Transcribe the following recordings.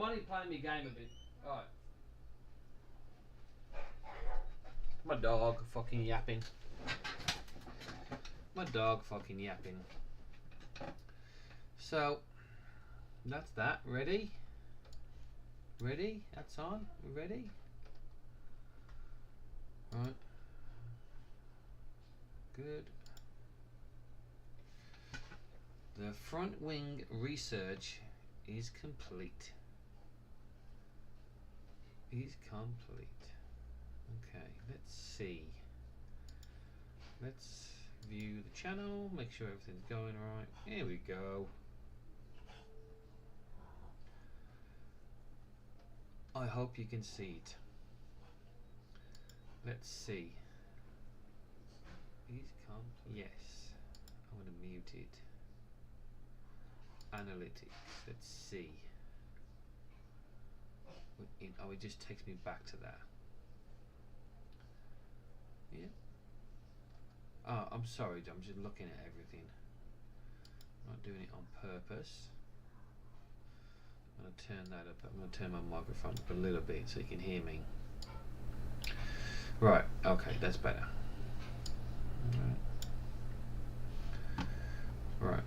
only playing my game a bit. Alright. My dog fucking yapping. My dog fucking yapping. So, that's that. Ready? Ready? That's on. Ready? Right. Good. The front wing research is complete. Is complete. Okay, let's see. Let's view the channel, make sure everything's going right. Here we go. I hope you can see it. Let's see. Yes. I want to mute it. Analytics. Let's see. Oh, it just takes me back to that. Yeah. Oh, I'm sorry. I'm just looking at everything. I'm not doing it on purpose. I'm going to turn that up. I'm going to turn my microphone up a little bit so you can hear me. Right. Okay, that's better. Right.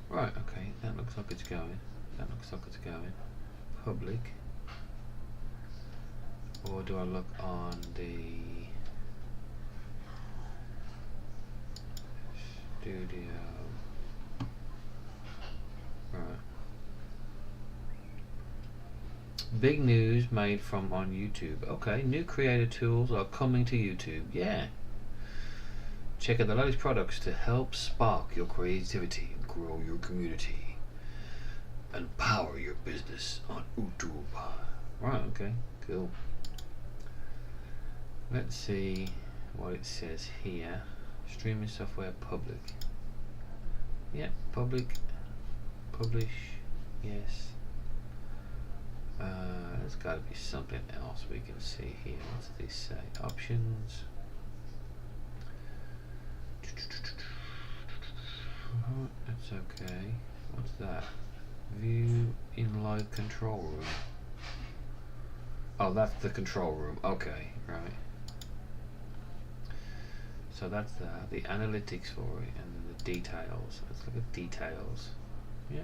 Right, okay, that looks like it's going. That looks like it's going. Public. Or do I look on the studio? Right. Big news made from on YouTube. Okay, new creator tools are coming to YouTube. Yeah. Check out the latest products to help spark your creativity, grow your community, and power your business on YouTube. Right, okay, cool. Let's see what it says here. Streaming software public. Yep, public. Publish. Yes. There's got to be something else we can see here. What's this say? Options. That's okay. What's that? View in live control room. Oh, that's the control room. Okay, right. So that's the analytics for it, and then the details. Let's look at details. Yeah.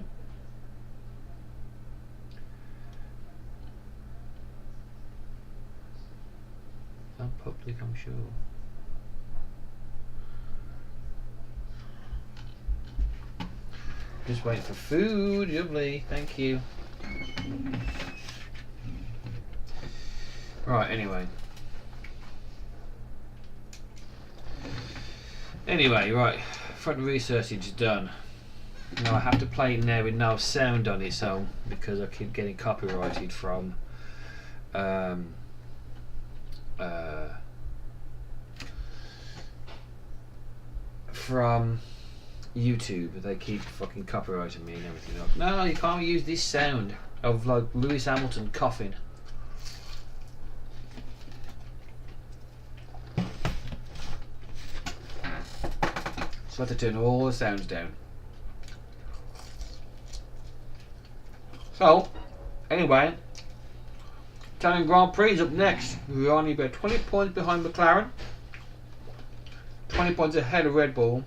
Not public, I'm sure. Just waiting for food. Lovely, thank you. Right, anyway. Right. Front research is done. Now I have to play it now with no sound on it, so because I keep getting copyrighted from YouTube. They keep fucking copyrighting me and everything else. No, you can't use this sound of like Lewis Hamilton coughing. So I have to turn all the sounds down. So, anyway, Italian Grand Prix is up next. We're only about 20 points behind McLaren, 20 points ahead of Red Bull,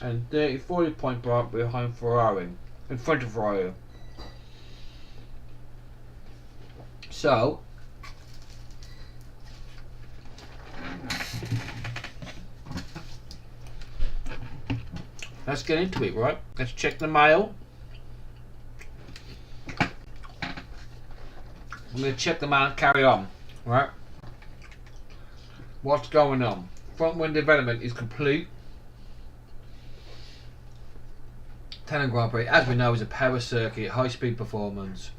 and 40 points behind Ferrari, in front of Ferrari. So, let's get into it, right? Let's check the mail. I'm going to check the mail and carry on, right? What's going on? Front wing development is complete. Italian Grand Prix, as we know, is a power circuit, high speed performance.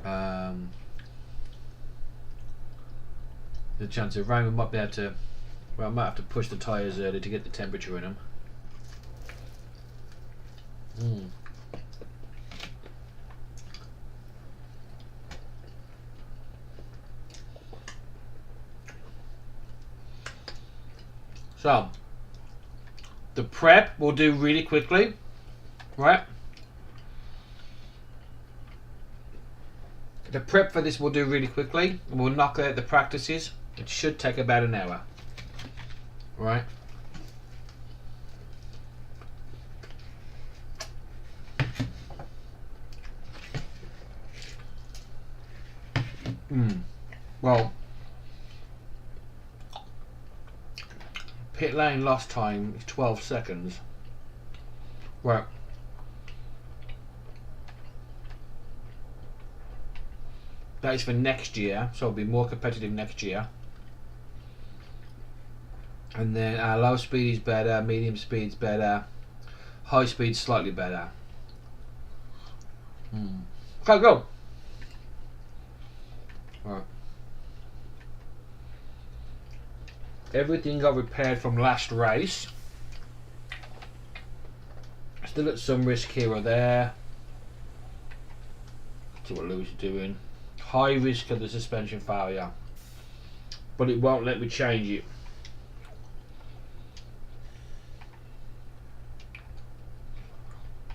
The chance of rain, we might be able to, well, I might have to push the tyres early to get the temperature in them. So, The prep we'll do really quickly, right? The prep for this we'll do really quickly. We'll knock out the practices. It should take about an hour, right? Well, pit lane lost time is 12 seconds. Right. That is for next year, so it'll be more competitive next year. And then low speed is better, medium speed is better, high speed slightly better. Okay, go. Right. Everything got repaired from last race. Still at some risk here or there. See what Lewis is doing. High risk of the suspension failure, but it won't let me change it.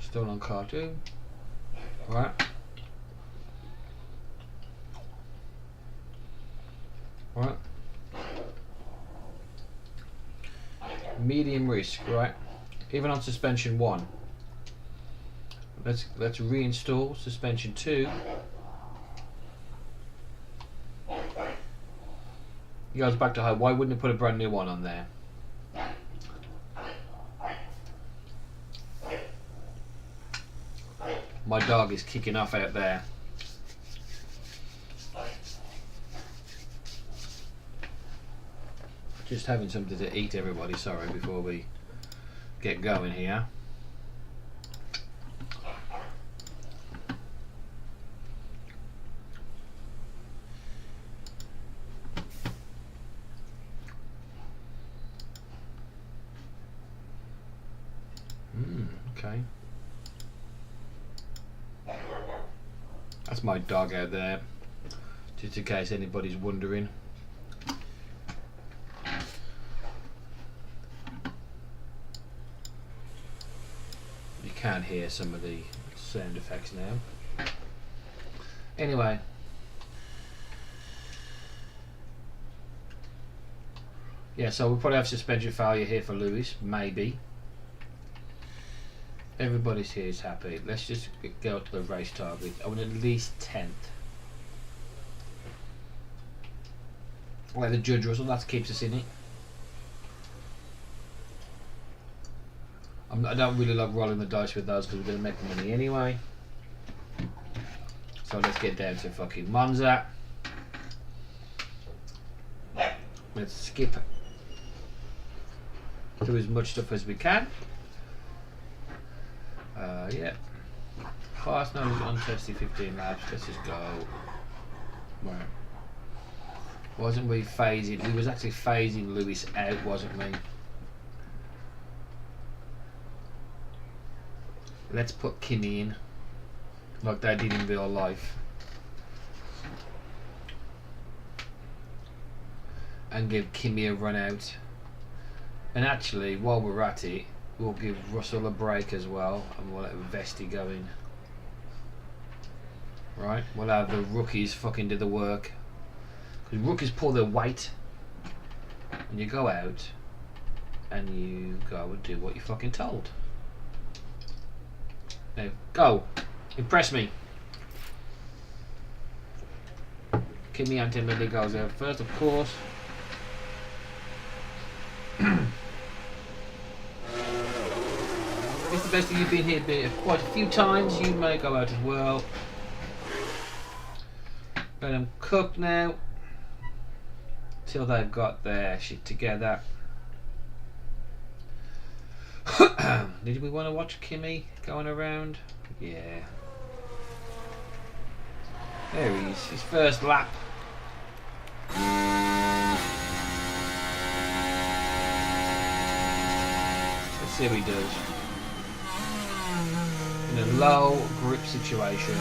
Still on car 2. Right. Right. Medium risk, right? Even on suspension 1. Let's reinstall suspension 2. It goes back to high. Why wouldn't it put a brand new one on there? My dog is kicking off out there. Just having something to eat, everybody. Sorry, before we get going here. Okay. That's my dog out there, just in case anybody's wondering. You can't hear some of the sound effects now. Anyway. Yeah, so we'll probably have suspension failure here for Lewis, maybe. Everybody's here is happy. Let's just go to the race target. I want at least 10th. Like the judge Russell, that keeps us in it. I don't really like rolling the dice with those because we're going to make money anyway. So let's get down to fucking Monza. Let's skip through as much stuff as we can. Yeah. Fast now is untested 15 laps. Let's just go. Right. Wasn't we phasing? We was actually phasing Lewis out, wasn't we? Let's put Kimi in, like they did in real life, and give Kimi a run out. And actually, while we're at it, we'll give Russell a break as well, and we'll let Vesti go in. Right, we'll have the rookies fucking do the work, because rookies pull their weight, and you go out and you go and do what you're fucking told. Now go, impress me. Kimi Antonelli goes out first, of course. It's the best of you've been here quite a few times. You may go out as well. Let them cook now till they've got their shit together. Did we want to watch Kimi going around? Yeah. There he is, his first lap. Let's see what he does. In a low grip situation.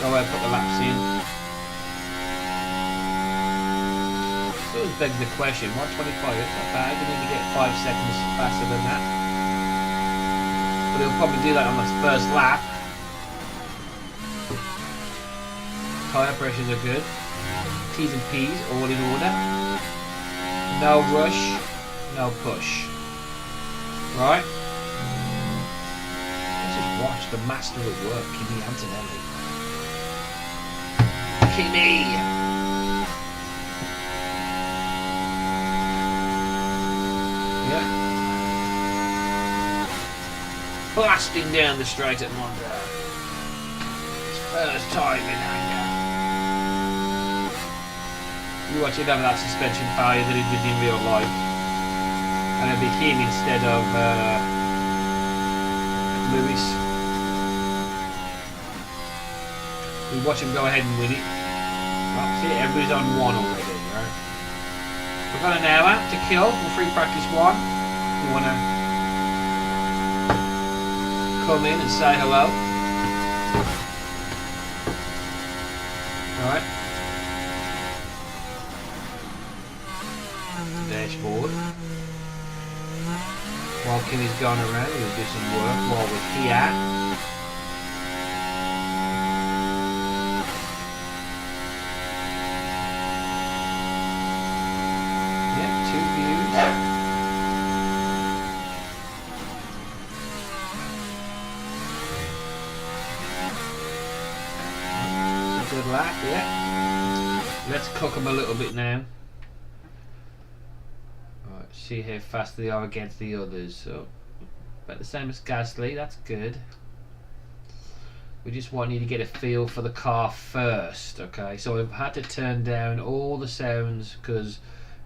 Go ahead, put the laps in. always begs the question, 125, it's not bad, you need to get 5 seconds faster than that. But he'll probably do that on his first lap. Tyre pressures are good. T's and P's all in order. No rush, no push. Right? Let's just watch the master at work, Kimi Antonelli. Kimi! Yep. Blasting down the straight at Monza. His first time in anger. You watch it have that suspension failure that he did in real life. And it'll be him instead of Lewis. We watch him go ahead and win it. Oh, see, everybody's on one already, right? We've got an hour to kill for free practice 1. You want to come in and say hello? Alright. Dashboard. While Kimmy's going around, we'll do some work while we're here. Yep, 2 views. It's a good lap, yeah. Let's cook them a little bit now. See how fast they are against the others. So about the same as Gasly, that's good. We just want you to get a feel for the car first, okay? So I've had to turn down all the sounds because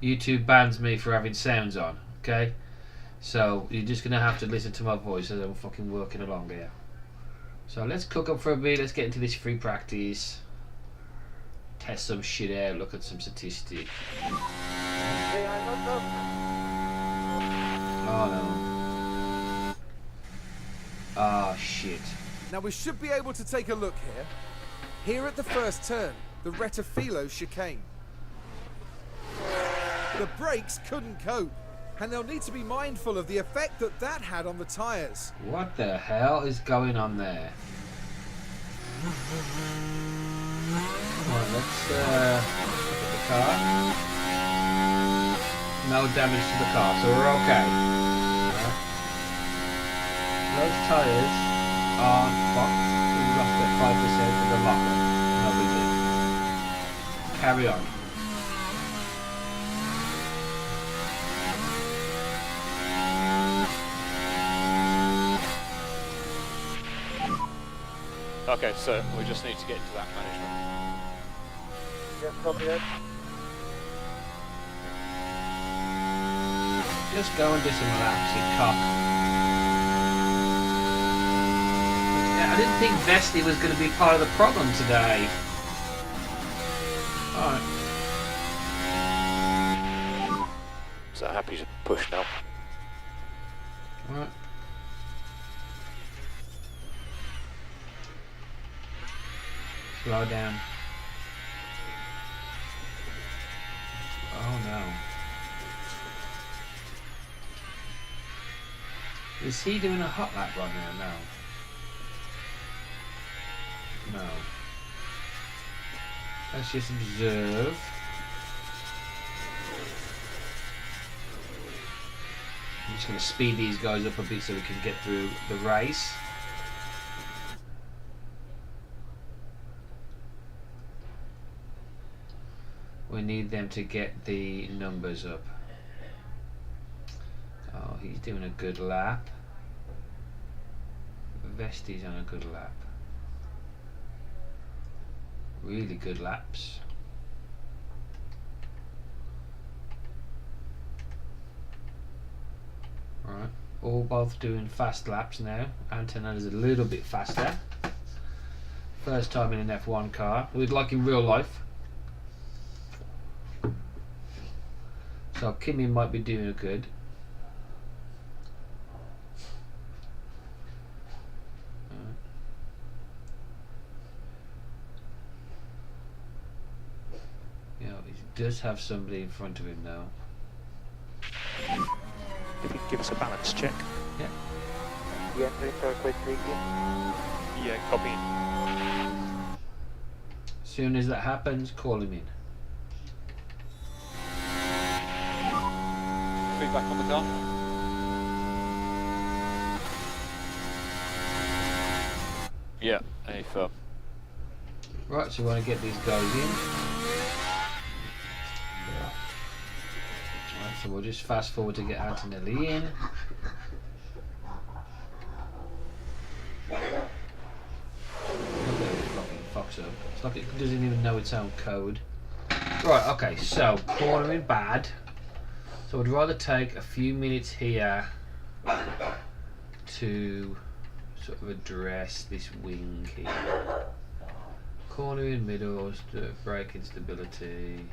YouTube bans me for having sounds on, okay? So you're just gonna have to listen to my voice as I'm fucking working along here. So let's cook up for a bit, let's get into this free practice. Test some shit out, look at some statistics. Oh no. Ah, shit. Now we should be able to take a look here. Here at the first turn, the Rettifilo chicane. The brakes couldn't cope, and they'll need to be mindful of the effect that that had on the tyres. What the hell is going on there? Alright, let's look at the car. No damage to the car, so we're okay. Right. Those tyres aren't fucked. We lost at 5% of the locker. No big deal. Carry on. Okay, so we just need to get into that management. Yes, copy that. Just go and do some laps, you cock. Yeah, I didn't think Vesti was going to be part of the problem today. Alright. So happy to push now. Alright. Slow down. Oh no. Is he doing a hot lap right now? No. No. Let's just observe. I'm just going to speed these guys up a bit so we can get through the race. We need them to get the numbers up. Oh, he's doing a good lap. Vesti's on a good lap. Really good laps. Right, all both doing fast laps now. Antonella's a little bit faster. First time in an F1 car. We'd like in real life. So Kimi might be doing good. You know, does have somebody in front of him now. If you could give us a balance check. The entry circuit leaking. Yeah, copy. As soon as that happens, call him in. Feedback on the car. Yeah, A firm. Right, so we want to get these guys in. Right, so we'll just fast forward to get Antonelli in. Look at it fucking fucks up. It's like it doesn't even know its own code. Right, okay, so cornering bad. So I'd rather take a few minutes here to sort of address this wing here. Cornering middle, braking stability.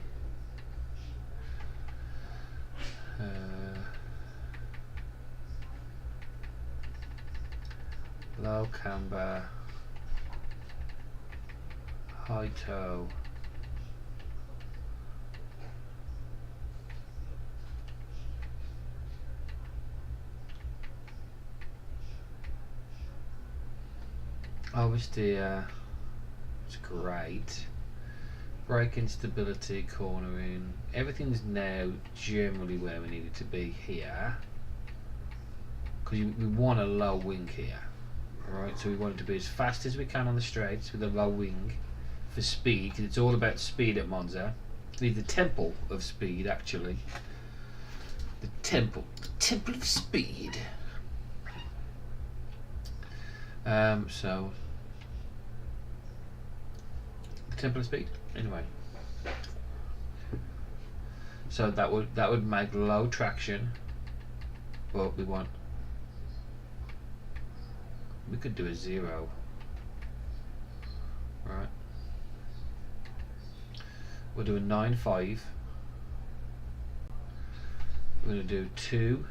Low camber, high toe. Obviously, it's great. Braking stability, cornering, everything's now generally where we need it to be here. Because we want a low wing here. Alright, so we want it to be as fast as we can on the straights with a low wing for speed, because it's all about speed at Monza. The temple of speed, actually. The temple of speed. So temple of speed. Anyway, so that would make low traction, but we could do a 0. Right. We'll do a 9.5. We're going to do 2.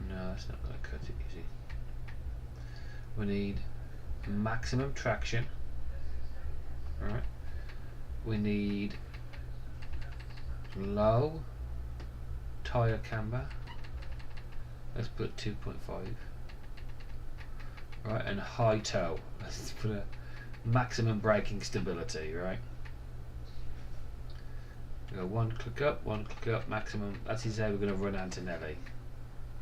No, that's not going to cut it easy. We need maximum traction. Alright. We need low tyre camber. Let's put 2.5. Right, and high toe. Let's put a maximum braking stability, right? We go one click up, maximum. That's how we're going to run Antonelli.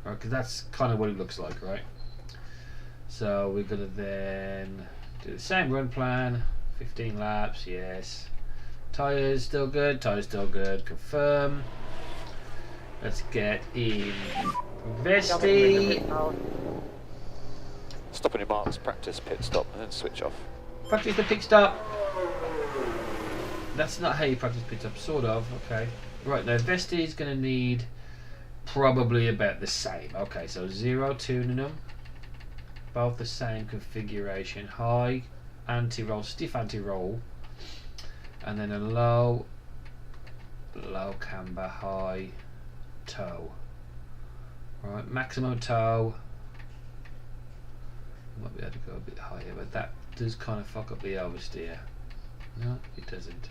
Right, because that's kind of what it looks like, right? So we're going to then do the same run plan, 15 laps, yes. Tyres still good, confirm. Let's get in Vesti. Stop on your marks, practice pit stop, and then switch off. Practice the pit stop. That's not how you practice pit stop, sort of, okay. Right, now Vesti is going to need probably about the same. Okay, so 0 tuning them. Both the same configuration. High anti-roll, stiff anti-roll. And then a low camber, high toe. Alright, maximum toe. Might be able to go a bit higher, but that does kind of fuck up the oversteer. No, it doesn't.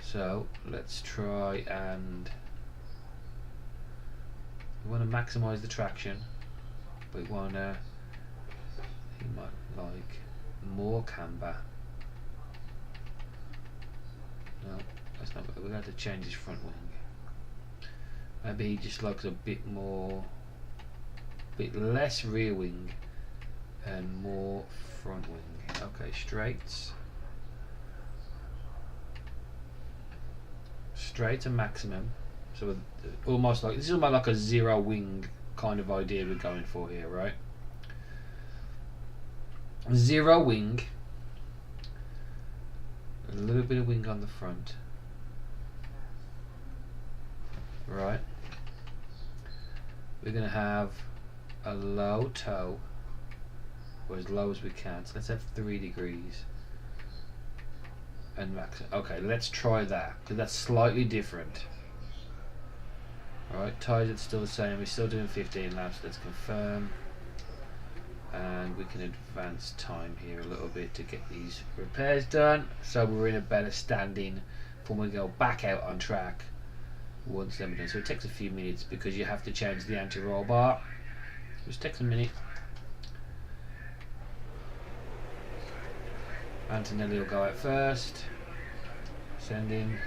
So let's try and we want to maximize the traction, but we want to. He might like more camber. No, that's not. We're going to have to change his front wing. Maybe he just likes a bit more, bit less rear wing and more front wing. Okay, straights. Straight and maximum. So almost like this is almost like a 0 wing kind of idea we're going for here, right? 0 wing. A little bit of wing on the front. Right. We're gonna have a low toe, or as low as we can. So let's have 3 degrees. And max. Okay, let's try that because that's slightly different. Alright, tyres it's still the same. We're still doing 15 laps. Let's confirm. and we can advance time here a little bit to get these repairs done, so we're in a better standing when we go back out on track once they're done. So it takes a few minutes because you have to change the anti-roll bar, which takes a minute. Antonelli will go out first. Send him.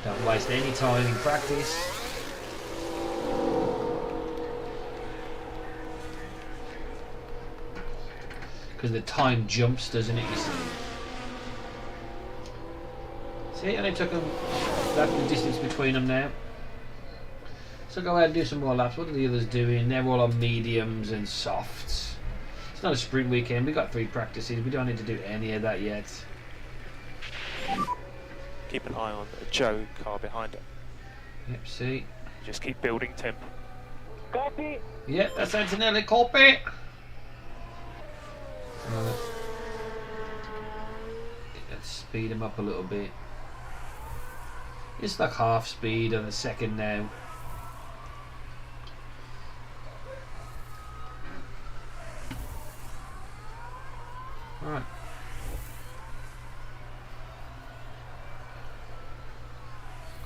Don't waste any time in practice. Because the time jumps, doesn't it, you see? See, and it took them, that's the distance between them now. So go ahead and do some more laps. What are the others doing? They're all on mediums and softs. It's not a sprint weekend. We got 3 practices. We don't need to do any of that yet. Keep an eye on the Joe car behind it. Yep, see. Just keep building temp. Copy. Yep, that's Antonelli. Copy. Let's speed him up a little bit. It's like half speed on the second now. Alright.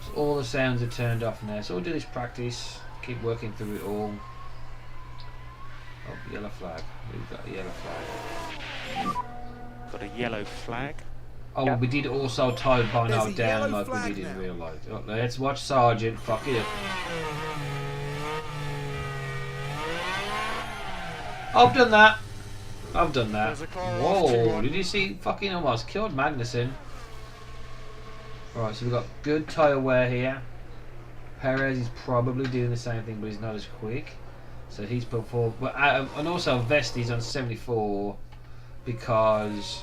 So all the sounds are turned off now. So we'll do this practice. Keep working through it all. Oh, yellow flag. We've got a yellow flag. Got a yellow flag. Oh, Yeah. we did also tie Bono There's a down yellow like we flag did in now. real life. Oh, let's watch Sergeant. Fuck it up. I've done that. I've done that. There's a car after Whoa, you. did you see? Fucking almost killed Magnussen. Alright, so we've got good tyre wear here. Perez is probably doing the same thing, but he's not as quick. So he's put forward. But, and also Vesti's on 74 because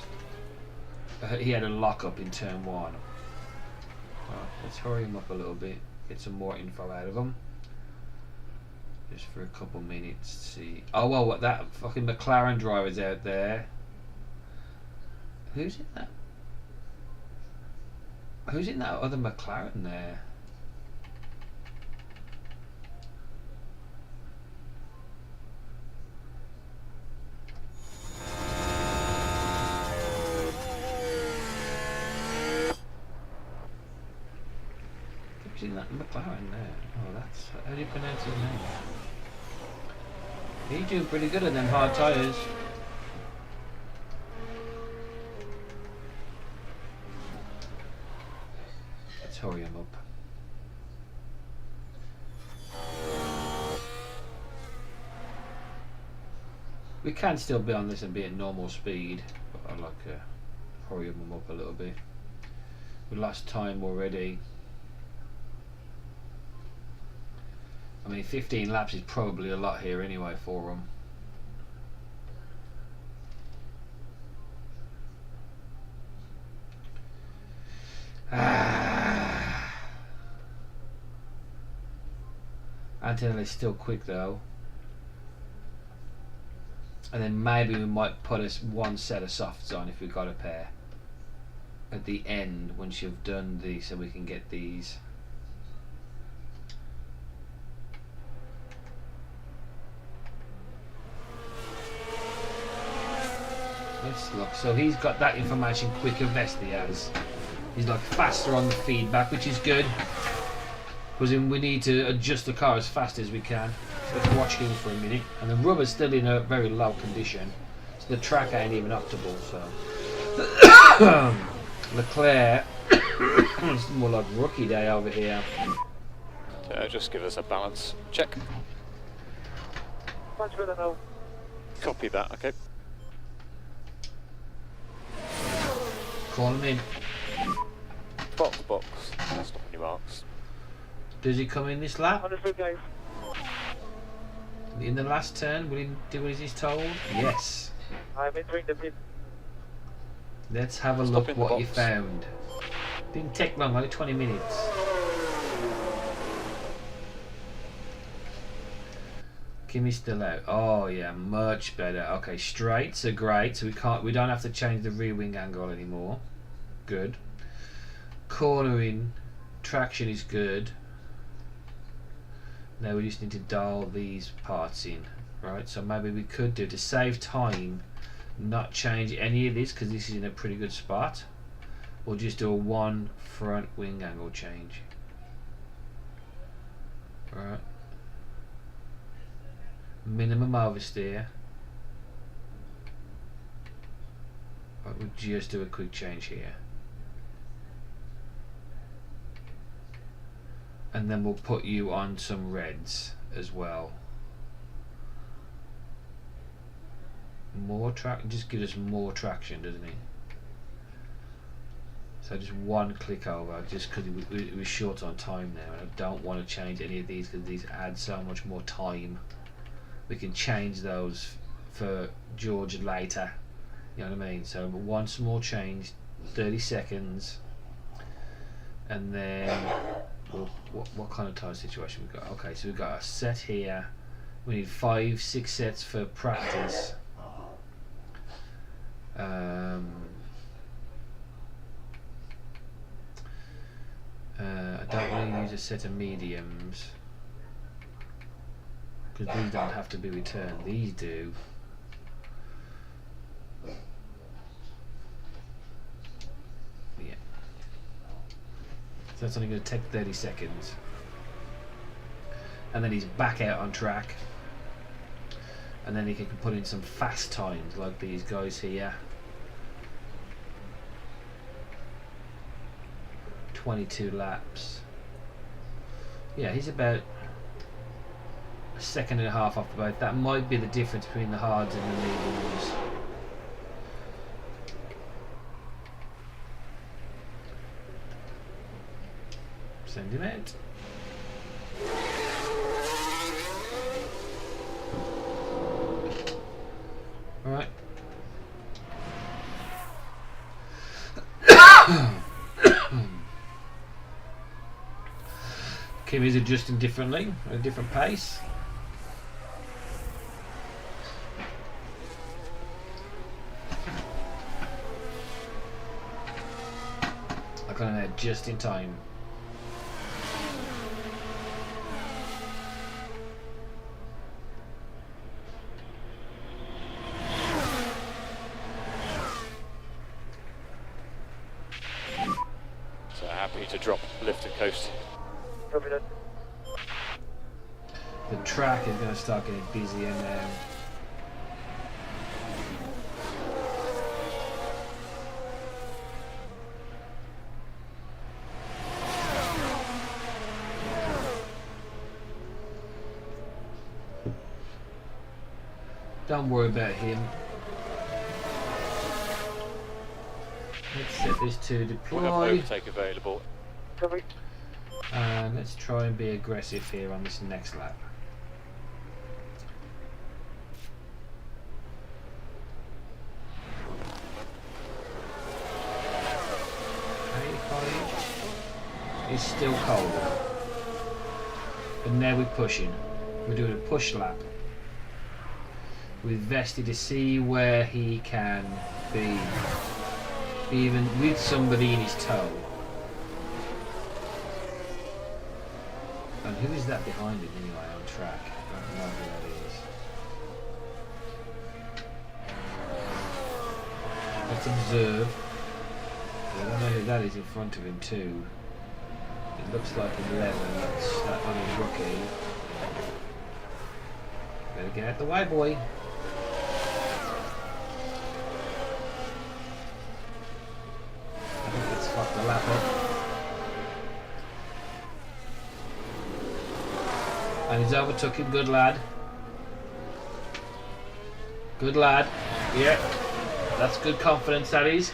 he had a lockup in turn 1. Alright, let's hurry him up a little bit. Get some more info out of him. Just for a couple minutes to see. Oh, well, what, that fucking McLaren driver's out there. Who's in that? Who's in that other McLaren there? Who's in that McLaren there? Oh, that's... How do you pronounce his name? He's doing pretty good on them hard tyres. Let's hurry him up. We can still be on this and be at normal speed, but I'd like to hurry him up a little bit. We lost time already. I mean, 15 laps is probably a lot here anyway for them. Antonelli's still quick though. And then maybe we might put us one set of softs on if we've got a pair. At the end, once you've done these, so we can get these. Let's look. So he's got that information quicker Vesti has. He's like faster on the feedback, which is good. Because we need to adjust the car as fast as we can. So let's watch him for a minute. And the rubber's still in a very low condition. So the track ain't even optimal, so. Leclerc, it's more like rookie day over here. Just give us a balance check. Much better now. Copy that, okay. Call him in. Box. Stop on your marks. Does he come in this lap? Understood, guys. In the last turn? Will he do as he's told? Yes. I'm entering the pit. Let's have a Stop look in the what you box. found. Didn't take long, only 20 minutes. Kimmy's still out. Oh yeah, much better. Okay, straights are great, so we don't have to change the rear wing angle anymore. Good. Cornering, traction is good. Now we just need to dial these parts in. Right, so maybe we could do, to save time, not change any of this because this is in a pretty good spot. We'll just do a 1 front wing angle change. Right. Minimum oversteer. Right, we'll just do a quick change here. And then we'll put you on some reds as well. More track, just gives us more traction, doesn't it? So just 1 click over, just because we're short on time now, and I don't want to change any of these because these add so much more time. We can change those for George later, you know what I mean? So 1 small change, 30 seconds, and then what kind of time situation we got? Okay, so we've got a set here. We need 5-6 sets for practice. I don't want to use a set of mediums because these don't have to be returned. These do. Yeah. So that's only going to take 30 seconds. And then he's back out on track. And then he can put in some fast times like these guys here. 22 laps. Yeah, he's about 1.5 seconds off the boat. That might be the difference between the hards and the mediums. Send him out. Alright. Kimi's adjusting differently, at a different pace. I got him there just in time. So happy to drop, lift and coast. The track is going to start getting busier now. Don't worry about him. Let's set this to We'll have deploy. overtake available. And let's try and be aggressive here on this next lap. It's still cold. But now we're pushing. We're doing a push lap. With Vesti to see where he can be. Even with somebody in his tow. And who is that behind him anyway on track? I don't know who that is. Let's observe. I don't know who that is in front of him too. It looks like 11. That's that other rookie. Better get out the way, boy. I think it's fucked the lap up. And he's overtook him. Good lad. Good lad. Yeah. That's good confidence, that is.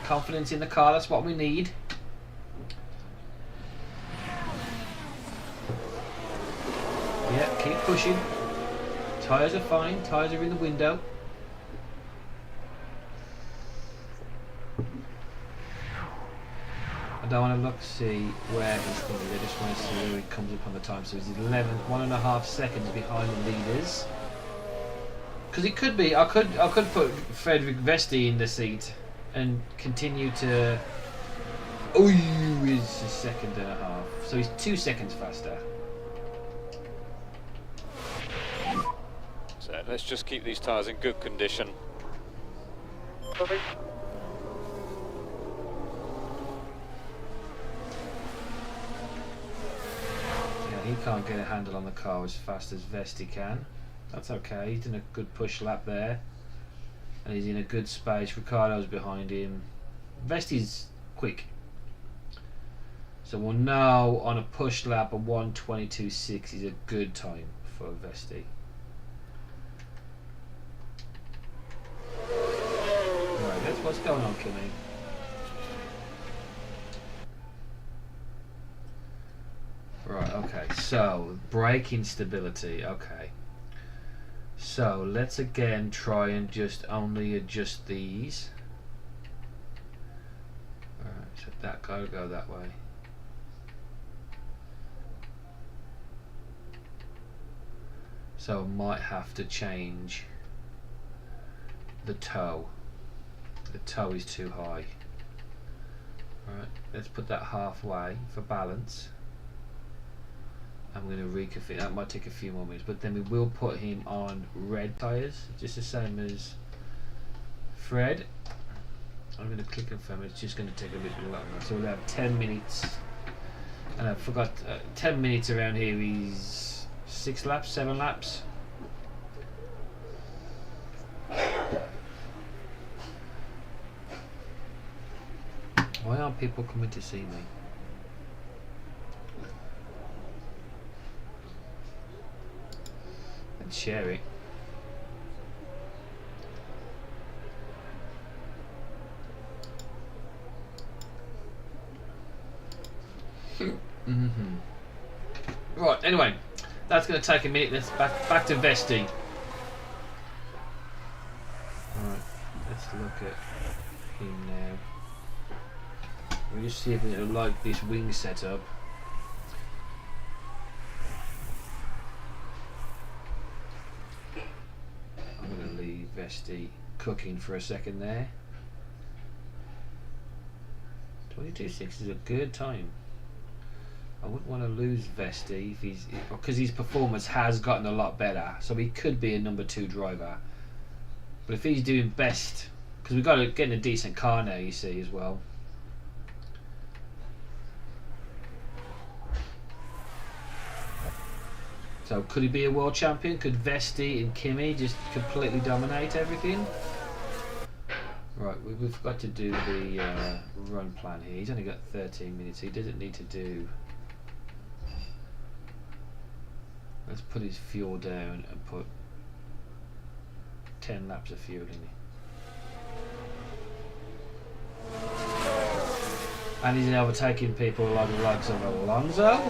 Confidence in the car, that's what we need. Yeah, keep pushing. Tyres are fine. Tyres are in the window. I don't want to look, see where he's going to be. I just want to see where he comes up on the time. So he's 11th, 1.5 seconds behind the leaders. Because it could be, I could put Frederick Vesti in the seat and continue to. Oh, he's 1.5 seconds. So he's 2 seconds faster. So Let's just keep these tyres in good condition. Copy. Yeah, he can't get a handle on the car as fast as Vesti can. That's okay, he's done a good push lap there. And he's in a good space. Ricardo's behind him. Vesti's quick. So we'll know on a push lap a 1:22.6 is a good time for Vesti. Right, that's what's going on, Kimmy. Right, okay, so braking stability, okay. So let's again try and just only adjust these. Alright, so that gotta go that way. So I might have to change the toe. The toe is too high. Alright, let's put that halfway for balance. I'm going to reconfigure. That might take a few more minutes, but then we will put him on red tyres, just the same as Fred. I'm going to click confirm. It's just going to take a little bit longer. So we'll have 10 minutes. And I forgot 10 minutes around here is 6 laps, 7 laps. Why aren't people coming to see me? And share it. Right, anyway, that's going to take a minute. Let's back to Vesti. Alright, let's look at him now. We'll just see if it'll like this wing setup. I'm going to leave Vesti cooking for a second there. 22.6 is a good time. I wouldn't want to lose Vesti if he's, because his performance has gotten a lot better, so he could be a number 2 driver. But if he's doing best, because we've got to get in a decent car now, you see, as well. So could he be a world champion? Could Vesti and Kimi just completely dominate everything? Right, we've got to do the run plan here. He's only got 13 minutes. He doesn't need to do. Let's put his fuel down and put 10 laps of fuel in it. And he's overtaking people like the likes of Alonso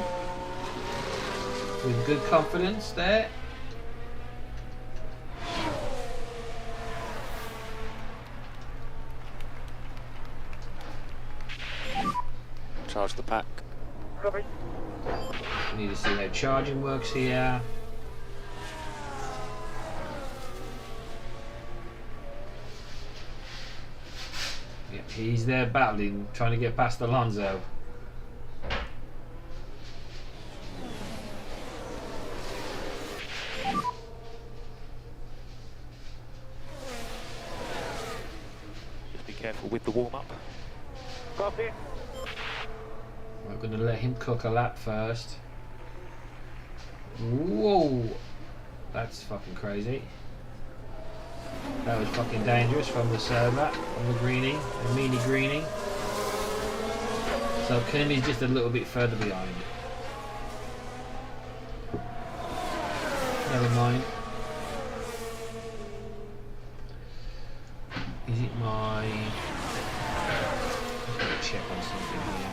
with good confidence there. Charge the pack. Copy. We need to see how charging works here. Yep, he's there battling, trying to get past Alonso. Just be careful with the warm-up. Copy. We're going to let him cook a lap first. Whoa! That's fucking crazy. That was fucking dangerous from the server, from the greenie, the mini greenie. So Kimi's just a little bit further behind. Never mind. Is it my... I'm going to check on something here.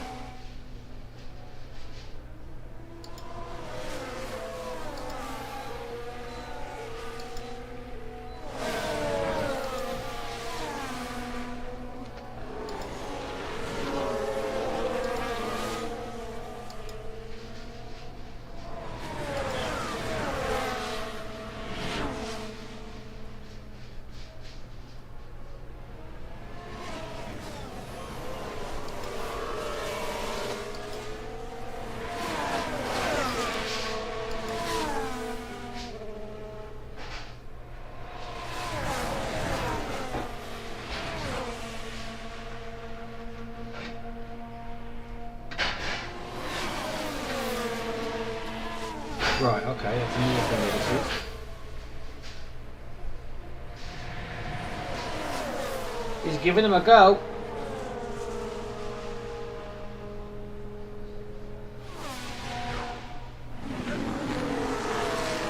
Right, okay, that's a new thing this is. He's giving him a go.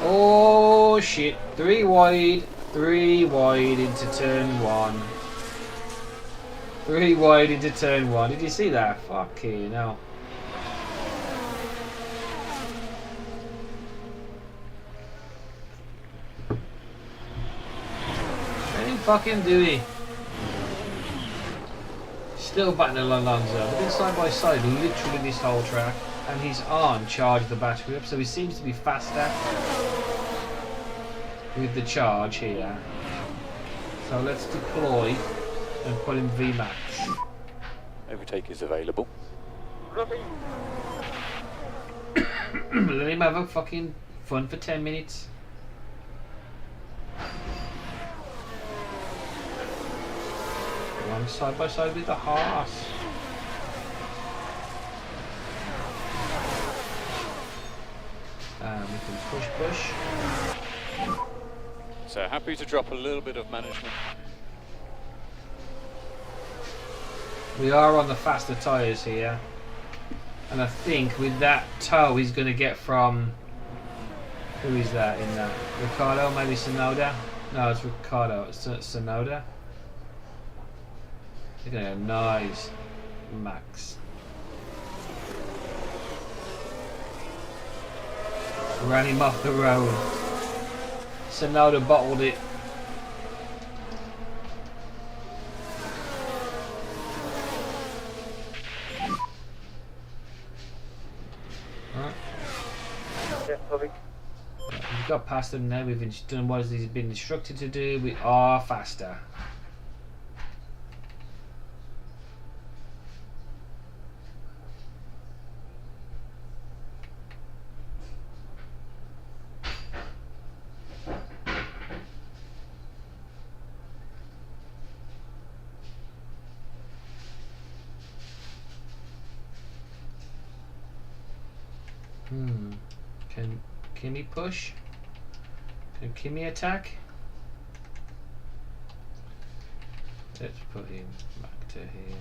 Oh shit. 3 wide into turn 1. 3 wide into turn 1. Did you see that? Fucking hell. Let him fucking do it. Still batting Alonso. They've been side by side literally this whole track. And his arm charged the battery up, so he seems to be faster with the charge here. So let's deploy and put him VMAX. Overtake is available. Copy. Let him have a fucking fun for 10 minutes. One side by side with the horse. We can push. So happy to drop a little bit of management. We are on the faster tyres here. And I think with that toe he's going to get from... Who is that in that? Ricardo, maybe Sonoda? No, it's Ricardo. It's Sonoda. They're going to go nice. Max. Ran him off the road. Sonoda bottled it. Right. Yeah, copy. We've got past them now. We've done what he's been instructed to do. We are faster. Can Kimi push? Can Kimi attack? Let's put him back to here.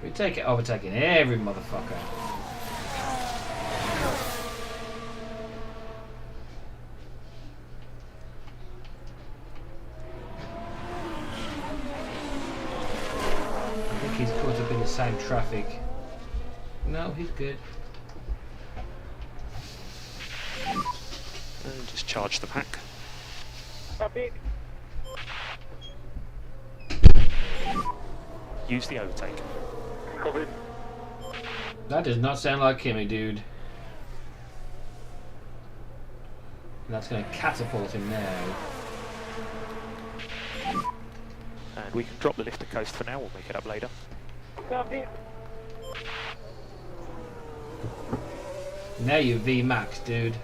We take it overtaking every motherfucker. He's caught up in the same traffic. No, he's good. And just charge the pack. Copy. Use the overtake. Copy. That does not sound like Kimi, dude. And that's going to catapult him now. And we can drop the lift to coast for now, we'll make it up later. Copy. Now you VMAX, dude.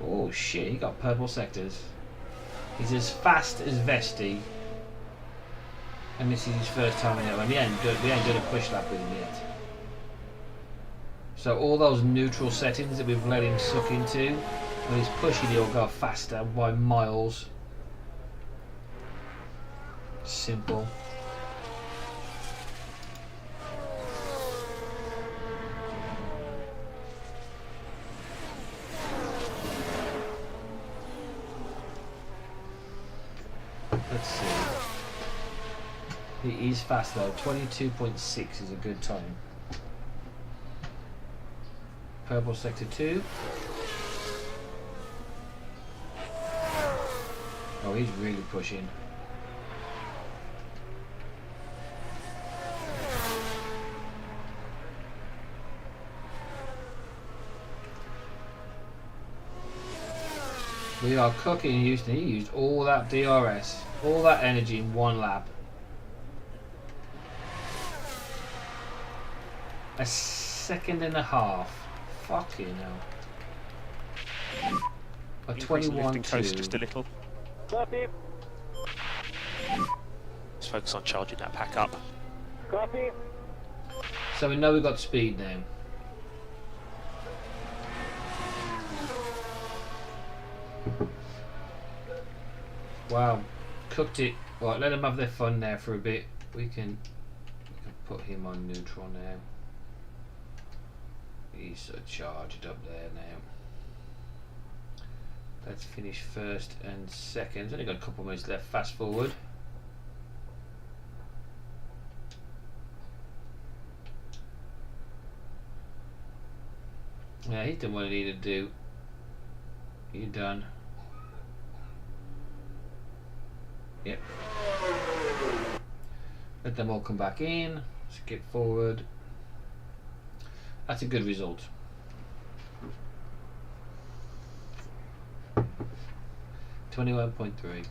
Oh shit, he got purple sectors. He's as fast as Vesti. And this is his first time in it. We ain't done a push lap with him yet. So all those neutral settings that we've let him suck into, when he's pushing he'll go faster by miles. Simple. Let's see. He is fast though. 22.6 is a good time. Purple sector 2. Oh, he's really pushing. We are cooking Houston. He used all that DRS, all that energy in one lap. A second and a half. Fucking hell. A Increase the lift and coast 21.2. just a little. Copy. Let's focus on charging that pack up. Copy. So we know we've got speed now. Wow, cooked it. Right, let them have their fun now for a bit. We can put him on neutral now. He's so charged up there now. Let's finish first and second. Only got a couple of minutes left. Fast forward. Yeah, he's done what he needed to do. You're done. Yep. Let them all come back in. Skip forward. That's a good result. $21.3.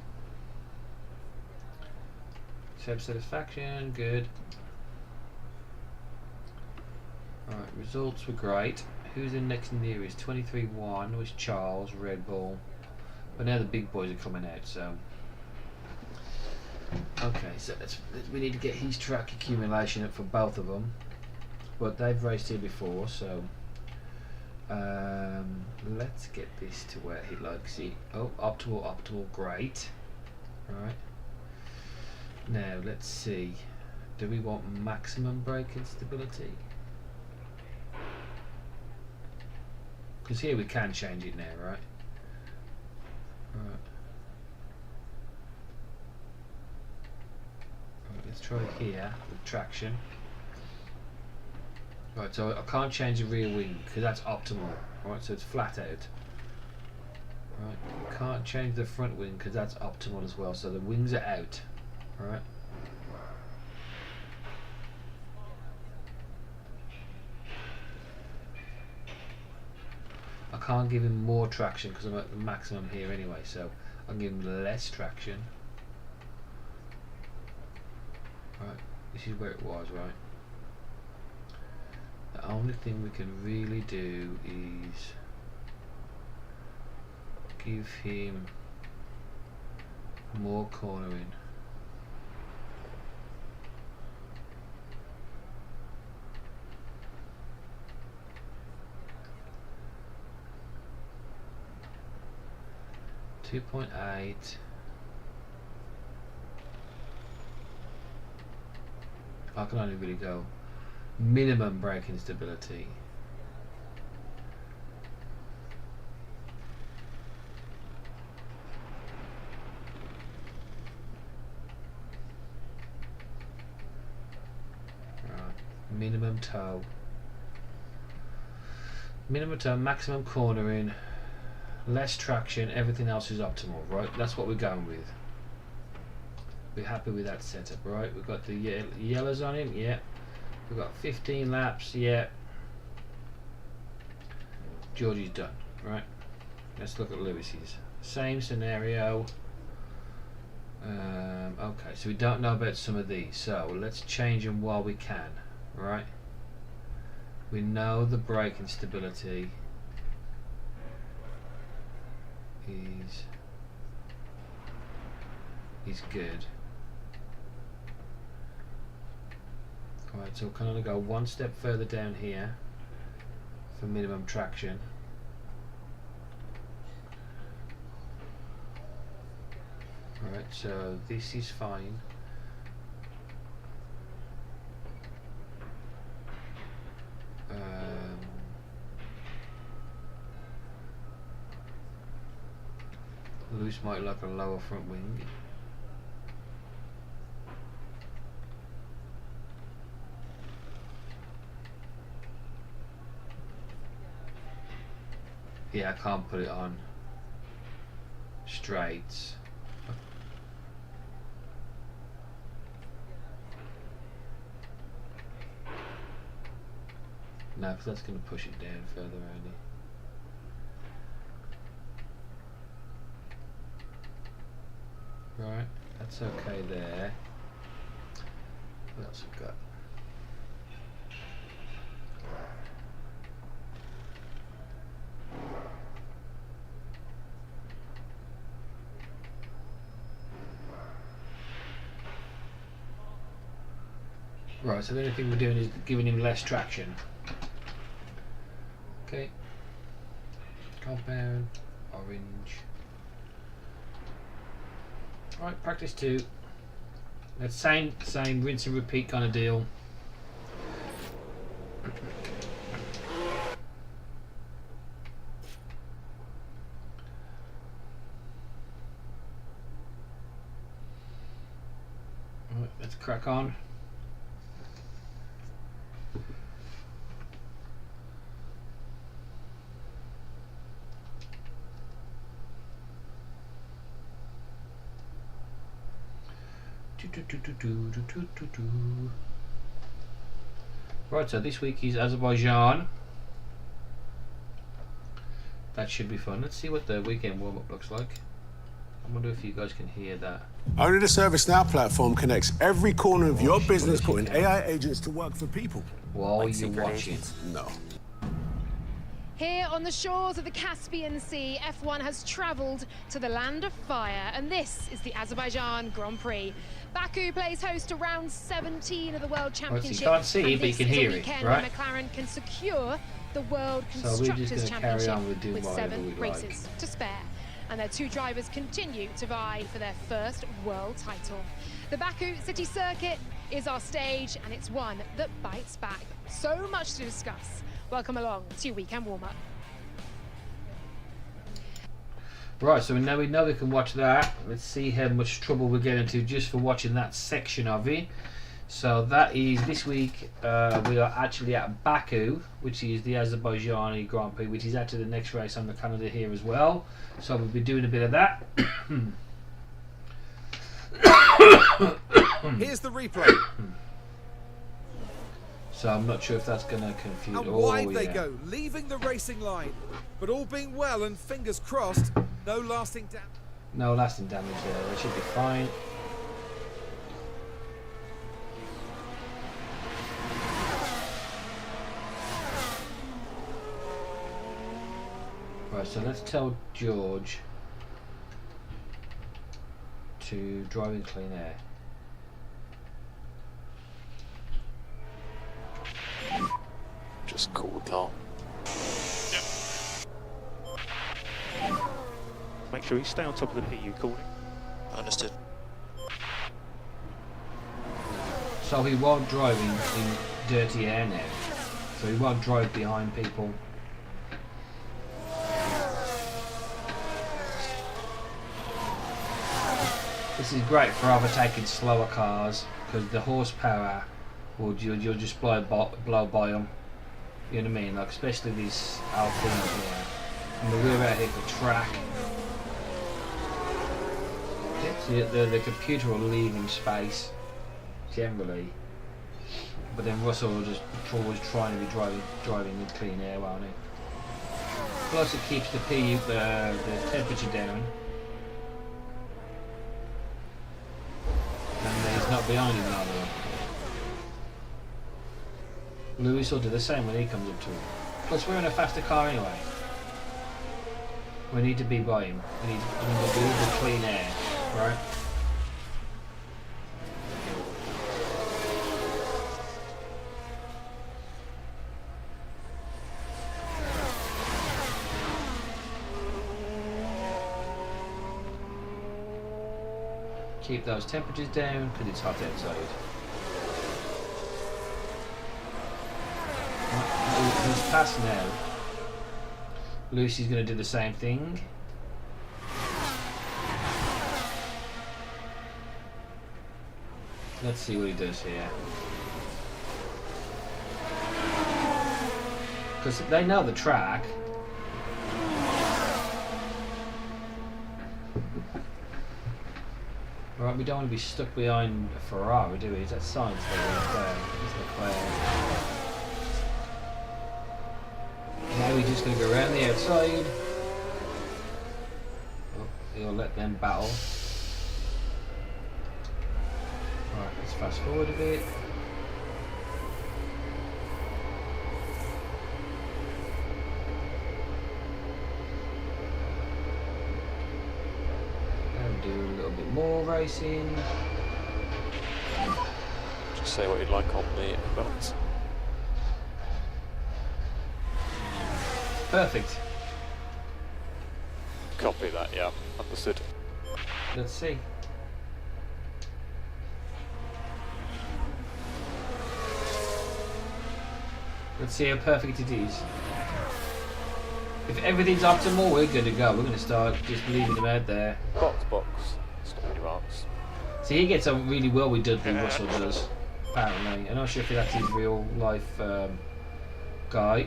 Seb satisfaction, good. Alright, results were great. Who's the next nearest? 23-1 was Charles, Red Bull. But now the big boys are coming out, so. Okay, so we need to get his track accumulation up for both of them. But they've raced here before, so. Let's get this to where he likes it. Oh, optimal, great. Alright. Now, let's see. Do we want maximum braking stability? Because here we can change it now, right? Alright. Right, let's try here with traction. Right, so I can't change the rear wing because that's optimal. Right, so it's flat out. Right, can't change the front wing because that's optimal as well. So the wings are out. Right. I can't give him more traction because I'm at the maximum here anyway. So I can give him less traction. Right, this is where it was, right? The only thing we can really do is give him more cornering. .8. I can only really go minimum braking stability. Right. Minimum toe. Minimum toe, maximum cornering, less traction, everything else is optimal, right? That's what we're going with. We're happy with that setup, right? We've got the yellows on him, yeah. We've got 15 laps, yeah. Georgie's done, right? Let's look at Lewis's. Same scenario. Okay, so we don't know about some of these, so let's change them while we can, right? We know the braking stability is good. Alright, so we're kind of go one step further down here for minimum traction. Alright, so this is fine. Lewis might like a lower front wing. Yeah, I can't put it on straights. No, because that's going to push it down further, only. Right, that's okay there. What else have we got? Right, so the only thing we're doing is giving him less traction. Okay. Compound, orange. Right, practice 2. That's same rinse and repeat kind of deal. Right, let's crack on. Right, so this week is Azerbaijan. That should be fun. Let's see what the weekend warm-up looks like. I wonder if you guys can hear that. Only the ServiceNow platform connects every corner of your business, putting AI agents to work for people. While you're watching. No. Here on the shores of the Caspian Sea, F1 has travelled to the land of fire, and this is the Azerbaijan Grand Prix. Baku plays host to round 17 of the World Championship. You can't see it, and but you this can is a hear it, weekend right? where McLaren can secure the World So we're just Constructors gonna carry Championship on with doing whatever 7 we like. races to spare. And their 2 drivers continue to vie for their first world title. The Baku City Circuit is our stage, and it's one that bites back. So much to discuss. Welcome along to your weekend warm-up. Right, so we know we can watch that. Let's see how much trouble we get into just for watching that section of it. So that is this week. We are actually at Baku, which is the Azerbaijani Grand Prix, which is actually the next race on the calendar here as well. So we'll be doing a bit of that. Here's the replay. So I'm not sure if that's going to confuse. And wide they go, leaving the racing line. But all being well and fingers crossed, no lasting damage. No lasting damage there. They should be fine. Right, so let's tell George to drive in clean air. Just cool the car. Make sure you stay on top of the PU cooling. Understood. So he won't drive in dirty air now. So he won't drive behind people. This is great for overtaking slower cars because the horsepower you'll just blow by them. You know what I mean? Like especially these Alpines here. And the rear out here for track. See, the computer will leave him space generally, but then Russell will just always trying to be driving with clean air, won't he? Plus it keeps the the temperature down. And he's not behind him anymore. Lewis will do the same when he comes up to him. Plus we're in a faster car anyway. We need to be by him. We need to do the clean air, right? Keep those temperatures down because it's hot outside. He's past now. Lucy's going to do the same thing. Let's see what he does here. Because they know the track. Right, we don't want to be stuck behind a Ferrari, do we? Is that science there? It's Leclerc. Now we're just going to go around the outside. Oh, he'll let them battle. Right, let's fast forward a bit. And do a little bit more racing. Just say what you'd like on the belts. Perfect. Copy that, yeah. Understood. Let's see. Let's see how perfect it is. If everything's optimal, we're good to go. We're going to start just leaving them out there. Box. Stop any marks. See, he gets on really well with Dudley, Russell does, apparently. I'm not sure if that's his real life guy,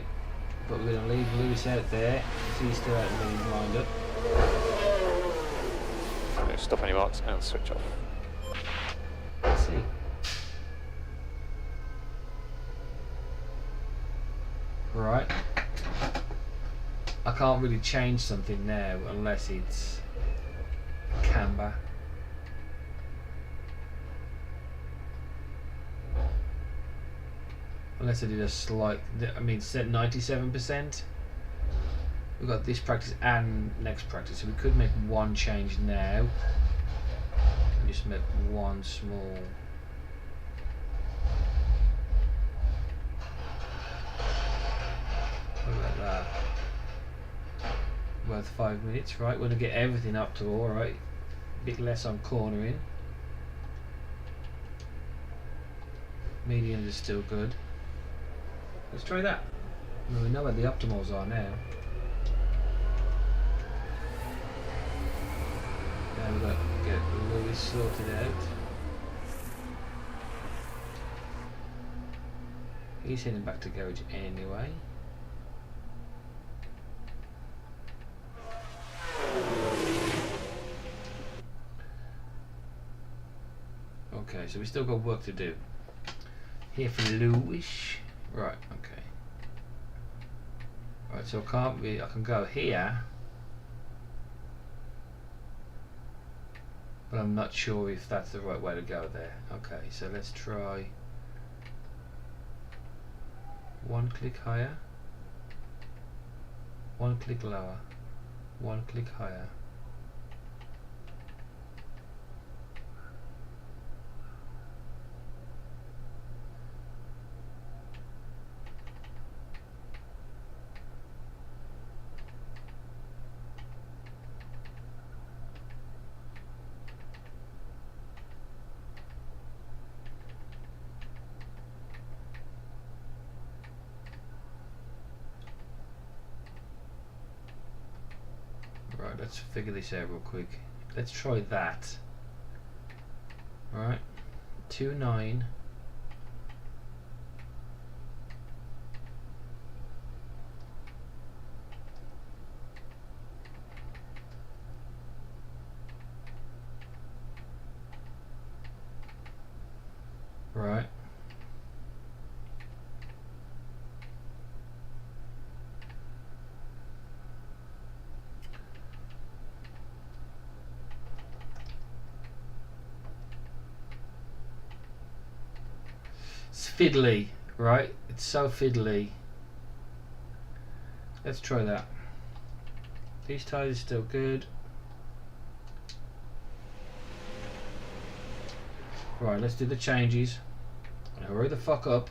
but we're going to leave Lewis out there, because he's still out there, he's lined up. Okay, stop any marks and switch off. Let's see. Right. I can't really change something now unless it's camber. Unless I did a slight, I mean, set 97%. We've got this practice and next practice, so we could make one change now. Just make one small. What about that? Worth 5 minutes, right? We're gonna get everything up to all right. A bit less on cornering. Mediums is still good. Let's try that. Well, we know where the optimals are now. Now we've got to get Lewis sorted out. He's heading back to garage anyway. Okay, so we still got work to do. Here for Lewis. Right, okay. Right, so I can go here. But I'm not sure if that's the right way to go there. Okay, so let's try one click higher, one click lower, one click higher. Right, let's figure this out real quick. Let's try that. Right, 2.9. Right. It's fiddly, right? It's so fiddly. Let's try that. These ties are still good. Right, let's do the changes. Hurry the fuck up.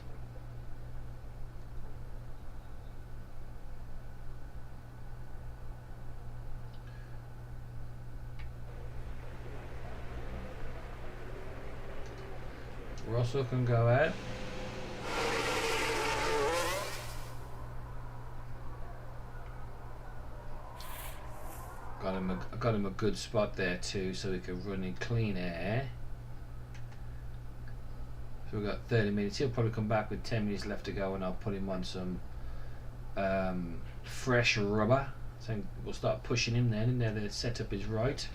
Russell can go out. Got him a good spot there too, so we can run in clean air. So we've got 30 minutes. He'll probably come back with 10 minutes left to go, and I'll put him on some fresh rubber. So we'll start pushing him then, and now the setup is right.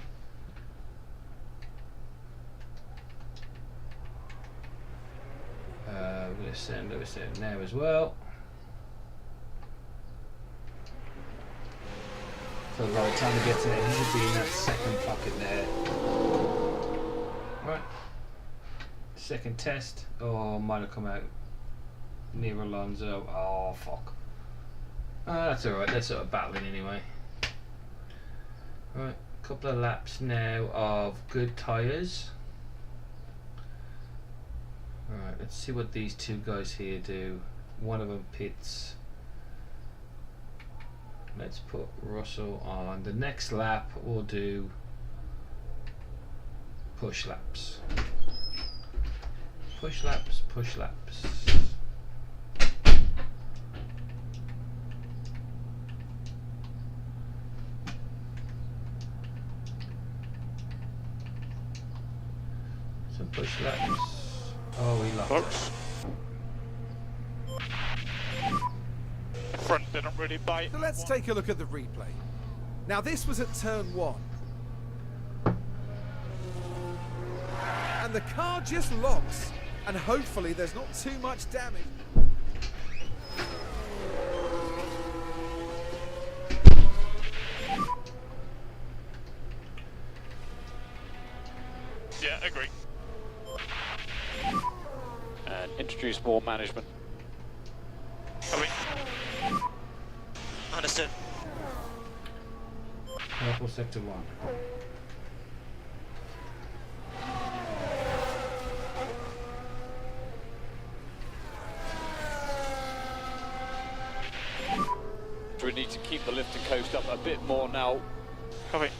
We're going to send Lewis out now as well. So by the time he gets there, he should be in that second pocket there. Right. Second test. Oh, might have come out near Alonso. Oh, fuck. That's alright. They're sort of battling anyway. Right. Couple of laps now of good tyres. Alright, let's see what these two guys here do. One of them pits. Let's put Russell on. The next lap we'll do push laps. Push laps, push laps. Some push laps. Oh, we lost. Close. Front didn't really bite. So let's take a look at the replay. Now this was at turn 1. And the car just locks. And hopefully there's not too much damage. Yeah, agree. And introduce more management. Coming. Understood. Purple sector 1. So we need to keep the lift and coast up a bit more now. Coming.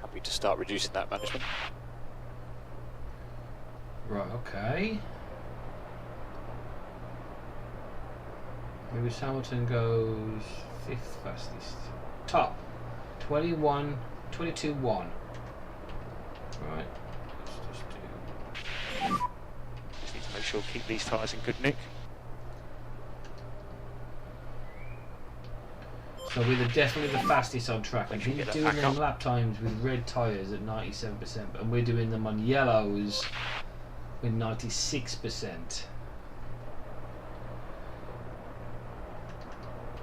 Happy to start reducing that management. Right, okay. Lewis Hamilton goes 5th fastest. Top. 21, 22, 1. Right. Let's just do... Just need to make sure keep these tyres in good nick. So we're definitely the fastest on track. And Make sure you he's get that doing back them up. lap times with red tyres at 97%, and we're doing them on yellows with 96%.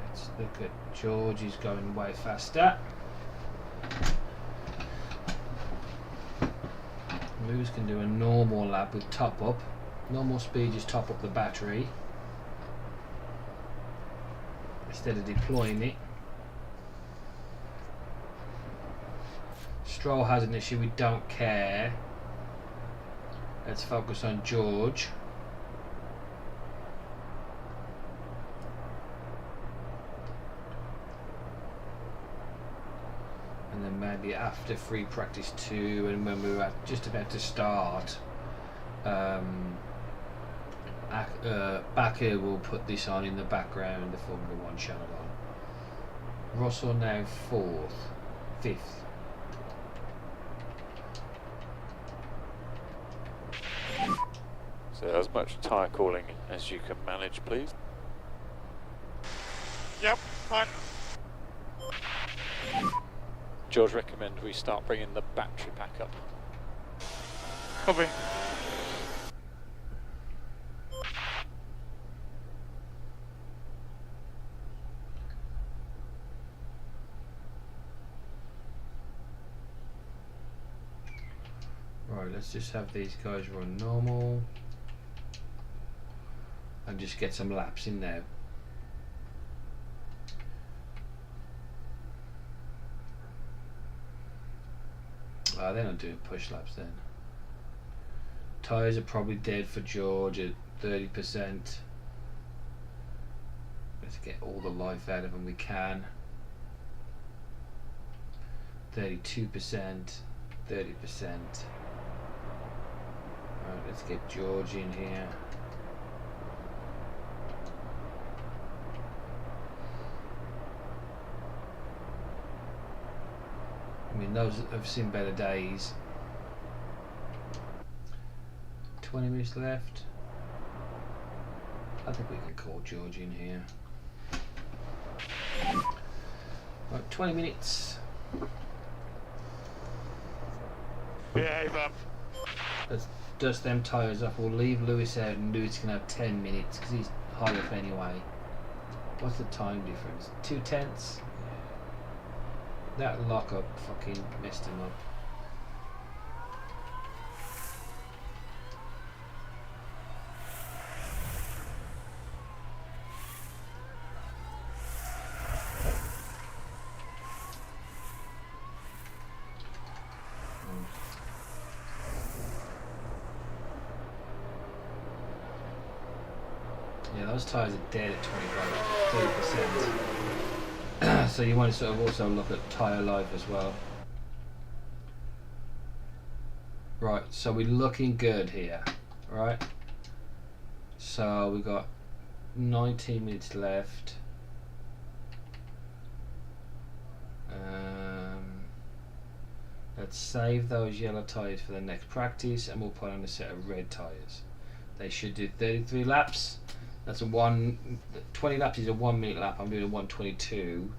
Let's look at George, he's going way faster. Lewis can do a normal lap with top up. Normal speed, just top up the battery instead of deploying it. Stroll has an issue, we don't care. Let's focus on George. And then maybe after free practice 2 and when we're just about to start, Baku will put this on in the background, the Formula 1 channel on. Russell now 4th, 5th. So as much tyre calling as you can manage, please. Yep, fine. George, recommend we start bringing the battery pack up. Copy. Right, let's just have these guys run normal and just get some laps in now. They're not doing push laps then. Tyres are probably dead for George at 30%. Let's get all the life out of them we can. 32%, 30%. Right, let's get George in here. I mean, those have seen better days. 20 minutes left. I think we can call George in here. Right, 20 minutes. Behave up. Let's dust them tyres off. We'll leave Lewis out and Lewis can have 10 minutes because he's high up anyway. What's the time difference? 2/10. That lockup fucking messed him up. Yeah, those tyres are dead at 25-30%. So you want to sort of also look at tyre life as well. Right, so we're looking good here, right? So we've got 19 minutes left. Let's save those yellow tyres for the next practice, and we'll put on a set of red tyres. They should do 33 laps. That's a 20 laps is a 1 minute lap. I'm doing a 1:22,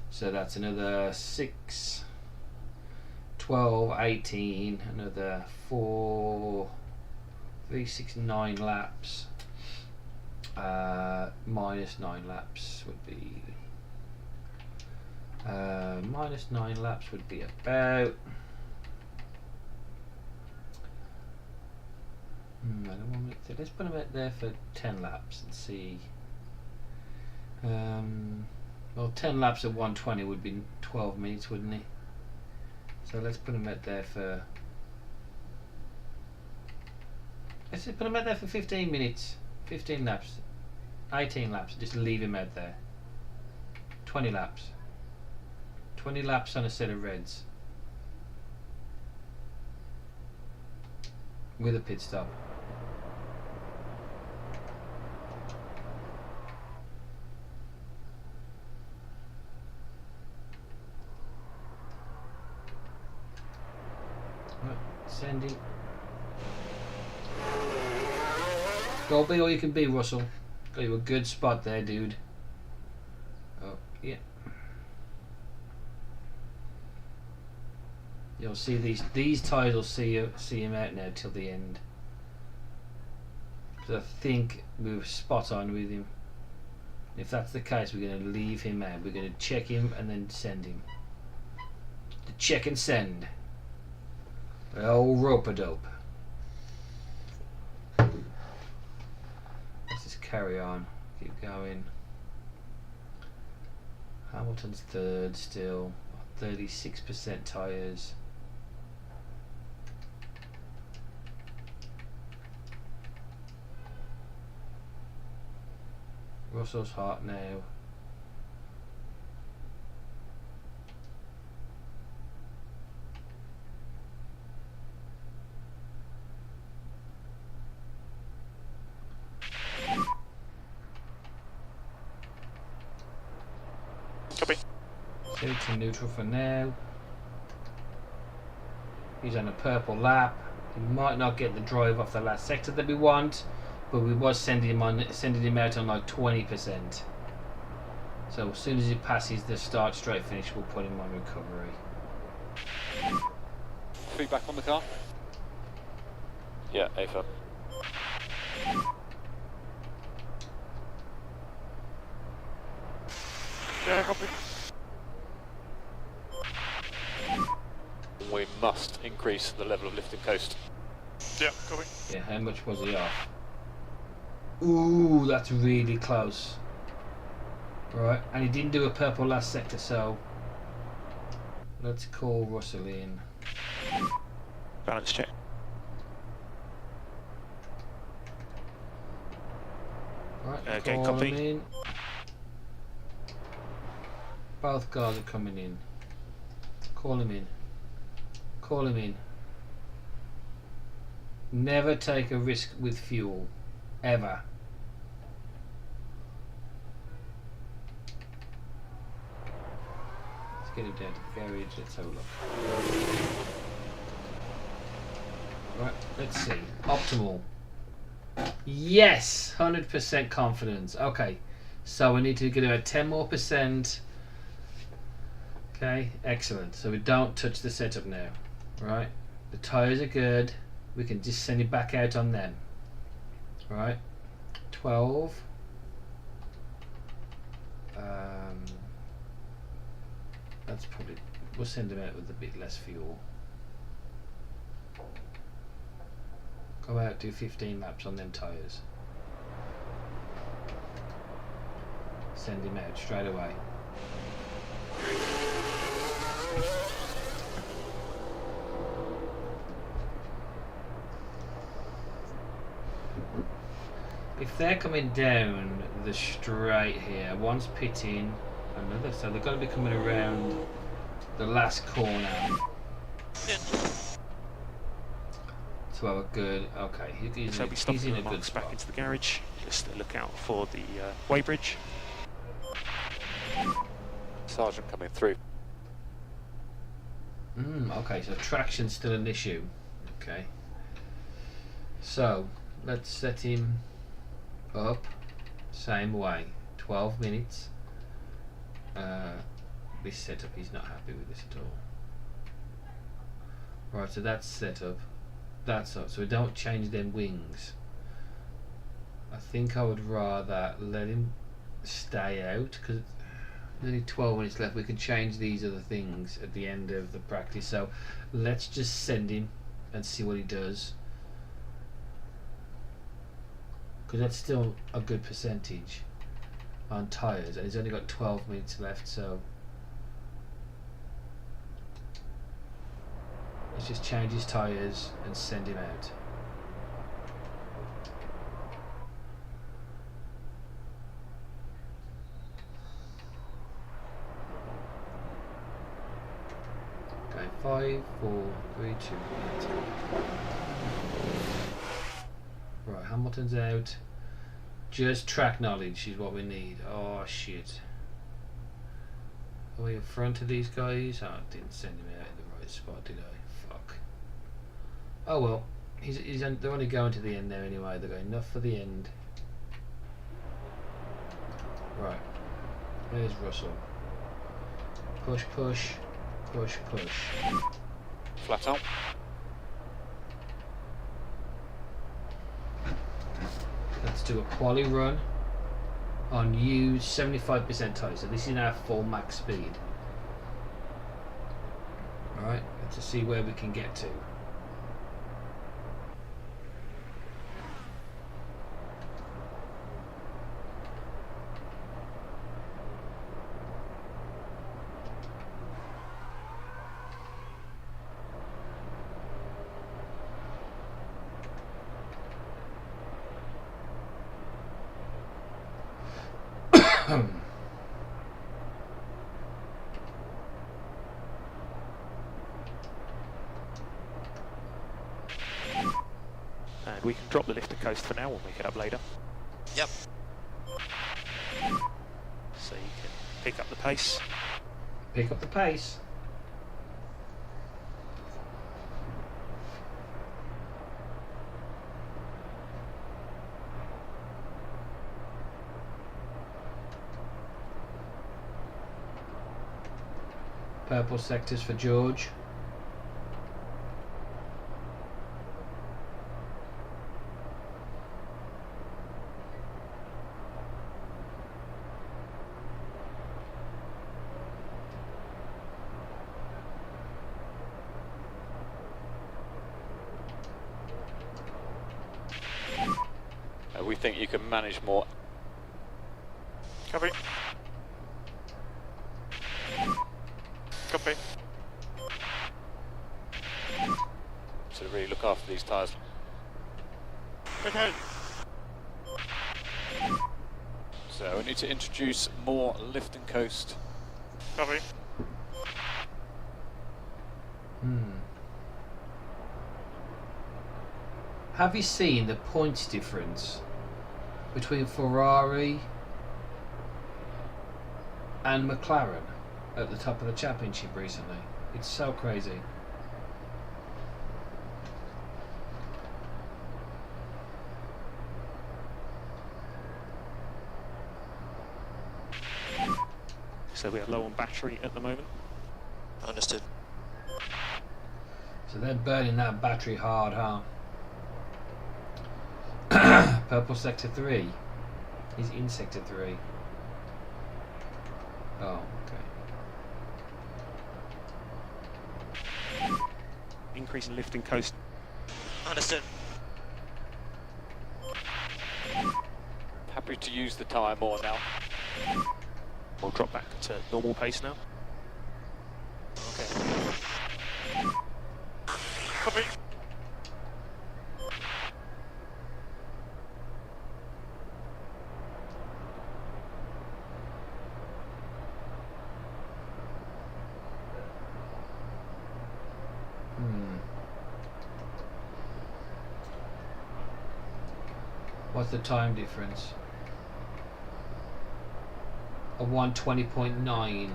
so that's another 6, 12, 18, another 4, 3, 6, 9 laps. Minus 9 laps would be minus 9 laps would be about. I don't want to, let's put him out there for 10 laps and see. Well, 10 laps at 1:20 would be 12 minutes, wouldn't he? So let's put him out there for. Let's just put him out there for 15 minutes, 15 laps, 18 laps. Just leave him out there. 20 laps. 20 laps on a set of reds with a pit stop. Right, Sandy. Go be all you can be, Russell. Got you a good spot there, dude. Oh, yeah. You'll see these tyres will see him out now till the end. Because I think we were spot on with him. If that's the case, we're going to leave him out. We're going to check him and then send him. The check and send. The old rope-a-dope. Let's just carry on. Keep going. Hamilton's third still. 36% tyres. Russell's hot now. Copy. Set it to neutral for now. He's on a purple lap. He might not get the drive off the last sector that we want, but we was sending him out on like 20%. So as soon as he passes the start straight finish, we'll put him on recovery. Feedback on the car? Yeah, AFib. Yeah, copy. We must increase the level of lift and coast. Yeah, copy. Yeah, how much was he off? Ooh, that's really close. Right, and he didn't do a purple last sector, so let's call Russell in. Balance check. Right, Okay, call copy. him in. Both guys are coming in. Call him in. Call him in. Never take a risk with fuel. Ever. Let's get him down to the garage. Let's have a look. Right, let's see. Optimal. Yes! 100% confidence. Okay. So we need to get about 10 more %. Okay, excellent. So we don't touch the setup now. Right? The tyres are good. We can just send it back out on them. Right? 12. That's probably, we'll send him out with a bit less fuel. Go out, do 15 laps on them tyres. Send him out straight away. If they're coming down the straight here, one's pitting, another, so they're going to be coming around the last corner. To have a good, okay, he's So we stop in a the good marks back spot. into the garage. Just look out for the weighbridge. Sergeant coming through. Okay, so traction's still an issue. Okay. So, let's set him up same way. 12 minutes. This setup, he's not happy with this at all. Right, so that's set up. That's up. So we don't change them wings. I think I would rather let him stay out because only 12 minutes left. We can change these other things at the end of the practice. So let's just send him and see what he does. Because that's still a good percentage on tyres, and he's only got 12 minutes left. So let's just change his tyres and send him out. Okay, 5, 4, 3, 2, 1. Right, Hamilton's out. Just track knowledge is what we need. Oh shit. Are we in front of these guys? Oh, I didn't send him out in the right spot, did I? Fuck. Oh well. They're only going to the end there anyway. They're going enough for the end. Right. There's Russell. Push, push, push, push. Flat out. Let's do a quali run on used 75% tyres. So this is now full max speed. Alright, let's just see where we can get to. And we can drop the lifter coast for now, we'll make it up later. Yep. So you can pick up the pace. Pick up the pace. Purple sectors for George. We think you can manage more. Copy. Copy. So really look after these tyres. Okay. So we need to introduce more lift and coast. Copy. Have you seen the points difference between Ferrari and McLaren at the top of the championship recently? It's so crazy. So we are low on battery at the moment. Understood. So they're burning that battery hard, huh? Purple sector 3. He's in sector 3. Oh, okay. Increase in lift and coast. Understood. Happy to use the tyre more now. We'll drop back to normal pace now. Okay. Copy. What's the time difference? A 120.9.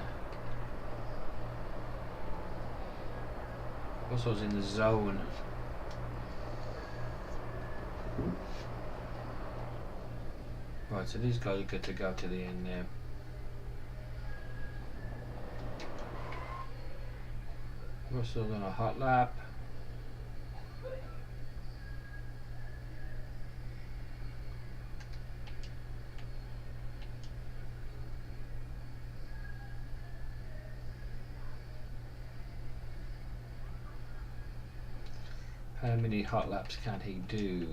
Also, I was in the zone. Right, so these guys are good to go to the end now. Russell's on a hot lap. How many hot laps can he do?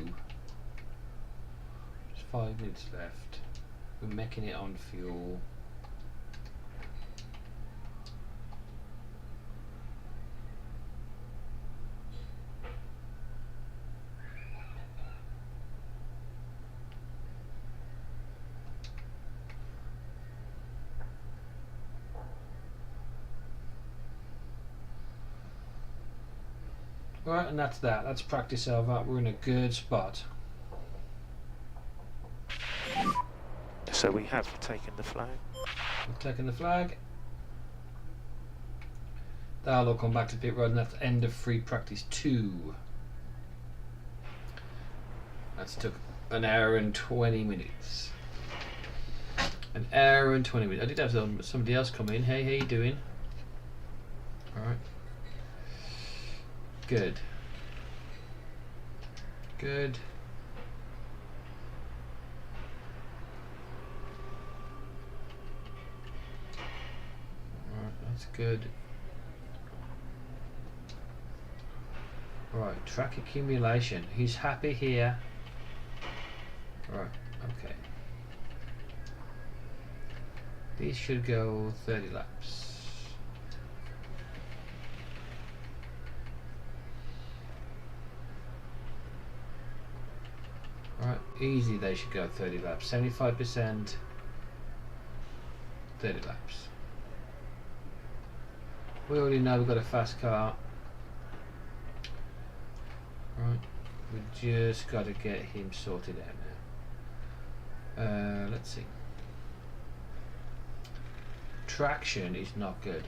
There's 5 minutes left. We're making it on fuel. Right, and that's that. That's practice over. We're in a good spot. So we have taken the flag. We've taken the flag. That'll come back to pit road, and that's the end of free practice 2. That's took an hour and 20 minutes. An hour and 20 minutes. I did have somebody else come in. Hey, how you doing? Alright. Good. Good. Alright, that's good. Right, track accumulation. He's happy here. Right, okay. These should go 30 laps. Right, easy they should go 30 laps. 75%, 30 laps. We already know we've got a fast car. Right, we just got to get him sorted out now. Let's see. Traction is not good.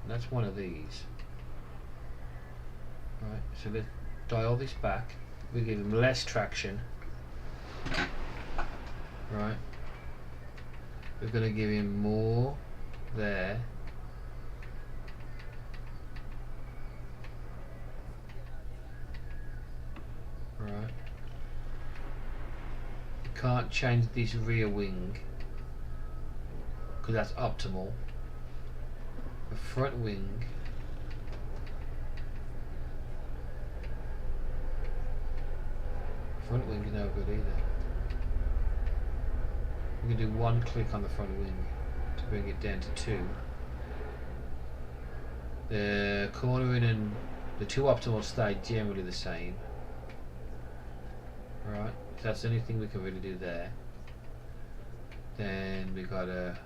That's one of these. Right, so let's dial this back. We give him less traction. Right. We're going to give him more there. Right. You can't change this rear wing because that's optimal. The front wing. Front wing is no good either. We can do 1 click on the front wing to bring it down to 2. The cornering and the 2 optimal stay generally the same. Right, so that's the only thing we can really do there. Then we got a.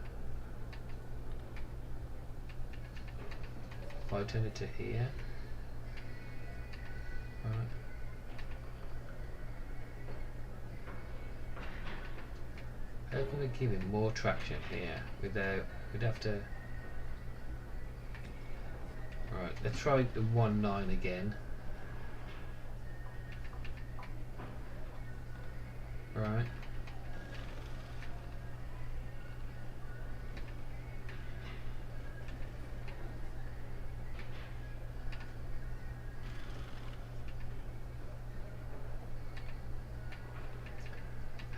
If I turn it to here. Right. How can we give him more traction here without, we'd have to. Right, let's try the 1.9 again. Right.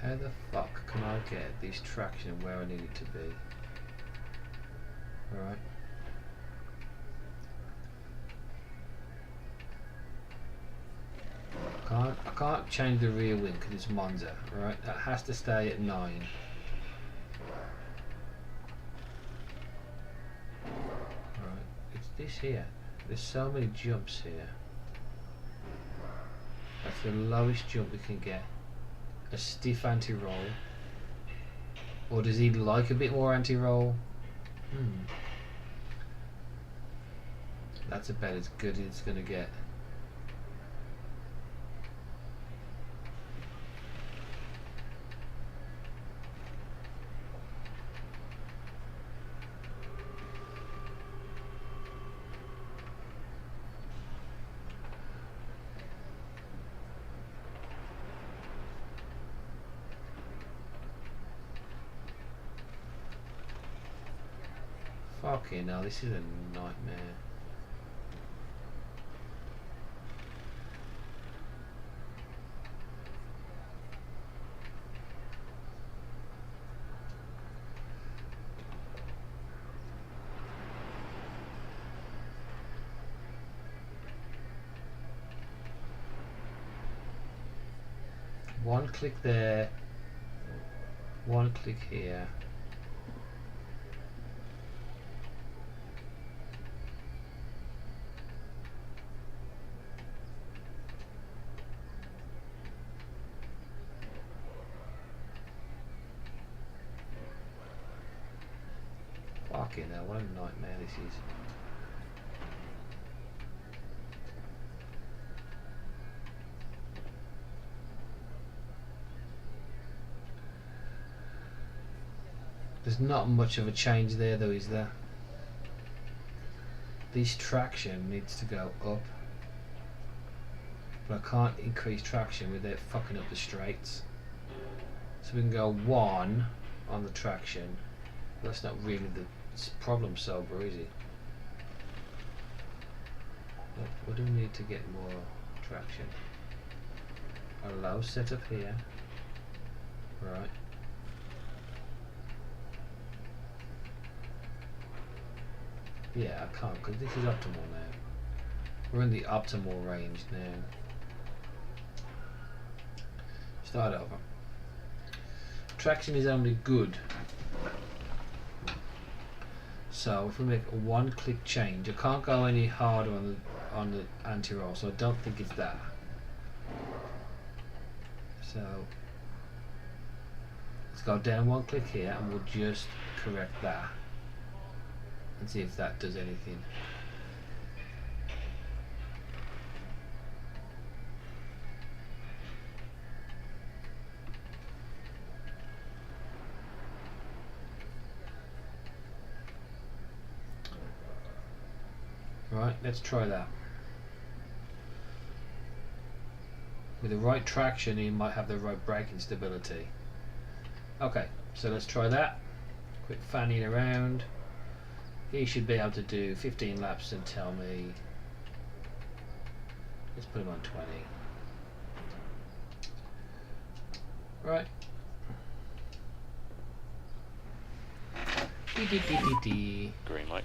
How the fuck can I get this traction where I need it to be? Alright. I can't change the rear wing because it's Monza, right? That has to stay at 9. Right, it's this here. There's so many jumps here. That's the lowest jump we can get. A stiff anti-roll. Or does he like a bit more anti-roll? That's about as good as it's going to get. Fucking hell, this is a nightmare. One click there, one click here. Fucking hell, what a nightmare this is. There's not much of a change there though, is there? This traction needs to go up. But I can't increase traction without fucking up the straights. So we can go 1 on the traction. That's not really the problem solver, is it? What do we need to get more traction? A low setup here. Right. Yeah, I can't because this is optimal now. We're in the optimal range now. Start over. Traction is only good. So if we make a one-click change, I can't go any harder on the anti-roll, so I don't think it's that. So let's go down one click here, and we'll just correct that and see if that does anything. Right, let's try that. With the right traction, you might have the right braking stability. Okay, so let's try that. Quick fanning around. He should be able to do 15 laps and tell me. Let's put him on 20. Right. Green light.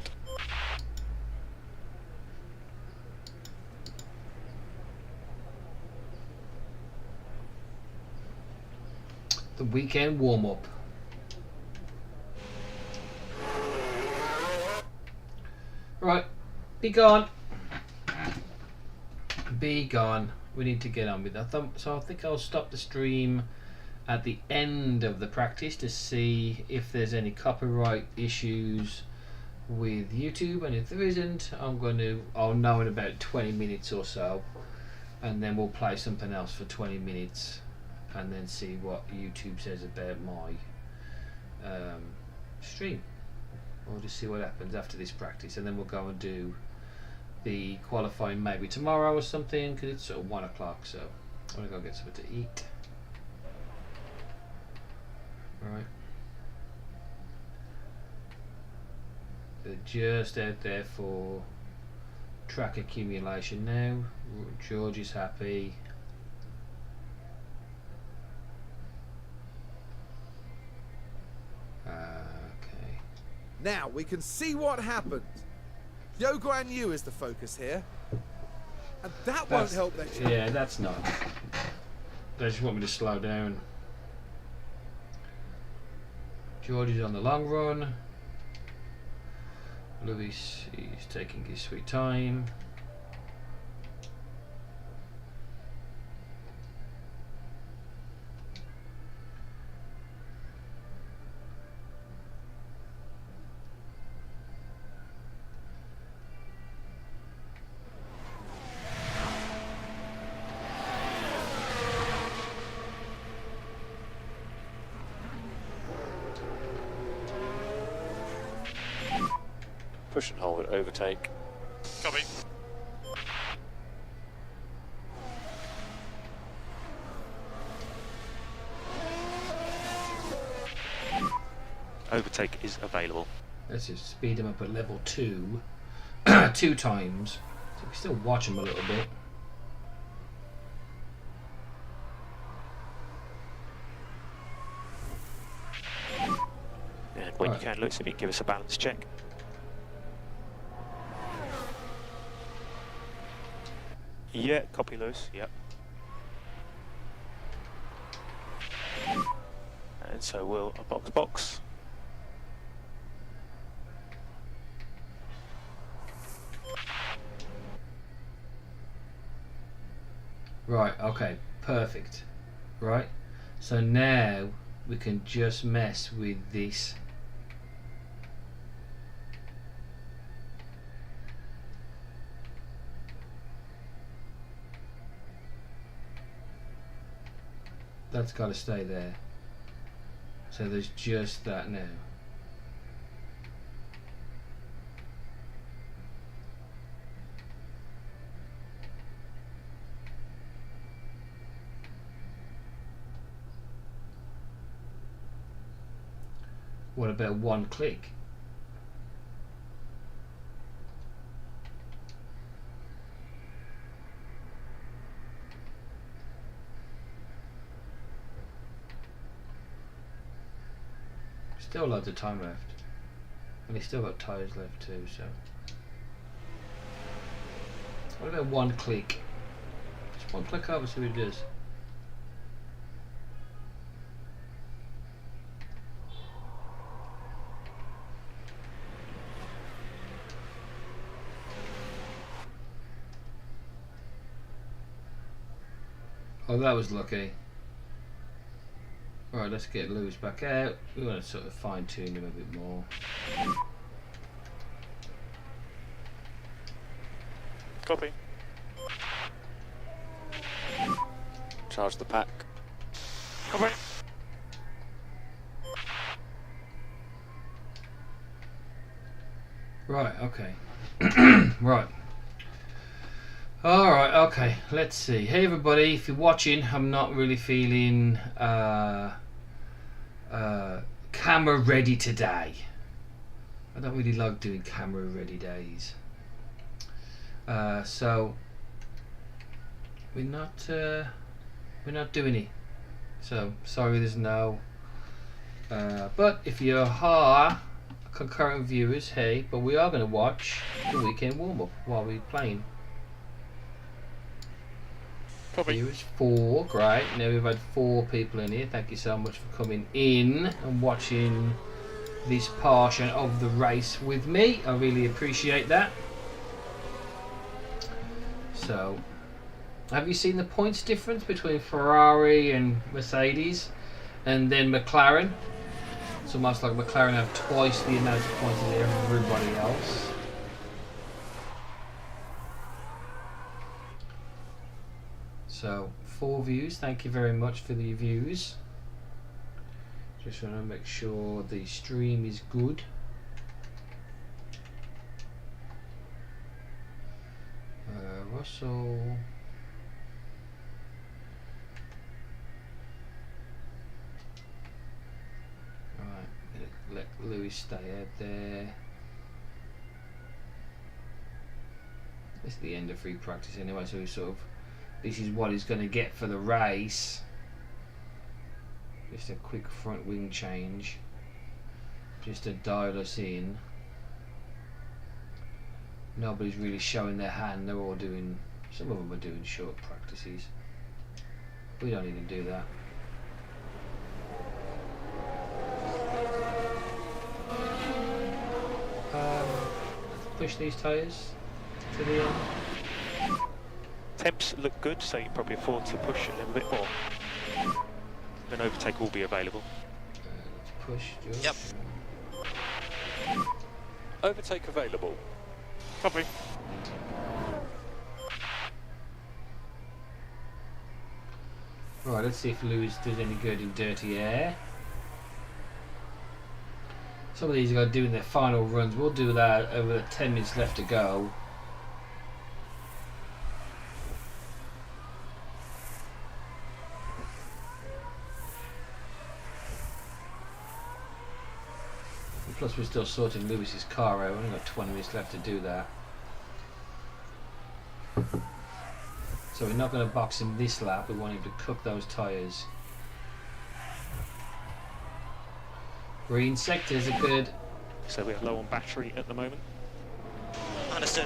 The weekend warm-up. Right, be gone. Be gone. We need to get on with that. So I think I'll stop the stream at the end of the practice to see if there's any copyright issues with YouTube, and if there isn't, I'll know in about 20 minutes or so, and then we'll play something else for 20 minutes and then see what YouTube says about my stream. We'll just see what happens after this practice, and then we'll go and do the qualifying maybe tomorrow or something, because it's sort of 1 o'clock, so I'm gonna go get something to eat. Alright. They're just out there for track accumulation now. George is happy. Now we can see what happened. Zhou Guan Yu is the focus here. And that won't help their chance. Yeah, that's not. They just want me to slow down. George is on the long run. Luis is taking his sweet time. Push and hold, overtake. Copy. Overtake is available. Let's just speed him up at level 2 2 times. So we can still watch him a little bit. And when Right. you can, look, see if you can give us a balance check. Yeah, copy Lewis, yep. And so we'll a box. Right, okay, perfect. Right, so now we can just mess with this. That's got to stay there. So there's just that now. What about one click? Still loads of time left. And he's still got tyres left too, so. What about one click? Just one click over, see what it does. Oh, that was lucky. Alright, let's get Lewis back out. We want to sort of fine tune him a bit more. Copy. Charge the pack. Copy. Right, okay. Right. Alright, okay, let's see. Hey everybody, if you're watching, I'm not really feeling camera ready today. I don't really like doing camera ready days. So we're not doing it. So sorry there's no but if you are concurrent viewers, hey, but we are going to watch the weekend warm-up while we're playing. Copy. Viewers 4, great. Now we've had 4 people in here. Thank you so much for coming in and watching this portion of the race with me. I really appreciate that. So, have you seen the points difference between Ferrari and Mercedes and then McLaren? It's almost like McLaren have twice the amount of points as everybody else. So 4 views, thank you very much for the views. Just want to make sure the stream is good. Russell. Right, let Lewis stay out there. It's the end of free practice anyway, so he's sort of, this is what he's going to get for the race. Just a quick front wing change. just to dial us in. Nobody's really showing their hand. They're all doing. Some of them are doing short practices. We don't even do that. Let's push these tyres to the end. Temps look good, so you can probably afford to push a little bit more. Then overtake will be available. Let's push, George. Yep. Overtake available. Copy. Right, let's see if Lewis does any good in dirty air. Some of these are going to do in their final runs. We'll do that over the 10 minutes left to go. And plus we're still sorting Lewis's car out. We've only got 20 minutes left to do that. So we're not going to box him this lap. We want him to cook those tyres. Green sectors are good. So we are low on battery at the moment. Understood.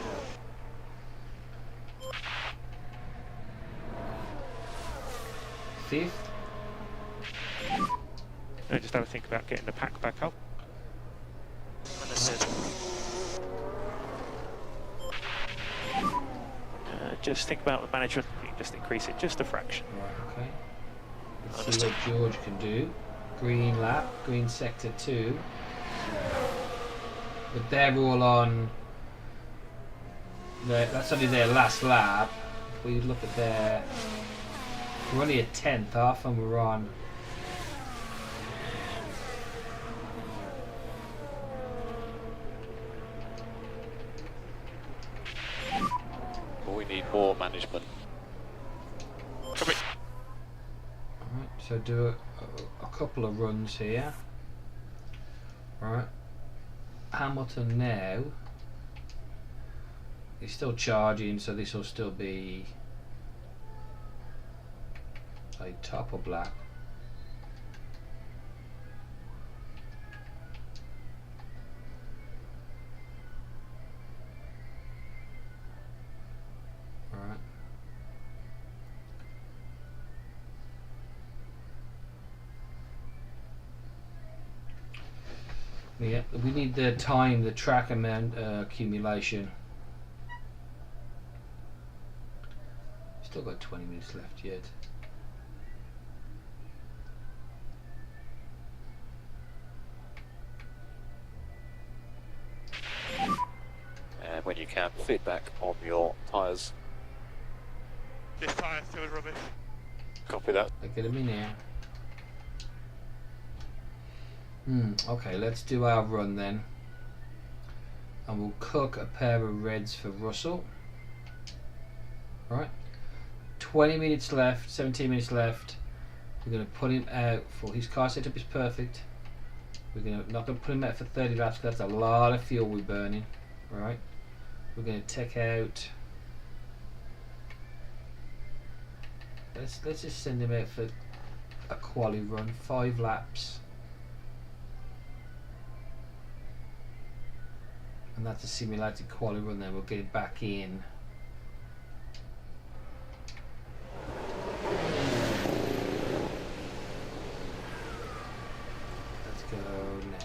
Fifth. Now just have a think about getting the pack back up. Understood. Just think about the management. You can just increase it just a fraction. Right, okay. Let's see what George can do. Green lap, green sector 2. But they're all on. That's only their last lap. If we look at their. We're only a 10th off and we're on. We need more management. Copy. Alright, so do a couple of runs here. Right. Hamilton now. He's still charging, so this will still be a top of lap. Alright. Yeah, we need the time, the track amount accumulation. Still got 20 minutes left yet. And when you can, feedback on your tyres. This tyre still rubbish. Copy that. Look at him in here. Okay, let's do our run then. And we'll cook a pair of reds for Russell. Right. 20 minutes left, 17 minutes left. We're going to put him out for his car setup is perfect. We're not going to put him out for 30 laps because that's a lot of fuel we're burning. Right. We're going to take out. Let's just send him out for a quali run, 5 laps. And that's a simulated quali run, then we'll get it back in. Let's go now.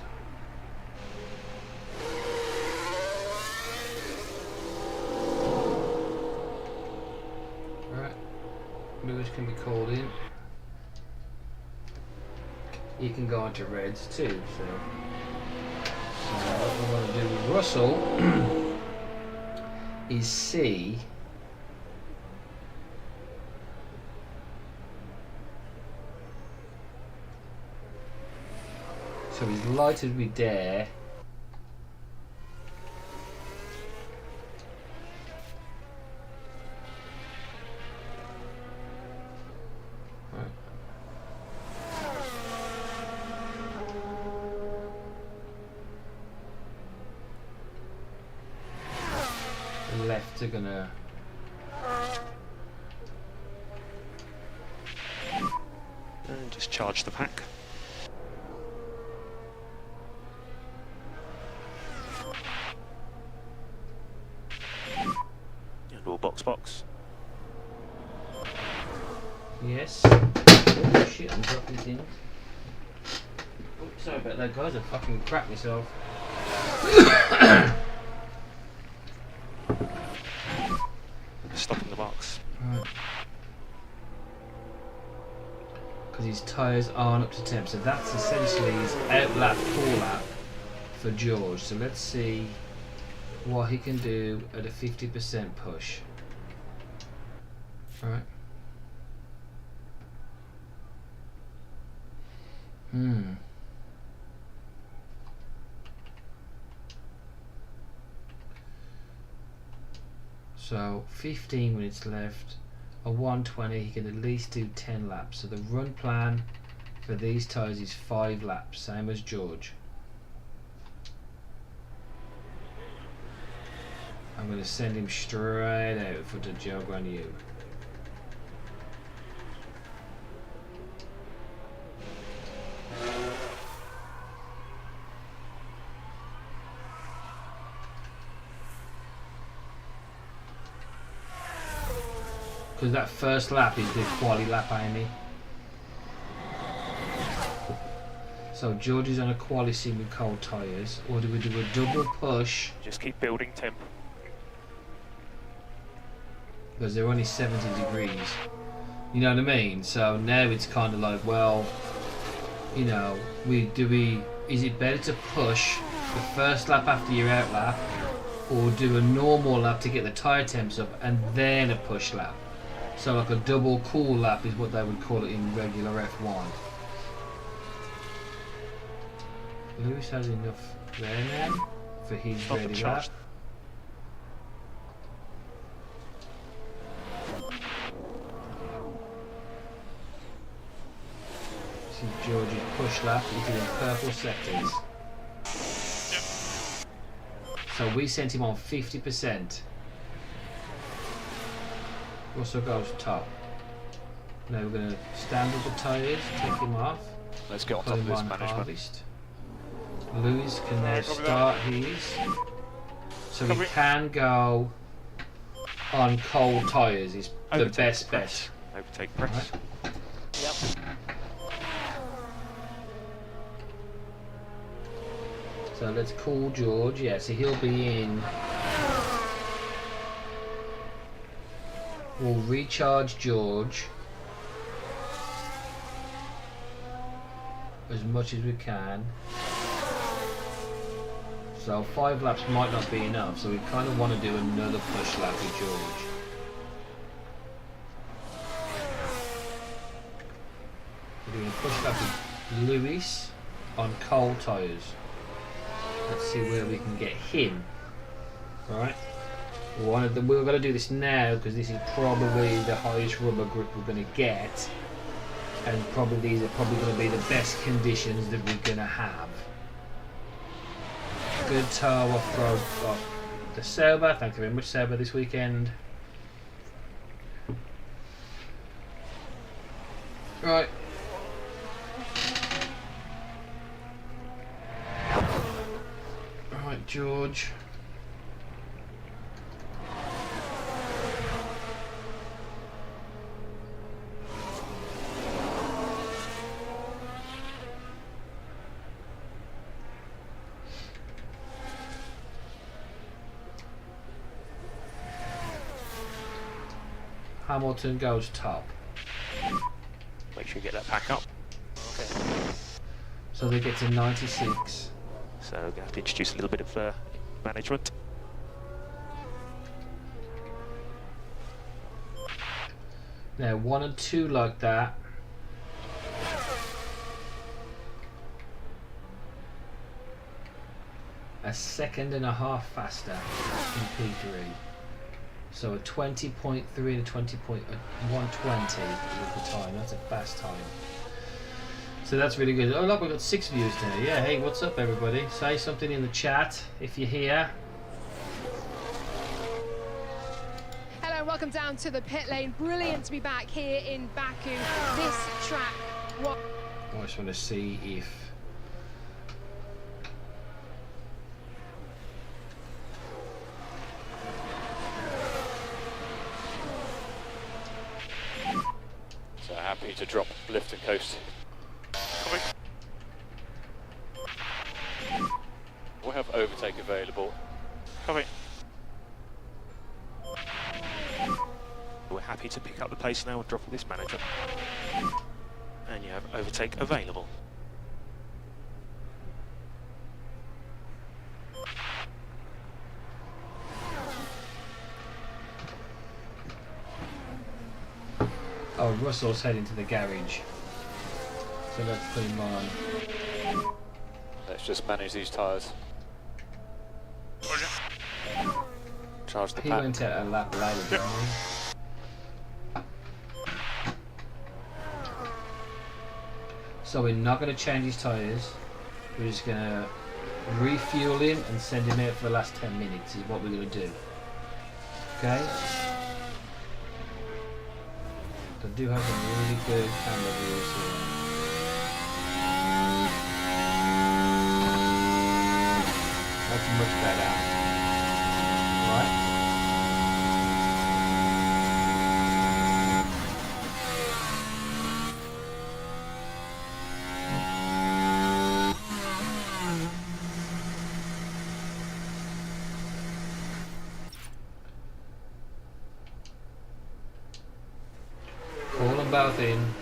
Alright. Lewis can be called in. He can go into reds too, so. What we want to do with Russell is see so his light would be there. Right. Left are gonna And just charge the pack. box. Yes. Oh shit, I'm dropping things. Oh, sorry about that, guys. I fucking cracked myself. Stopping the box. Right. Because his tyres aren't up to temp, so that's essentially his out lap, full lap for George. So let's see what he can do at a 50% push. Alright. So 15 minutes left. A 120, he can at least do 10 laps. So the run plan for these tyres is 5 laps, same as George. I'm going to send him straight out for the Zhou Guanyu. Because that first lap is the quali lap, Amy. So George is on a quali sim with cold tyres, or do we do a double push? Just keep building temp. Because they're only 70 degrees. You know what I mean? So now it's kind of like, well, you know, is it better to push the first lap after your out lap, or do a normal lap to get the tyre temps up and then a push lap? So like a double cool lap is what they would call it in regular F1. Lewis has enough there now for his Stop ready the lap. charge. See George's push lap, he's doing purple sectors. So we sent him on 50%. Russell goes top. Now we're going to stand up the tyres, take him off. Let's get on put top of him this on management. harvest. Lewis can now Copy that. start his. So Copy. he can go on cold tyres, is the Overtake best press. bet. Overtake press. So let's call George. Yeah, so he'll be in. We'll recharge George as much as we can. So 5 laps might not be enough, so we kind of want to do another push lap with George. We're doing a push lap with Lewis on cold tyres. Let's see where we can get him. Right. We're going to do this now because this is probably the highest rubber grip we're going to get, and probably these are probably going to be the best conditions that we're going to have. Good toe off-road off the Sauber. Thank you very much, Sauber, this weekend. Right. Right, George. Hamilton goes top. Make sure you get that pack up. Okay. So they get to 96. So we're going to have to introduce a little bit of management. Now 1 and 2 like that. A second and a half faster in P3. So a 20.3 and a 120 is the time. That's a fast time. So that's really good. Oh look, we've got 6 views now. Yeah, hey, what's up everybody? Say something in the chat if you're here. Hello, welcome down to the pit lane. Brilliant to be back here in Baku. This track, what? I just want to see if to drop lift and coast. Copy. We'll have overtake available. Copy. We're happy to pick up the pace now and drop this manager. And you have overtake available. Oh, Russell's heading to the garage. So let's put him on. Let's just manage these tyres. Roger. Charge the He pack. went out a lap later, didn't he? So we're not going to change his tyres. We're just going to refuel him and send him out for the last 10 minutes is what we're going to do. Okay? I do have some really good camera views here. That's much better. Right? Call them both in.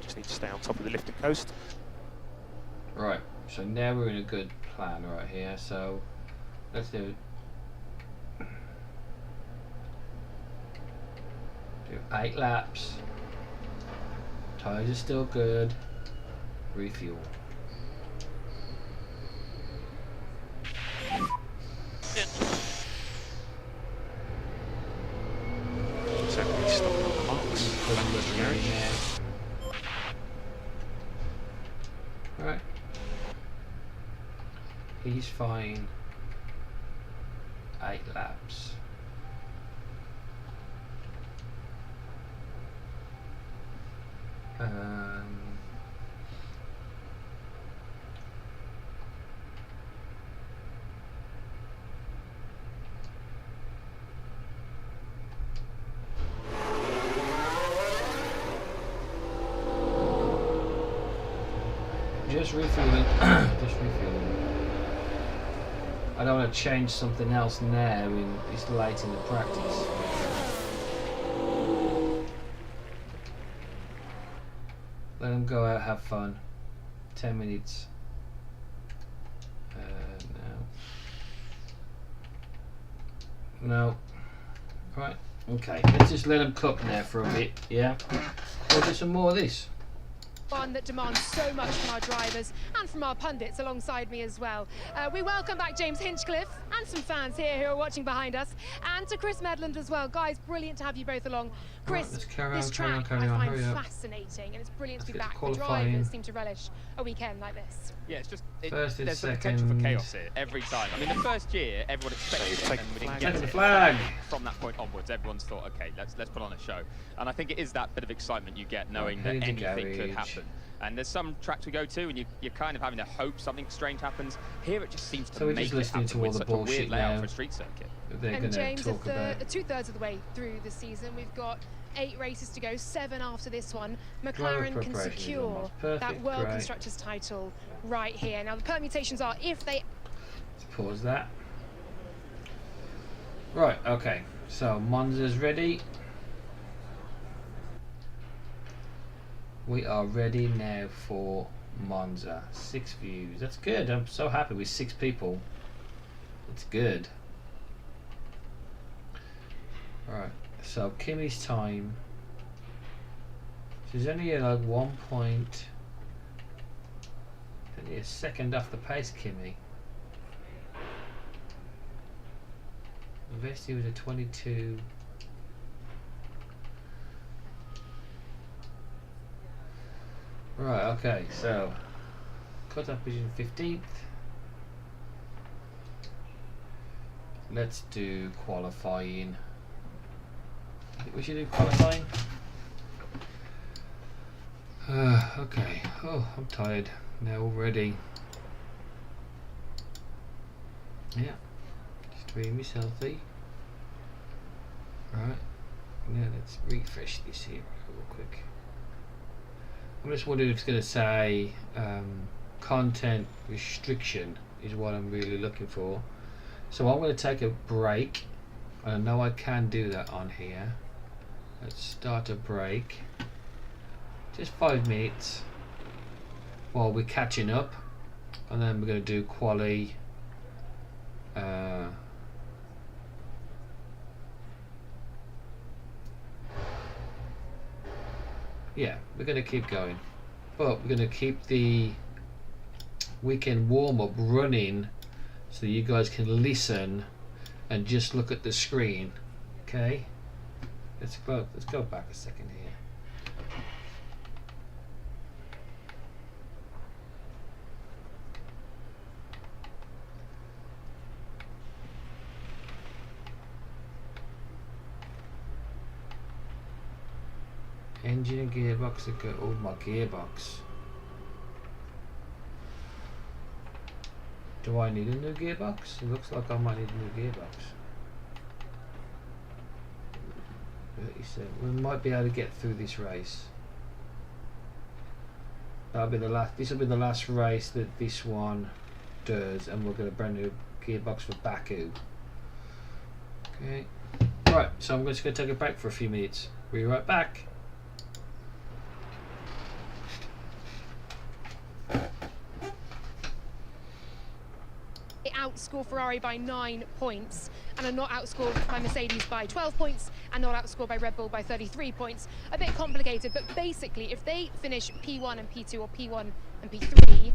Just need to stay on top of the lift and coast. Right, so now we're in a good plan right here, so let's do 8 laps. Tires are still good. Refuel. So we stop on the marks. Alright. He's fine. 8 laps. Just refueling. Just refueling. I don't want to change something else now in it's late in the practice. Let them go out, have fun. 10 minutes. No. No. Right. Okay. Let's just let them cook now for a bit. Yeah. We'll do some more of this. One that demands so much from our drivers and from our pundits alongside me as well. We welcome back James Hinchcliffe and some fans here who are watching behind us, and to Chris Medland as well. Guys, brilliant to have you both along. Chris, Right, let's carry on, this carry on, track carry on, I hurry find up. fascinating, and it's brilliant Let's to be get to back. The qualifying. drivers seem to relish a weekend like this. Yeah, it's just First and there's the potential for second. chaos here every time. I mean, the first year everyone expected it, and we didn't get Take the it. flag. From that point onwards, everyone's thought, okay, let's put on a show, and I think it is that bit of excitement you get knowing that Heading to anything could garage. happen. And there's some tracks we go to, and you're kind of having to hope something strange happens. Here, it just seems to So we're make just it listening happen to all with the such a bullshit weird layout now for a street circuit. They're going And to James, talk about. 2/3 of the way through the season, we've got 8 races to go, 7 after this one. Driver McLaren can preparation is secure almost perfect, that World great. Constructors title right here. Now the permutations are if they Let's pause that. Right, okay. So Monza's ready. We are ready now for Monza. 6 views. That's good. I'm so happy with 6 people. It's good. Alright, so Kimi's time. She's only at like 1 point. Only a second off the pace, Kimi. Vesti was a 22. Right, okay, so cut off position 15th. Let's do qualifying. I think we should do qualifying. Okay. Oh, I'm tired now already. Yeah. Just doing myself. Right. Now let's refresh this here real quick. I'm just wondering if it's going to say content restriction is what I'm really looking for. So I'm going to take a break. I know I can do that on here. Let's start a break. Just 5 minutes while we're catching up, and then we're going to do quali. Yeah, we're going to keep going, but we're going to keep the weekend warm-up running so you guys can listen and just look at the screen. Okay, let's go back a second here. Engine and gearbox are good. Oh, my gearbox. Do I need a new gearbox? It looks like I might need a new gearbox. 37. We might be able to get through this race. That'll be the last. This will be the last race that this one does, and we'll get a brand new gearbox for Baku. Okay. Right. So I'm just going to take a break for a few minutes. We'll be right back. Outscore Ferrari by 9 points and are not outscored by Mercedes by 12 points and not outscored by Red Bull by 33 points. A bit complicated, but basically if they finish P1 and P2 or P1 and P3,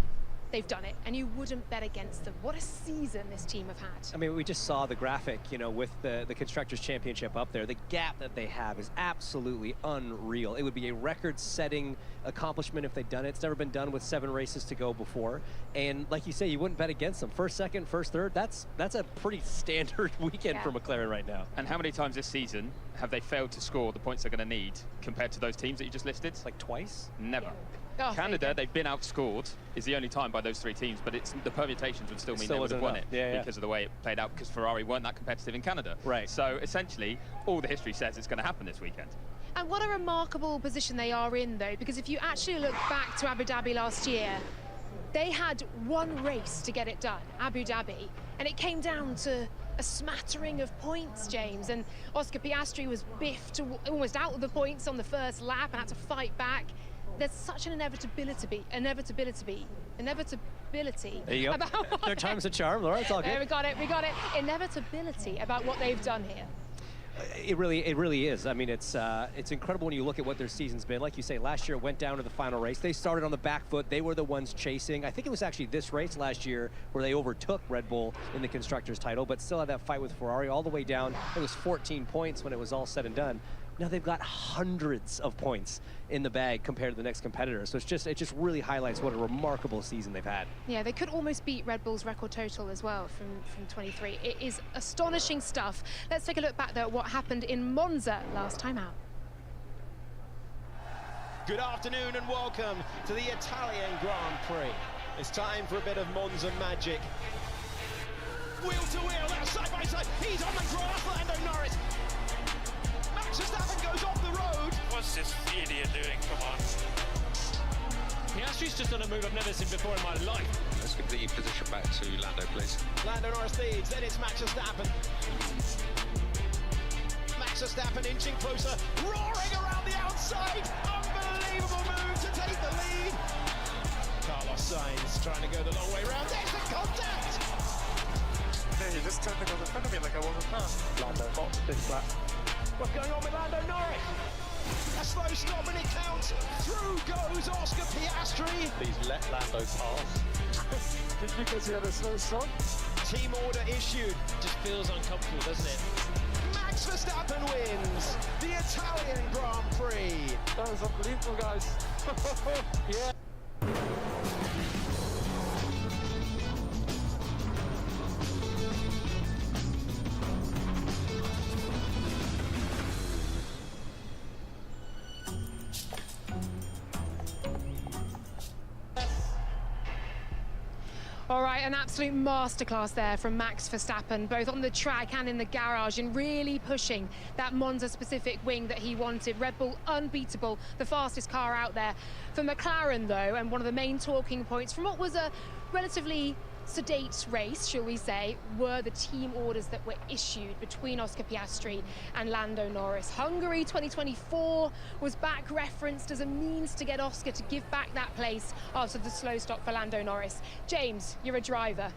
they've done it, and you wouldn't bet against them. What a season this team have had. I mean, we just saw the graphic, you know, with the Constructors' Championship up there. The gap that they have is absolutely unreal. It would be a record-setting accomplishment if they'd done it. It's never been done with 7 races to go before. And like you say, you wouldn't bet against them. First, second, first, third, that's a pretty standard weekend for McLaren right now. And how many times this season have they failed to score the points they're going to need compared to those teams that you just listed? Like twice? Never. Yeah. Oh, Canada, they've been outscored, is the only time by those 3 teams, but it's the permutations would still mean they would have won it because of the way it played out, because Ferrari weren't that competitive in Canada. Right. So essentially, all the history says it's going to happen this weekend. And what a remarkable position they are in, though, because if you actually look back to Abu Dhabi last year, they had 1 race to get it done, Abu Dhabi, and it came down to a smattering of points, James, and Oscar Piastri was biffed almost out of the points on the first lap and had to fight back. There's such an inevitability There you go. about Their time's a charm, Laura. It's all good. There, we got it. Inevitability about what they've done here. It really is. I mean, it's incredible when you look at what their season's been. Like you say, last year it went down to the final race. They started on the back foot. They were the ones chasing. I think it was actually this race last year where they overtook Red Bull in the Constructors' title, but still had that fight with Ferrari all the way down. It was 14 points when it was all said and done. Now they've got hundreds of points in the bag compared to the next competitor. So it just really highlights what a remarkable season they've had. Yeah, they could almost beat Red Bull's record total as well from 23. It is astonishing stuff. Let's take a look back though at what happened in Monza last time out. Good afternoon and welcome to the Italian Grand Prix. It's time for a bit of Monza magic. Wheel to wheel, now side by side. He's on the grass, Lando Norris. Max Verstappen goes off the road. What's this idiot doing? Come on. Piastri's just done a move I've never seen before in my life. Let's give the position back to Lando, please. Lando Norris leads, then it's Max Verstappen. Max Verstappen inching closer, roaring around the outside. Unbelievable move to take the lead. Carlos Sainz trying to go the long way round. There's the contact. Hey, you just turned to go in front of me like I wasn't past. Lando box this flat. What's going on with Lando Norris? A slow stop and it counts. Through goes Oscar Piastri. Please let Lando pass. Just because he had a slow start? Team order issued. Just feels uncomfortable, doesn't it? Max Verstappen wins the Italian Grand Prix. That was unbelievable, guys. Yeah. All right, an absolute masterclass there from Max Verstappen, both on the track and in the garage, and really pushing that Monza-specific wing that he wanted. Red Bull unbeatable, the fastest car out there. For McLaren, though, and one of the main talking points from what was a relatively sedate race, shall we say, were the team orders that were issued between Oscar Piastri and Lando Norris. Hungary 2024 was back referenced as a means to get Oscar to give back that place after the slow stop for Lando Norris. James, you're a driver.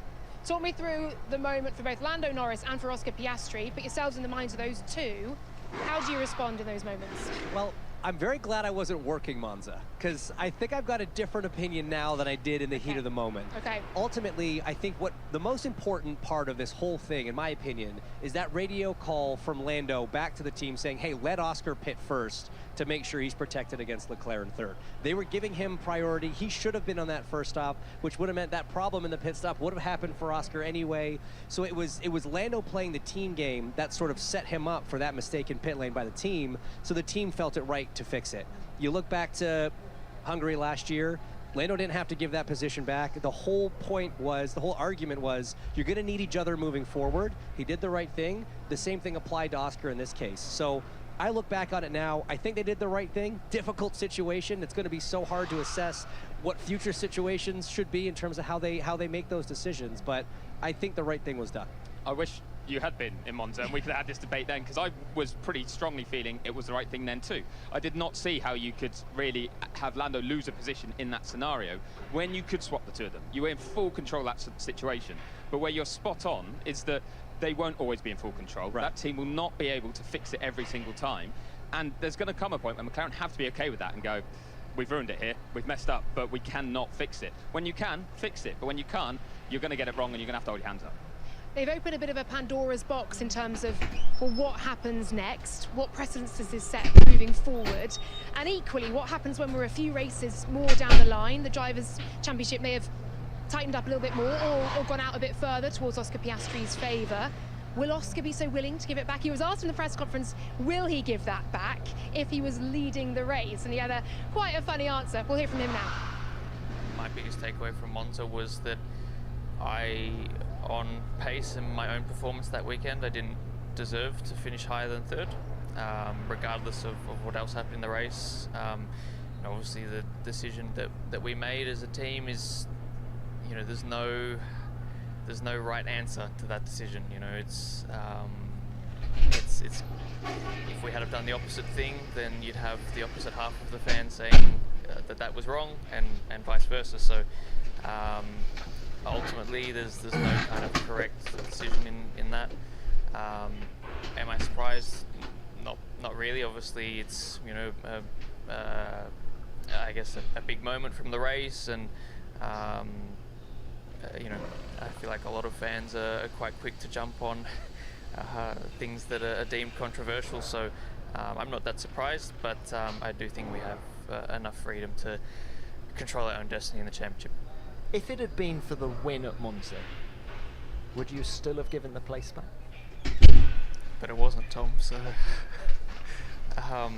Talk me through the moment for both Lando Norris and for Oscar Piastri. Put yourselves in the minds of those two. How do you respond in those moments? Well, I'm very glad I wasn't working Monza, because I think I've got a different opinion now than I did in the heat of the moment. Okay. Ultimately, I think what the most important part of this whole thing, in my opinion, is that radio call from Lando back to the team saying, hey, let Oscar pit first to make sure he's protected against Leclerc in third. They were giving him priority. He should have been on that first stop, which would have meant that problem in the pit stop would have happened for Oscar anyway. So it was Lando playing the team game that sort of set him up for that mistake in pit lane by the team, so the team felt it right to fix it. You look back to Hungary last year, Lando didn't have to give that position back. The whole argument was, you're gonna need each other moving forward. He did the right thing. The same thing applied to Oscar in this case. So I look back on it now, I think they did the right thing. Difficult situation. It's gonna be so hard to assess what future situations should be in terms of how they make those decisions, but I think the right thing was done. I wish you had been in Monza and we could have had this debate then, because I was pretty strongly feeling it was the right thing then too. I did not see how you could really have Lando lose a position in that scenario when you could swap the two of them. You were in full control of that situation. But where you're spot on is that they won't always be in full control. Right. That team will not be able to fix it every single time. And there's going to come a point when McLaren have to be okay with that and go, we've ruined it here, we've messed up, but we cannot fix it. When you can, fix it. But when you can't, you're going to get it wrong and you're going to have to hold your hands up. They've opened a bit of a Pandora's box in terms of, well, what happens next? What precedence does this set moving forward? And equally, what happens when we're a few races more down the line? The Drivers' Championship may have tightened up a little bit more or gone out a bit further towards Oscar Piastri's favour. Will Oscar be so willing to give it back? He was asked in the press conference, will he give that back if he was leading the race? And he had quite a funny answer. We'll hear from him now. My biggest takeaway from Monza was that on pace and my own performance that weekend, I didn't deserve to finish higher than third, regardless of what else happened in the race. Obviously the decision that we made as a team is, there's no right answer to that decision. It's if we had have done the opposite thing, then you'd have the opposite half of the fans saying that was wrong, and vice versa. So ultimately, there's no kind of correct decision in that. Am I surprised? Not really. Obviously, it's I guess a big moment from the race, and I feel like a lot of fans are quite quick to jump on things that are deemed controversial. So I'm not that surprised, but I do think we have enough freedom to control our own destiny in the championship. If it had been for the win at Monza, would you still have given the place back? But it wasn't, Tom, so I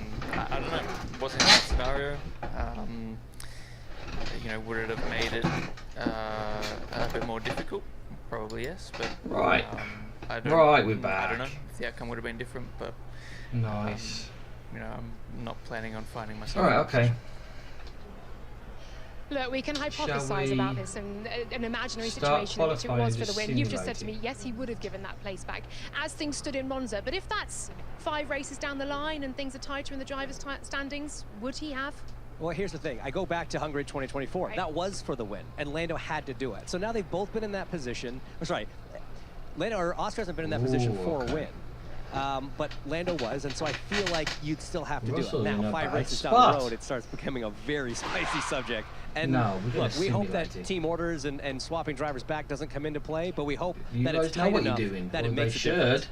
don't know. It wasn't in that scenario. Would it have made it a bit more difficult? Probably yes, but right. We're back. I don't know if the outcome would have been different, but nice. I'm not planning on finding myself. All right, okay. Look, we can hypothesize about this and an imaginary situation in which it was for the win. You've just said to me, yes, he would have given that place back as things stood in Monza. But if that's 5 races down the line and things are tighter in the drivers' standings, would he have? Well, here's the thing. I go back to Hungary 2024. Right. That was for the win, and Lando had to do it. So now they've both been in that position. Oscar hasn't been in that position for a win. But Lando was, and so I feel like you'd still have to do it. Now, 5 races down the road, it starts becoming a very spicy subject. And look, we hope that team orders and swapping drivers back doesn't come into play, but we hope that it's tight enough that it makes a difference.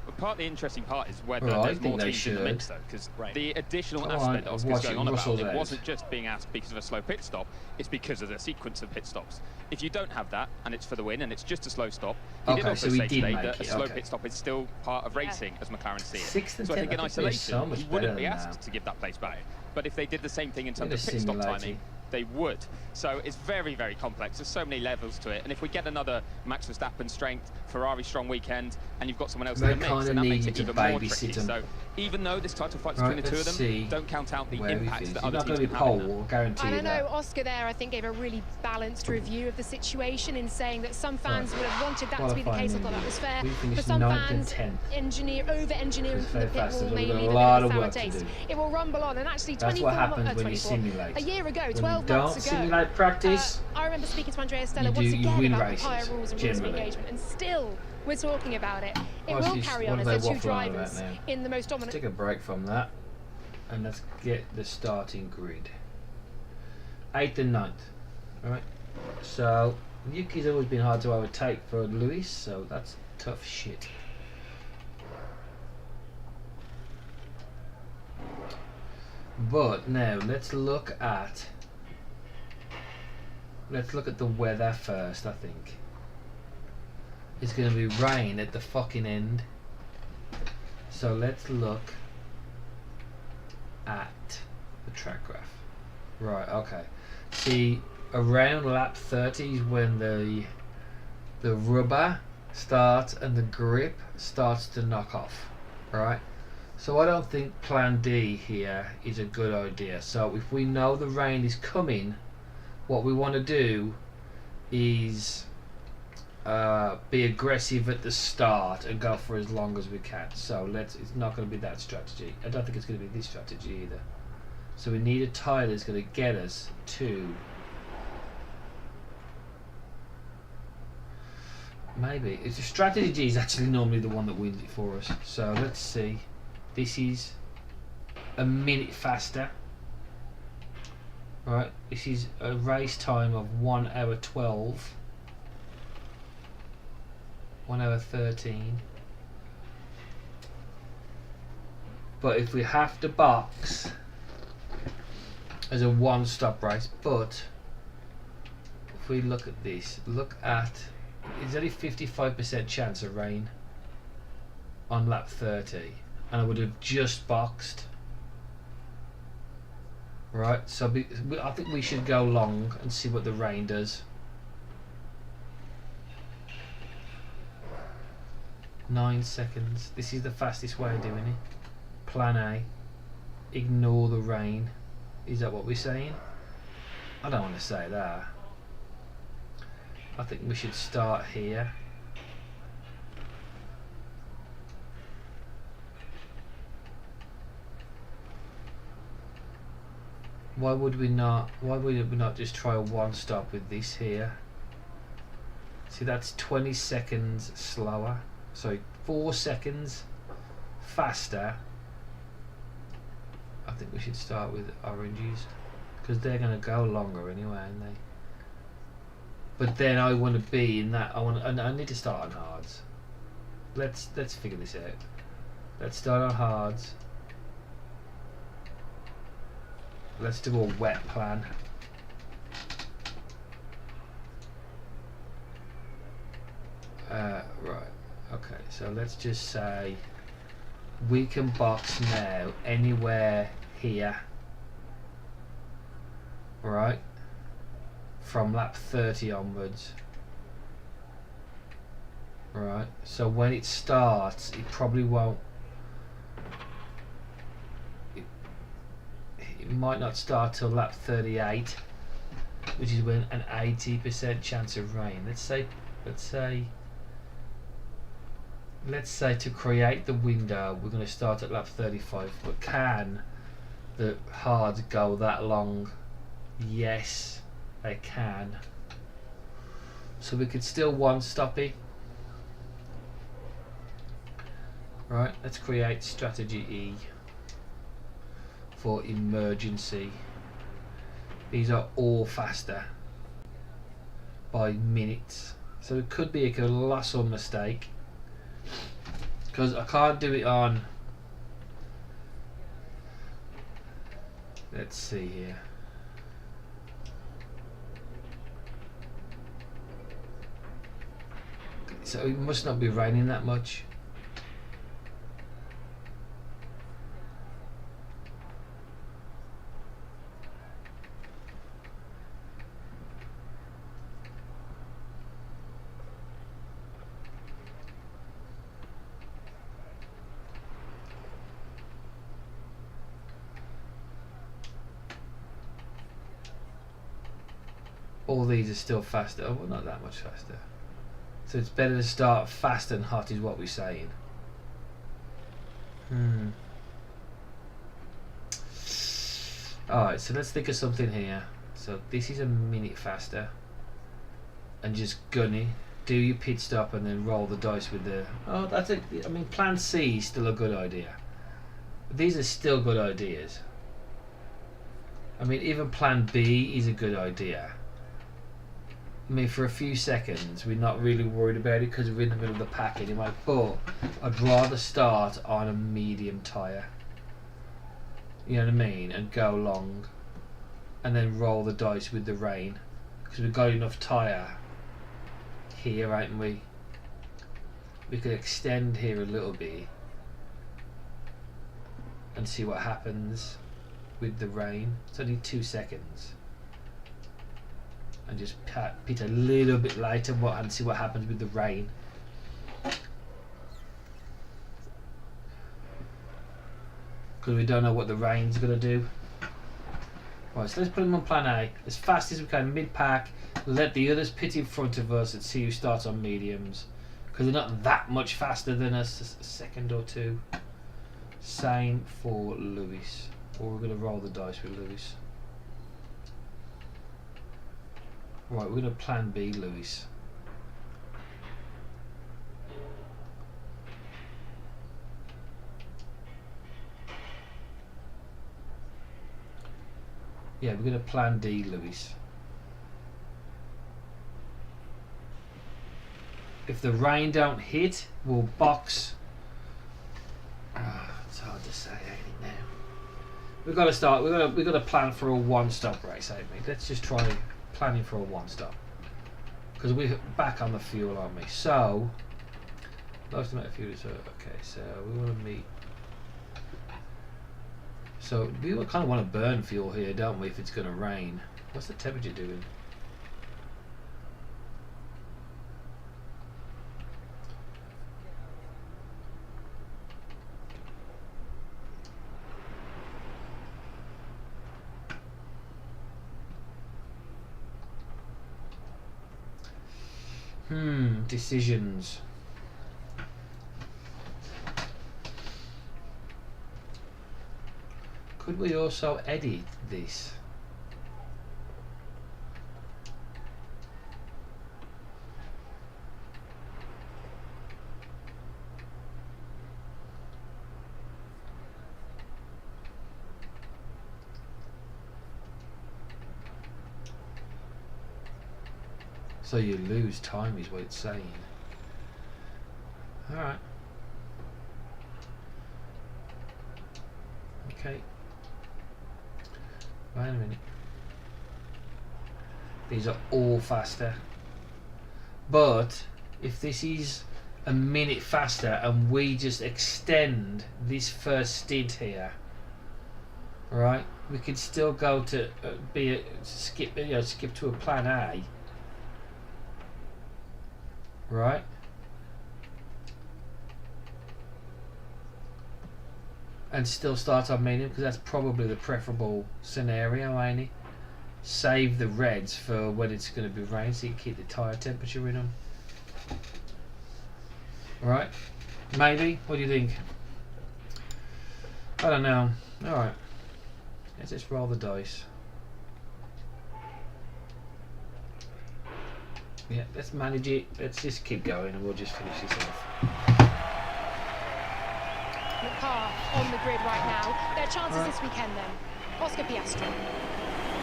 But part of the interesting part is whether there's more teams in the mix, though, because the additional aspect that Oscar's going on about, it wasn't just being asked because of a slow pit stop, it's because of the sequence of pit stops. If you don't have that, and it's for the win, and it's just a slow stop, he did also say today that a slow pit stop is still part of racing, as McLaren see it. So I think in isolation, he wouldn't be asked to give that place back. But if they did the same thing in terms of pit stop timing, they would. So it's very, very complex. There's so many levels to it. And if we get another Max Verstappen strength, Ferrari strong weekend, and you've got someone else in the mix, then that makes it even more tricky. So even though this title fight's between the two of them, don't count out the impact that other teams can have in them. I don't know, Oscar there, I think, gave a really balanced review of the situation in saying that some fans would have wanted that to be the case. I thought that was fair. For some fans, over-engineering from the pit wall may leave a bit of a sour taste. It will rumble on, and actually 24 a year ago, 12 months ago, simulate practice, I remember speaking to Andrea Stella once again about the higher rules and rules of engagement, and still we're talking about it. It will carry on as there are two drivers in the most dominant. Take a break from that, and let's get the starting grid. 8th and 9th. Alright, so Yuki's always been hard to overtake for Lewis, so that's tough shit. But now let's look at the weather first. I think it's going to be rain at the fucking end. So let's look at the track graph. Right, okay. See, around lap 30 is when the rubber starts and the grip starts to knock off. Right? So I don't think plan D here is a good idea. So if we know the rain is coming, what we want to do is be aggressive at the start and go for as long as we can. So it's not going to be that strategy. I don't think it's going to be this strategy either. So we need a tyre that's going to get us to maybe it's a strategy is actually normally the one that wins it for us. So let's see. This is a minute faster. Right, this is a race time of 1 hour 12. 1 hour 13. But if we have to box as a one-stop race, but if we look at this, look at, it's only 55% chance of rain on lap 30, and I would have just boxed. Right, so I think we should go long and see what the rain does. 9 seconds. This is the fastest way of doing it. Plan A. Ignore the rain. Is that what we're saying? I don't want to say that. I think we should start here. Why would we not just try a one stop with this here? See, that's 20 seconds slower. Sorry, 4 seconds faster. I think we should start with oranges because they're going to go longer anyway, aren't they? But then I want to be in that. I need to start on hards. Let's figure this out. Let's start on hards. Let's do a wet plan. Right. Okay. So let's just say we can box now anywhere here. Right. From lap 30 onwards. Right. So when it starts, it probably won't. It might not start till lap 38, which is when an 80% chance of rain. Let's say to create the window, we're going to start at lap 35. But can the hards go that long? Yes, they can. So we could still one stop it. Right, let's create strategy E for emergency. These are all faster by minutes, so it could be a colossal mistake because I can't do it on. Let's see here. So it must not be raining that much. all these are still faster. Oh, well, not that much faster. So it's better to start fast and hot is what we're saying. Alright, so let's think of something here. So this is a minute faster. And just gun it. Do your pit stop and then roll the dice with the... Oh, that's a... I mean, plan C is still a good idea. These are still good ideas. I mean, even plan B is a good idea. I mean, for a few seconds, we're not really worried about it because we're in the middle of the pack anyway. But I'd rather start on a medium tyre. You know what I mean? And go long. And then roll the dice with the rain. Because we've got enough tyre here, haven't we? We could extend here a little bit. And see what happens with the rain. It's only 2 seconds. And just pit a little bit later and see what happens with the rain. Because we don't know what the rain's going to do. Right, so let's put them on plan A as fast as we can, mid-pack. Let the others pit in front of us and see who starts on mediums. Because they're not that much faster than us, a second or two. Same for Lewis. Or we're going to roll the dice with Lewis. Right, we're going to plan B, Lewis. Yeah, we're going to plan D, Lewis. If the rain don't hit, we'll box. It's hard to say, ain't it now? We've got to start. We've got to plan for a one-stop race, ain't we? Let's just try planning for a one-stop because we're back on the fuel, aren't we? So, last amount of fuel is okay. So we want to meet. So we kind of want to burn fuel here, don't we? If it's going to rain, what's the temperature doing? Decisions. Could we also edit this? So you lose time is what it's saying. Alright. Okay. Wait a minute. These are all faster. But if this is a minute faster and we just extend this first stint here, right? We could still go to skip to a plan A. Right? And still start on medium because that's probably the preferable scenario, ain't it? Save the reds for when it's going to be rain so you keep the tyre temperature in them. Right? Maybe? What do you think? I don't know. Alright. Let's just roll the dice. Yeah, let's manage it. Let's just keep going and we'll just finish this off. McCarr on the grid right now. Their chances this weekend then. Oscar Piastri.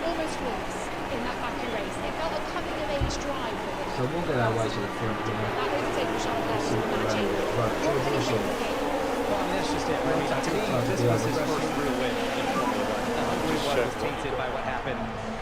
Almost flawless in that Baku race. It felt a coming-of-age drive for him. So we'll get our way to the front. That overtake for Charles Leclerc was magic. Right, George Russell. Well, I mean, that's just it. I mean, to me, this was his first real win in Formula 1. Hungary was tainted by what happened.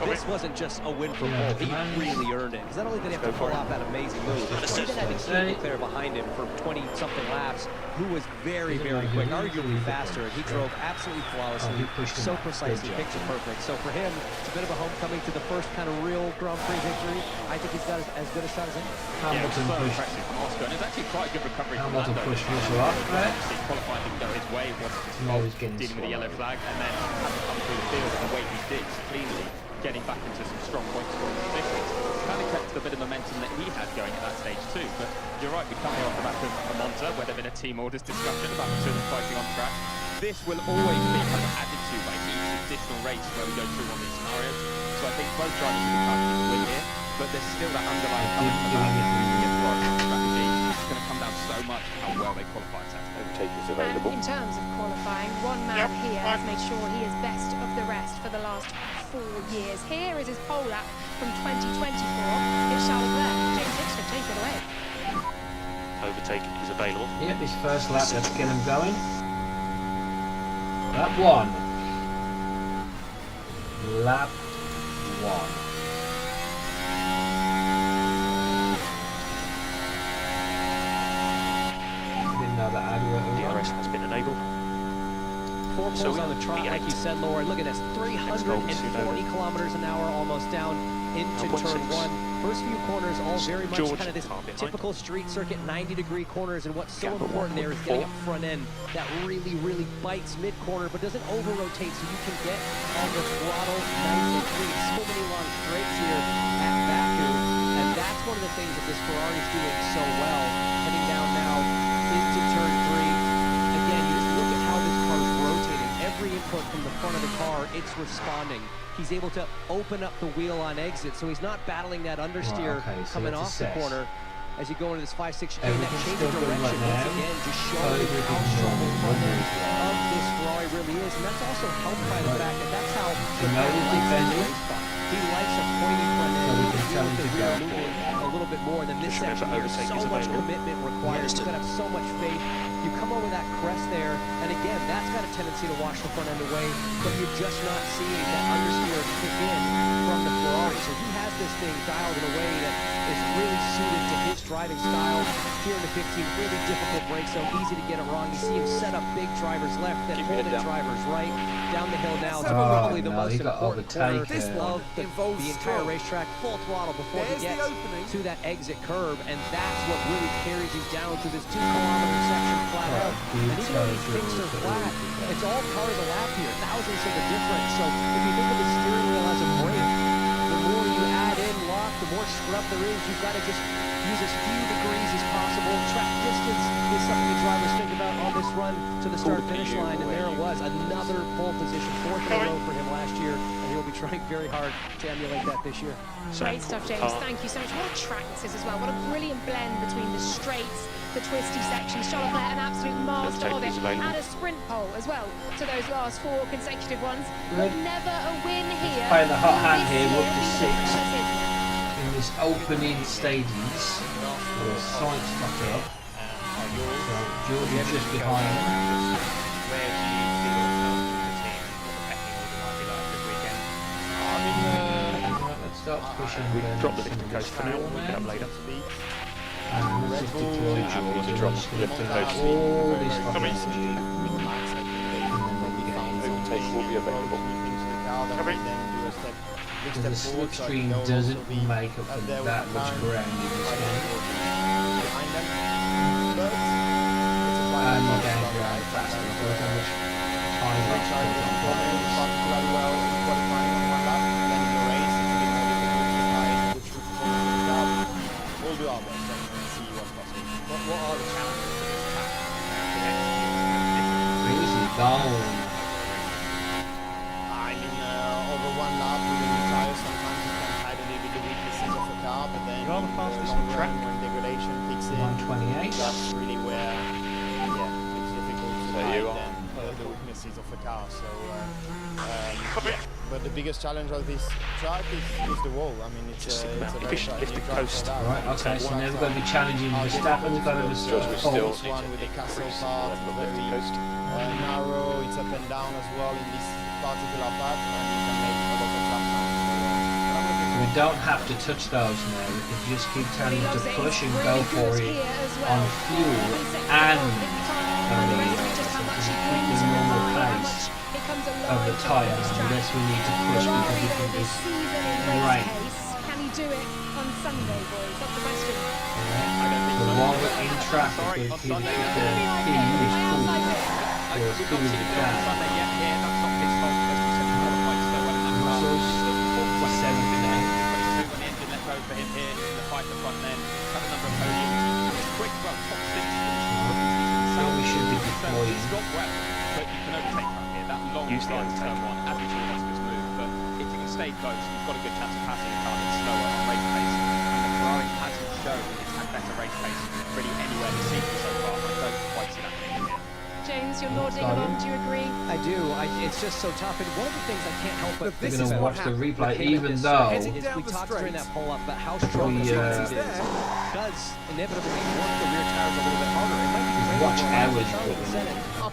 This wasn't just a win for Paul. He really earned it. Because not only did he have to pull off that amazing move, he then had to keep Leclerc behind him for 20-something laps, who was very, very quick, arguably faster, and he drove absolutely flawlessly, so precisely, picture perfect. So for him, it's a bit of a homecoming to the first kind of real Grand Prix victory. I think he's got as good a shot as any. Hamilton pushed Oscar, and it's actually quite a good recovery from Lando. Hamilton pushed Russell off, right? Qualified didn't go his way, wasn't dealing with the yellow flag, and then having come through the field in the way he did cleanly. getting back into some strong point scoring positions. Kind of kept the bit of momentum that he had going at that stage too. But you're right, we come here off the back of Monza, where there've been a team orders discussion about the two of them fighting on track. This will always be kind of added to by each additional race where we go through one of these scenarios. So I think both drivers will be targeting to win here, but there's still that underlying comment about strategy. It's going to come down so much how well they qualify Saturday. Overtake is available. In terms of qualifying, one man here has made sure he is best of the rest for the last 4 years. Here is his pole lap from 2024. It's Charles Leclerc. James Hickson, take it away. Overtake is available. Yep, his first lap, let's get him going. Lap 1. Lap 1. DRS has been enabled. 4 poles on the trot, like you said, Lauren. Look at this, 340 kilometers an hour, almost down into turn 1. First few corners, all very much kind of this typical street circuit, 90-degree corners, and what's so important there is getting a front end that really, really bites mid-corner, but doesn't over-rotate, so you can get on the throttle nice and clean. So many long straights here at Baku, and that's one of the things that this Ferrari is doing so well, heading down now into turn 3. Again, you just look at how this car is rotating. Every input from the front of the car, it's responding. He's able to open up the wheel on exit, so he's not battling that understeer coming off the corner. As you go into this 5-6 chicane, that change of direction, once again, just showing how strong the front end of this Ferrari really is. And that's also helped by the fact that that's how Ferrari likes his race car. He likes a pointy front end, so he can tell the rear moving a little bit more than this section here. So much commitment required. You've got to have so much faith. You come over that crest there, and again, that's got a tendency to wash the front end away, but you're just not seeing that understeer kick in from the Ferrari. So he has this thing dialed in a way that is really suited to his driving style. Here in the 15, really difficult break zone, easy to get it wrong. You see him set up big drivers left, then hold it drivers right, down the hill now. It's probably the most important corner of the entire racetrack. Full throttle before he gets to that exit curve, and that's what really carries him down through this 2-kilometer section flat out. And even though these things are flat, it's all cars a lap here, thousands of the difference. So if you think of the steering wheel as a brake, the more you add in lock, the more scrub there is. You've got to just use as few degrees as possible. Track distance is something the drivers think about on this run to the start-finish line, and there it was, another pole position, 4th in a row for him last year, and he'll be trying very hard to emulate that this year. Great stuff, James. Thank you so much. What a track this is as well. What a brilliant blend between the straights, the twisty sections. Charles Leclerc, an absolute master of it, and a sprint pole as well to those last 4 consecutive ones. But never a win here. Playing the hot hand here, up to 6 in this opening stages. The side stuck up. So George just behind. Where do you feel yourself with the team? What the pecking order might be like this weekend? Let's start pushing. We've dropped the lifting coast for now, we'll pick it up later. And let's just deploy Happy to drop the lifting coast. all these fucking Overtake will be available. because the slipstream doesn't make up for that much ground in this game. And you gain ground faster because how much time left We'll do our best and see what's possible. What are the challenges for this track? Easy down. I mean, over one lap with the new tires, sometimes you can hide a little bit the weaknesses of the car, but then You are the fastest long on track. run, when degradation kicks in, 128. that's really where, it's difficult to There you hide are. then the weaknesses of the car. So, but the biggest challenge of this track is the wall. I mean, it's a efficient lifting coast. Right, okay, so now we're going to be challenging Verstappen's got to George, we still this one with the castle part, very lifting coast. narrow, it's up and down as well in this particular part, and you can make a lot of lap times. We don't have to touch those now. We can just keep telling them to push and go for it on fuel and keep the normal pace of the tyres unless we need to push because we can just rain. Can he do it on Sunday, boys? That's the question. So while we're in traffic, we keep the key is cool. So it's cool as it can. Sunday, yeah, that's not his fault. As we said, 4 points, so well, and that's him here in the fight at the front then. Had a number of podiums. He's quick, well, top 6 So we should be deploying. He's got well, but you can overtake from here. That long line turn one, as we saw that's his move. But if you can stay close, you've got a good chance of passing a car that's slower on race pace. And the Ferrari hasn't shown it's had better race pace really anywhere this season so far. I don't quite see that happening here. James, you're nodding along. Do you agree? I do. It's just so tough. And one of the things I can't help but We're going to watch the replay, even though is we talked during that poll up about how strong the Mercedes is. Does inevitably work the rear tires a little bit harder. It might be watch hours.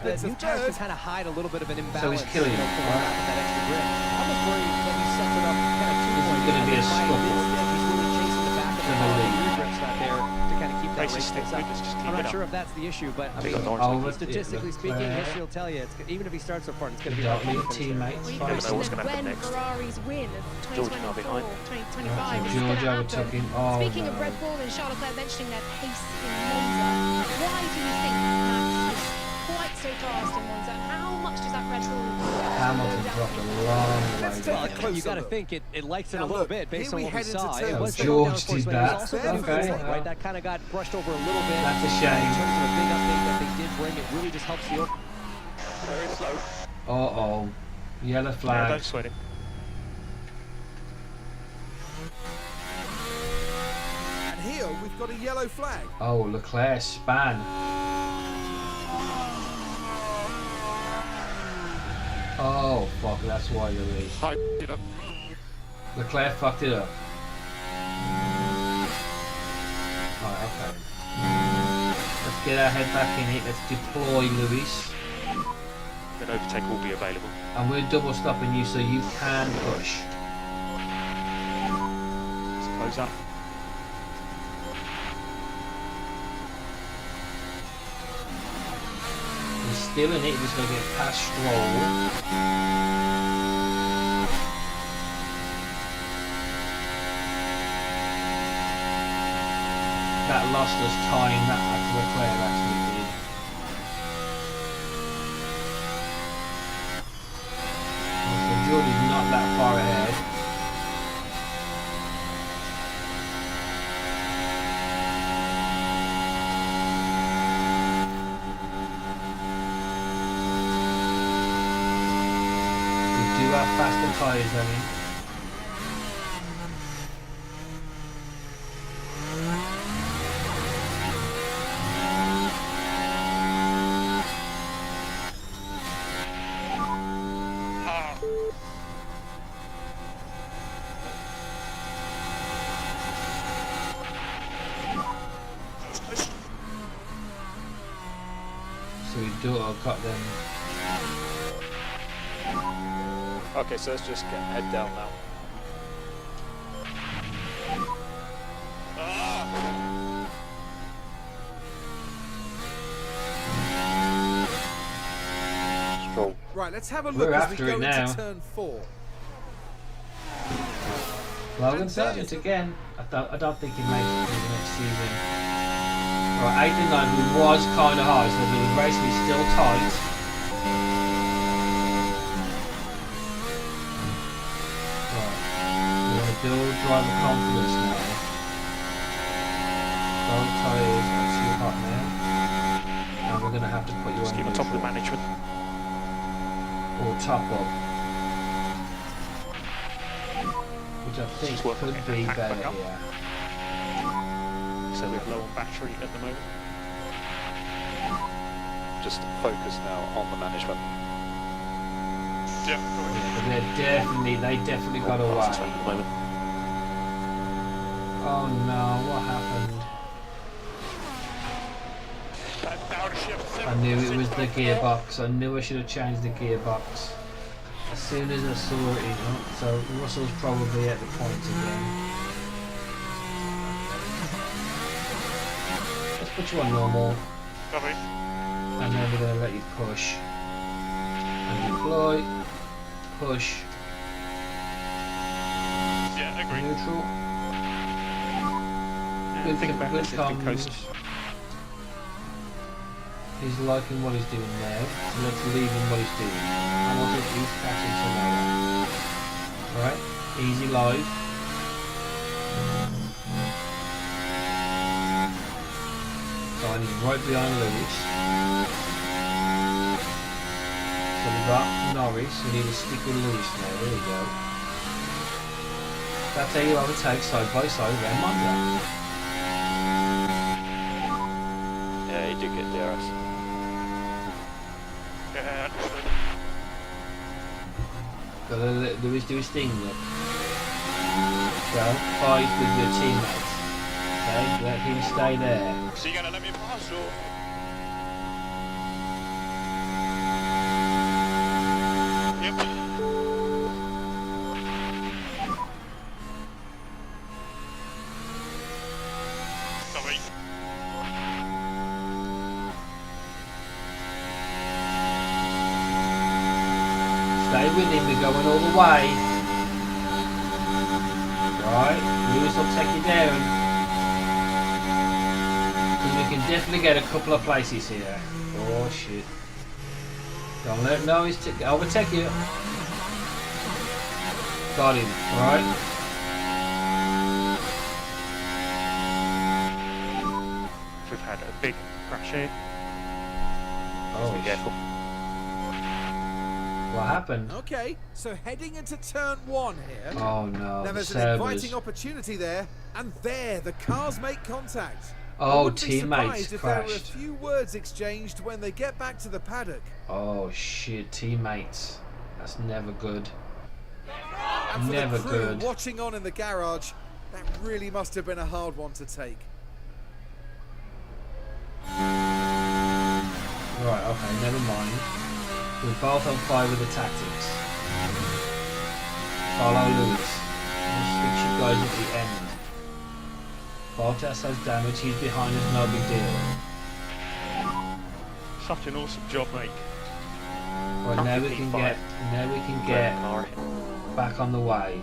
the new tires can kind of hide a little bit of an imbalance. So he's killing it. That extra grip. I was worried that he sets it up kind of too. This is going to be a scuffle. He's really chasing the back of the car. The rear grip's not there to kind of keep that race pace up. I'm not sure if that's the issue, but I mean, statistically speaking, history will tell you, even if he starts so far, it's going to be hard to teammates. We mentioned when Ferrari's win of 2024, 2025 is going to happen. Speaking of Red Bull and Charles Leclerc mentioning their pace in Monza, why do you think Max is quite so fast in Monza? How much does that Red Bull Hamilton dropped a long way. You got to think it likes it a little bit based on what we saw. It was George did that. Okay. Right, that kind of got brushed over a little bit. That's a shame. In terms of a big update that they did bring, it really just helps you. Very slow. Uh-oh. Yellow flag. Yeah, don't sweat it. And here we've got a yellow flag. Oh, Leclerc span. Oh, fuck, that's why you're late. Leclerc fucked it up. Right, okay. Let's get our head back in it. Let's deploy Lewis. Then overtake will be available. And we're double stopping you so you can push. Let's close up. He's still in it. He's going to get past Stroll. That lost us time, that Leclerc actually did. So Jordy's not that far ahead. We do have faster tyres, I mean. So we do cut them. Okay, so let's just head down now. Right, let's have a look as we go into turn 4. Logan Sargent again. I don't think he makes it through the next season. Right, 8 and 9, who was kind of high, so the race is still tight. Right, we want to build driver confidence now. Don't tyres are too hot now. And we're going to have to put you Just on keep on top of the management. Or top up. Which I think could be better here. So we're low on battery at the moment. Just focus now on the management. They definitely got away. Oh no, what happened? I knew it was the gearbox. I knew I should have changed the gearbox. As soon as I saw it, so Russell's probably at the points again. Let's put you on normal. And then we're going to let you push. And deploy. Push. Yeah, agree. Neutral. Good comms. He's liking what he's doing now, so let's leave him what he's doing. Hamilton is catching somewhere. Alright, easy live. Carney's right behind Lewis. So we've got Norris. We need to stick with Lewis now. There we go. That's how you overtake side by side around Monza. Yeah, he did get DRS. Yeah, Gotta let Lewis do his thing, look. Don't fight with your teammates. Okay, let him stay there. so you gonna let me pass or? Yep. Sorry. Stay with him, we're going all the way. Right, Lewis will take you down. Because we can definitely get a couple of places here. Oh shit. Don't let Norris overtake you. Got him, right? We've had a big crash here. Oh, Be careful. What happened? Okay, so heading into turn 1 here. Oh no, Now there's an servers. inviting opportunity there, and there the cars make contact. I Oh, wouldn't be teammates surprised if there were a crashed. few words exchanged when they get back to the paddock. Oh shit, teammates. That's never good. And for Never the crew good. watching on in the garage, that really must have been a hard one to take. Right, okay, never mind. We're both on fire with the tactics. Follow Lewis. We'll switch you guys at the end. Bottas has damage, he's behind us, no big deal. Such an awesome job, mate. Right, now we can get back on the way.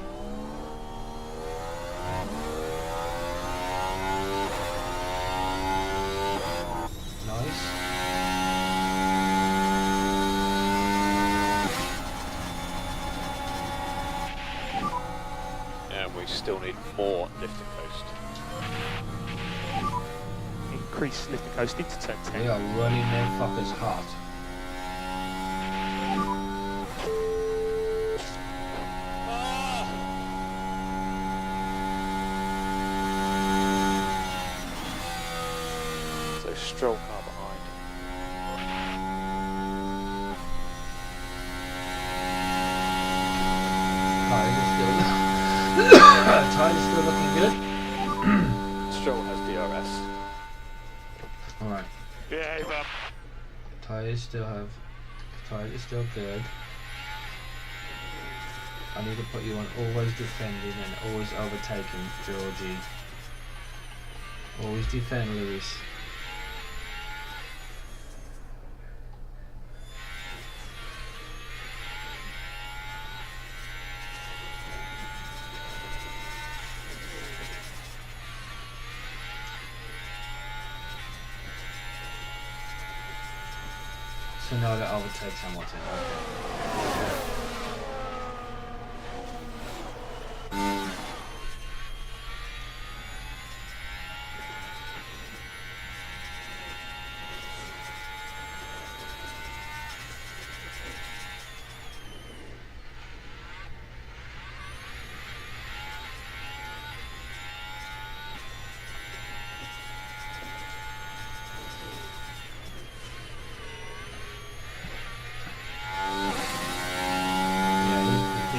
Nice. And we still need more lift and coast. Increase lift and coast into turn 10. We are running them fuckers hot. So Stroll car behind. Tyler's still looking good. Stroll has DRS. Alright. Yeah, but Tyres still good. I need to put you on always defending and always overtaking, Georgie. Always defend, Lewis. So now that overtakes Hamilton. Okay.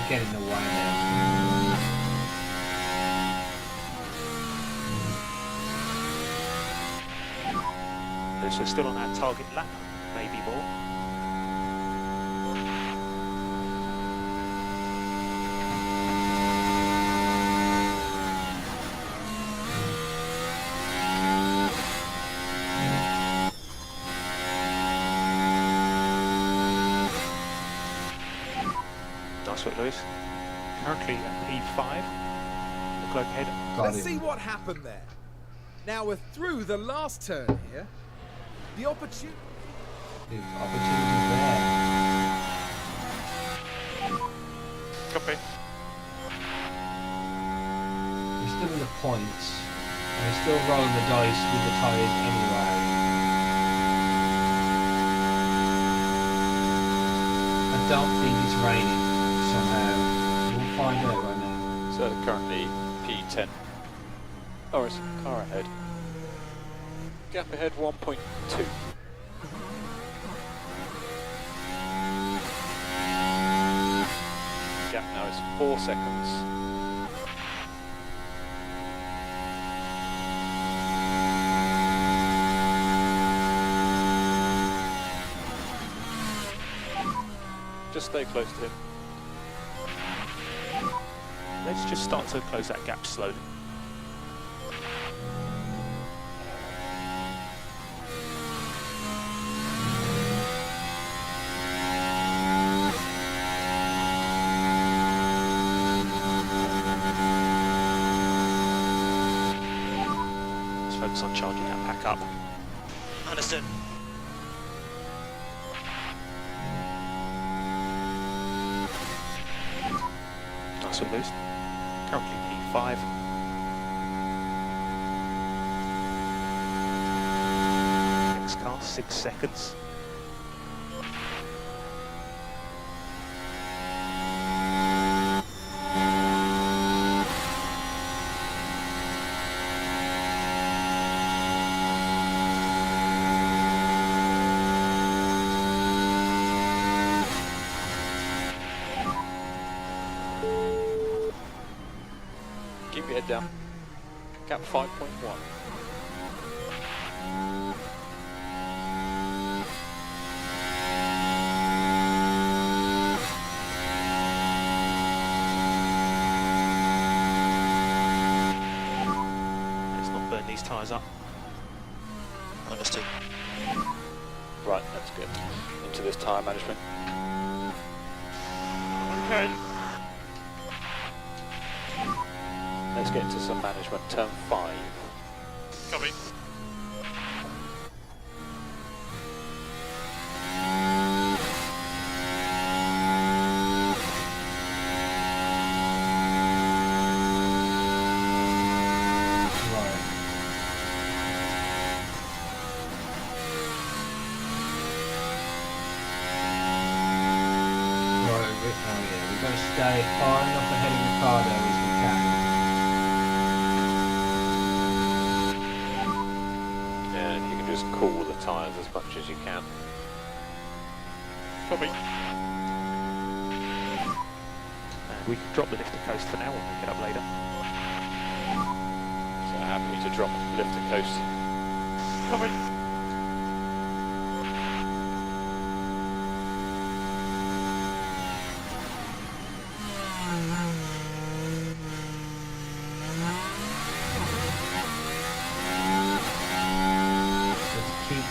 Getting the way now. So still on our target lap, maybe more. Nice work, Lewis. Currently at P5. Look ahead. Let's see what happened there. Now we're through the last turn here. The opportunity. The opportunity's there. copy. We're still in the points, and we're still rolling the dice with the tyres anyway. don't think it's raining somehow. We'll find out right now. So currently P10. Oh, it's a car ahead. Gap ahead 1.2. Gap now is 4 seconds. Just stay close to him. Let's just start to close that gap slowly. Let's focus on charging that pack up. Understood. Nice and loose. Currently P5. Next car, 6 seconds. Keep your head down. Gap 5.1. Let's not burn these tyres up. Understood. Right, let's get into this tyre management. Okay. Let's get into some management. Turn 5. Copy. We've got to stay far enough ahead of Ricardo as we can. And you can just cool the tyres as much as you can. Copy. And we can drop the lifter coast for now, we'll pick it up later. So happy to drop lifter coast. Copy.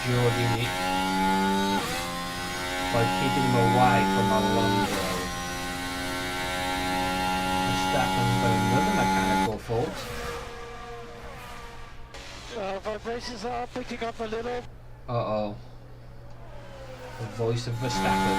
George in it by keeping him away from Alonso. Verstappen got another mechanical fault. Vibrations are picking up a little. Uh-oh. The voice of Verstappen.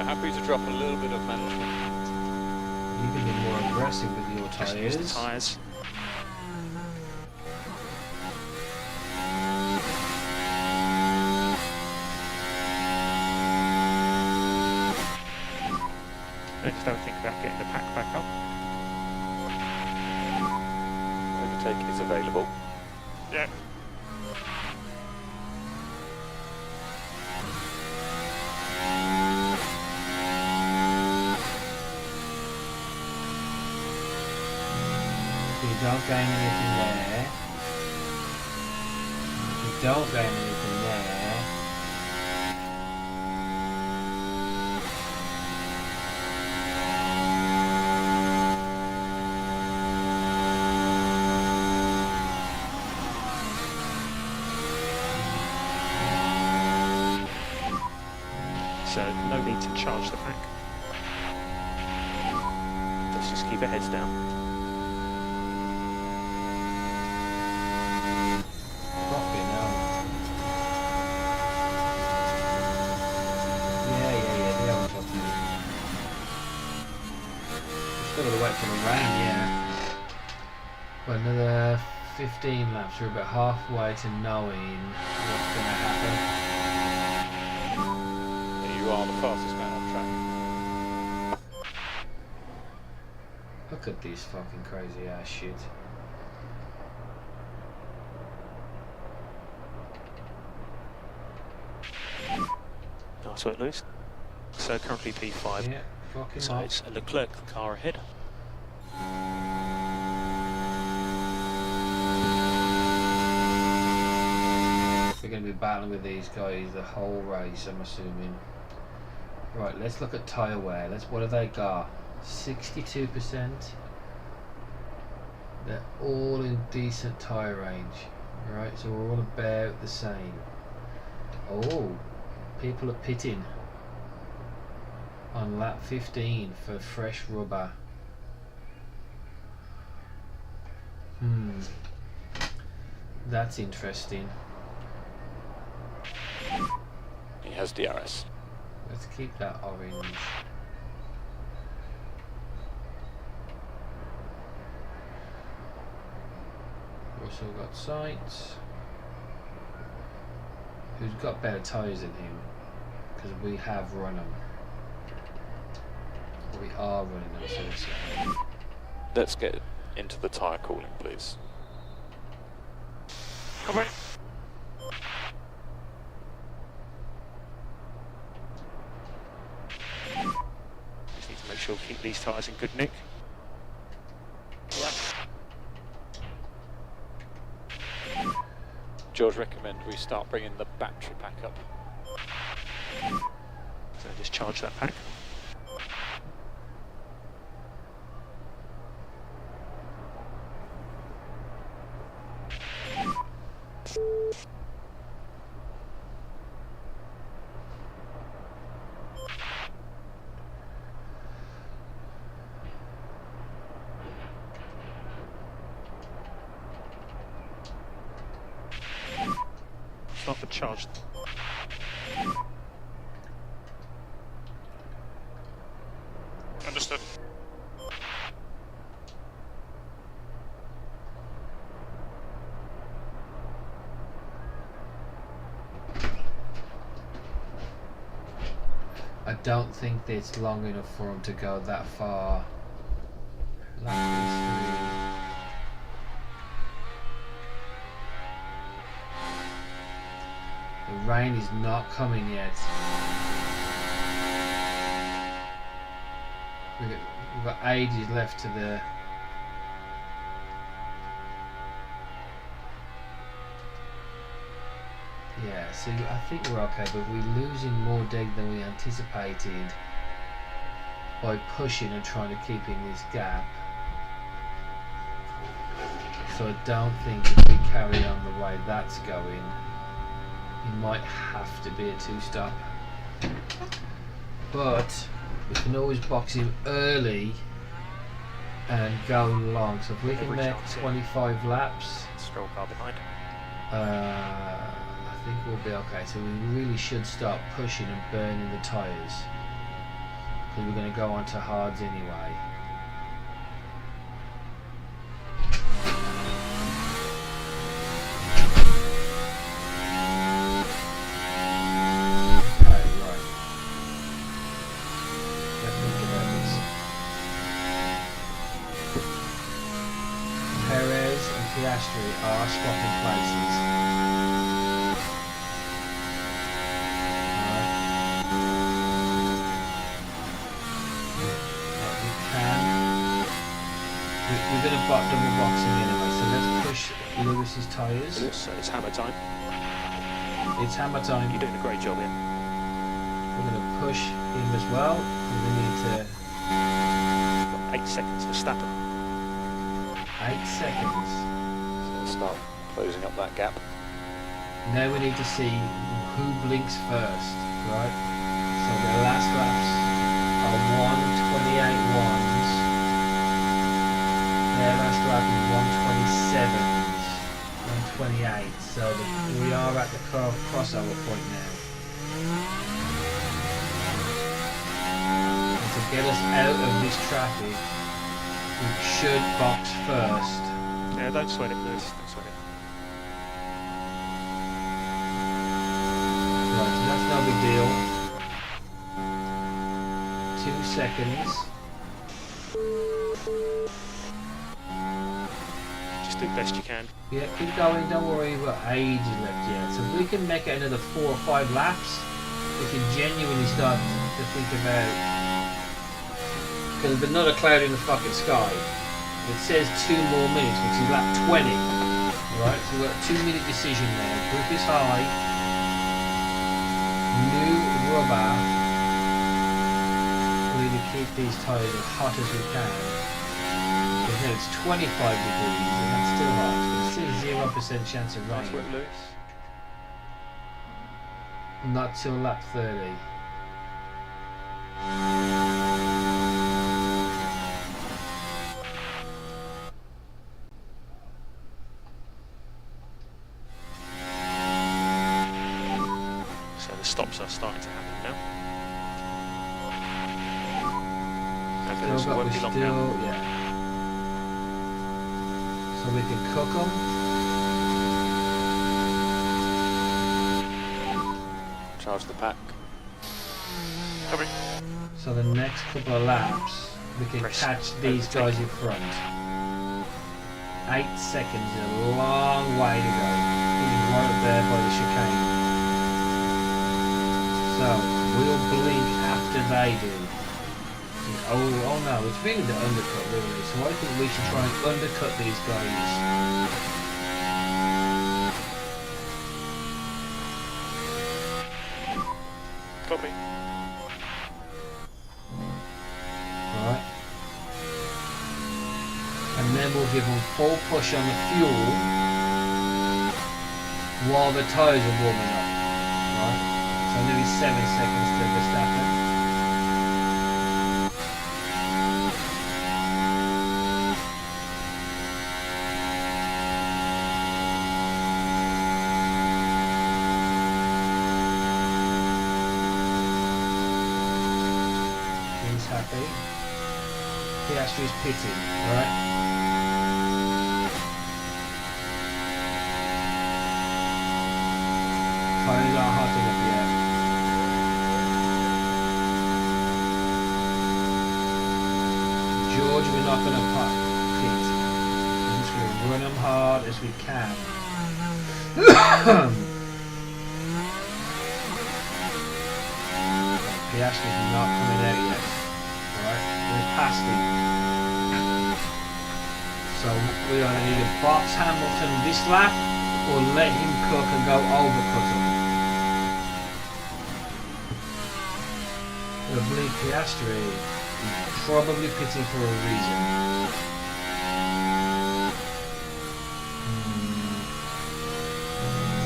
Happy to drop a little bit of management. You can be more aggressive with your tyres. Use the tyres. Just have a think about getting the pack back up. Overtake is available. Yeah. So you don't gain anything there. You don't gain anything there. So no need to charge the pack. Let's just keep our heads down. Fucking hell. Yeah, they haven't got to me. Still gotta wait for the rain, yeah. But another 15 laps, we're about halfway to knowing what's gonna happen. You are the fastest man on track. Look at this fucking crazy ass shit. Nice work, Lewis. So currently P5. Yeah, fucking so it's Leclerc, the car ahead. We're going to be battling with these guys the whole race, I'm assuming. Right, let's look at tyre wear. What have they got? 62%. They're all in decent tyre range. Right, so we're all about the same. Oh, people are pitting on lap 15 for fresh rubber. That's interesting. He has DRS. Let's keep that orange. Russell got sights. Who's got better tyres than him? Because we have run them. Or we are running them, so to say. Let's get into the tyre cooling, please. Come on. Just need to make sure we keep these tyres in good nick. George, recommend we start bringing the battery pack up. So just charge that pack. Start the charge. Understood. I don't think it's long enough for him to go that far. Lap is 3. The rain is not coming yet. We've got ages left to the... Yeah, so I think we're okay, but we're losing more dead than we anticipated by pushing and trying to keep in this gap. So I don't think if we carry on the way that's going, it might have to be a two-stop. But we can always box him early and go long. So if we can make 25 laps, Stroll car behind. I think we'll be okay. So we really should start pushing and burning the tyres, because we're going to go on to hards anyway. Perez and Piastri are swapping places. We're going to start double boxing anyway, so let's push Lewis's tyres. So it's hammer time. It's hammer time. You're doing a great job here. We're going to push him as well. We need to... 8 seconds for Stappen. 8 seconds. So start closing up that gap. Now we need to see who blinks first, right? So the last laps are 1:28.1s. Their last lap is 1:27s, 1:28. So we are at the crossover point now. And to get us out of this traffic, we should box first. Yeah, don't sweat it, Lewis. Don't sweat it. Right, so that's no big deal. 2 seconds. Just do the best you can. Yeah, keep going, don't worry, we've got ages left yet. So if we can make it another 4 or 5 laps, we can genuinely start to think about... Because there's another cloud in the fucking sky. It says 2 more minutes, which is lap 20. Right, so we've got a 2-minute decision there. Grip is high. New rubber. We need to keep these tyres as hot as we can. Because now it's 25 degrees and that's still hot. It's still 0% chance of Nice rain. work, Lewis. Not till lap 30. So the stops are starting to happen now. Okay, Still this got, won't we be long still, now. yeah. So we can cook them. Charge the pack. Covering. So the next couple of laps, we can catch these guys in front. 8 seconds is a long way to go. He's right up there by the chicane. So we'll blink after they do. Oh no, it's really the undercut really. So I think we should try and undercut these guys. Copy. Right. And then we'll give them full push on the fuel while the tyres are warming up. Right. So nearly 7 seconds to Verstappen. He's happy. Piastri's pitting, right? Tyres aren't hot enough yet. George, we're not going to pit. We're just going to run them hard as we can. Piastri's not coming out yet. Alright, we're past him. So we either need to box Hamilton this lap or let him cook and go overcut him. I believe Piastri is probably pitting for a reason.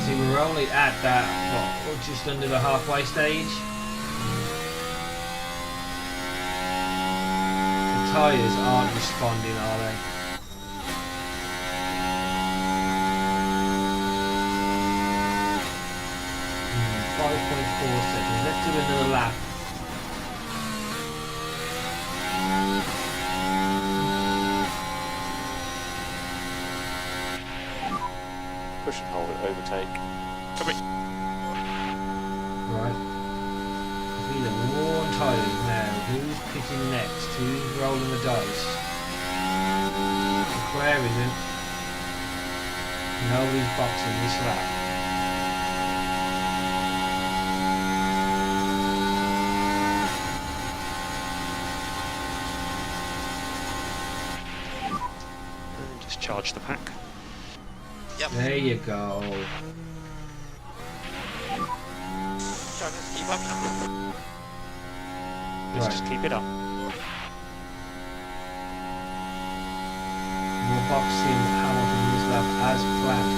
See, we're only at that, what, just under the halfway stage. The tyres aren't responding, are they? Hmm, 5.4 seconds. Let's do another lap. Push and hold it, overtake. Copy. Right. These are worn tyres now. Who's pitting next? Who's rolling the dice? Leclerc isn't. Nobody's boxing this lap. charge the pack. There you go. Keep up now. Let's just keep it up. We're boxing Hamilton this lap as planned.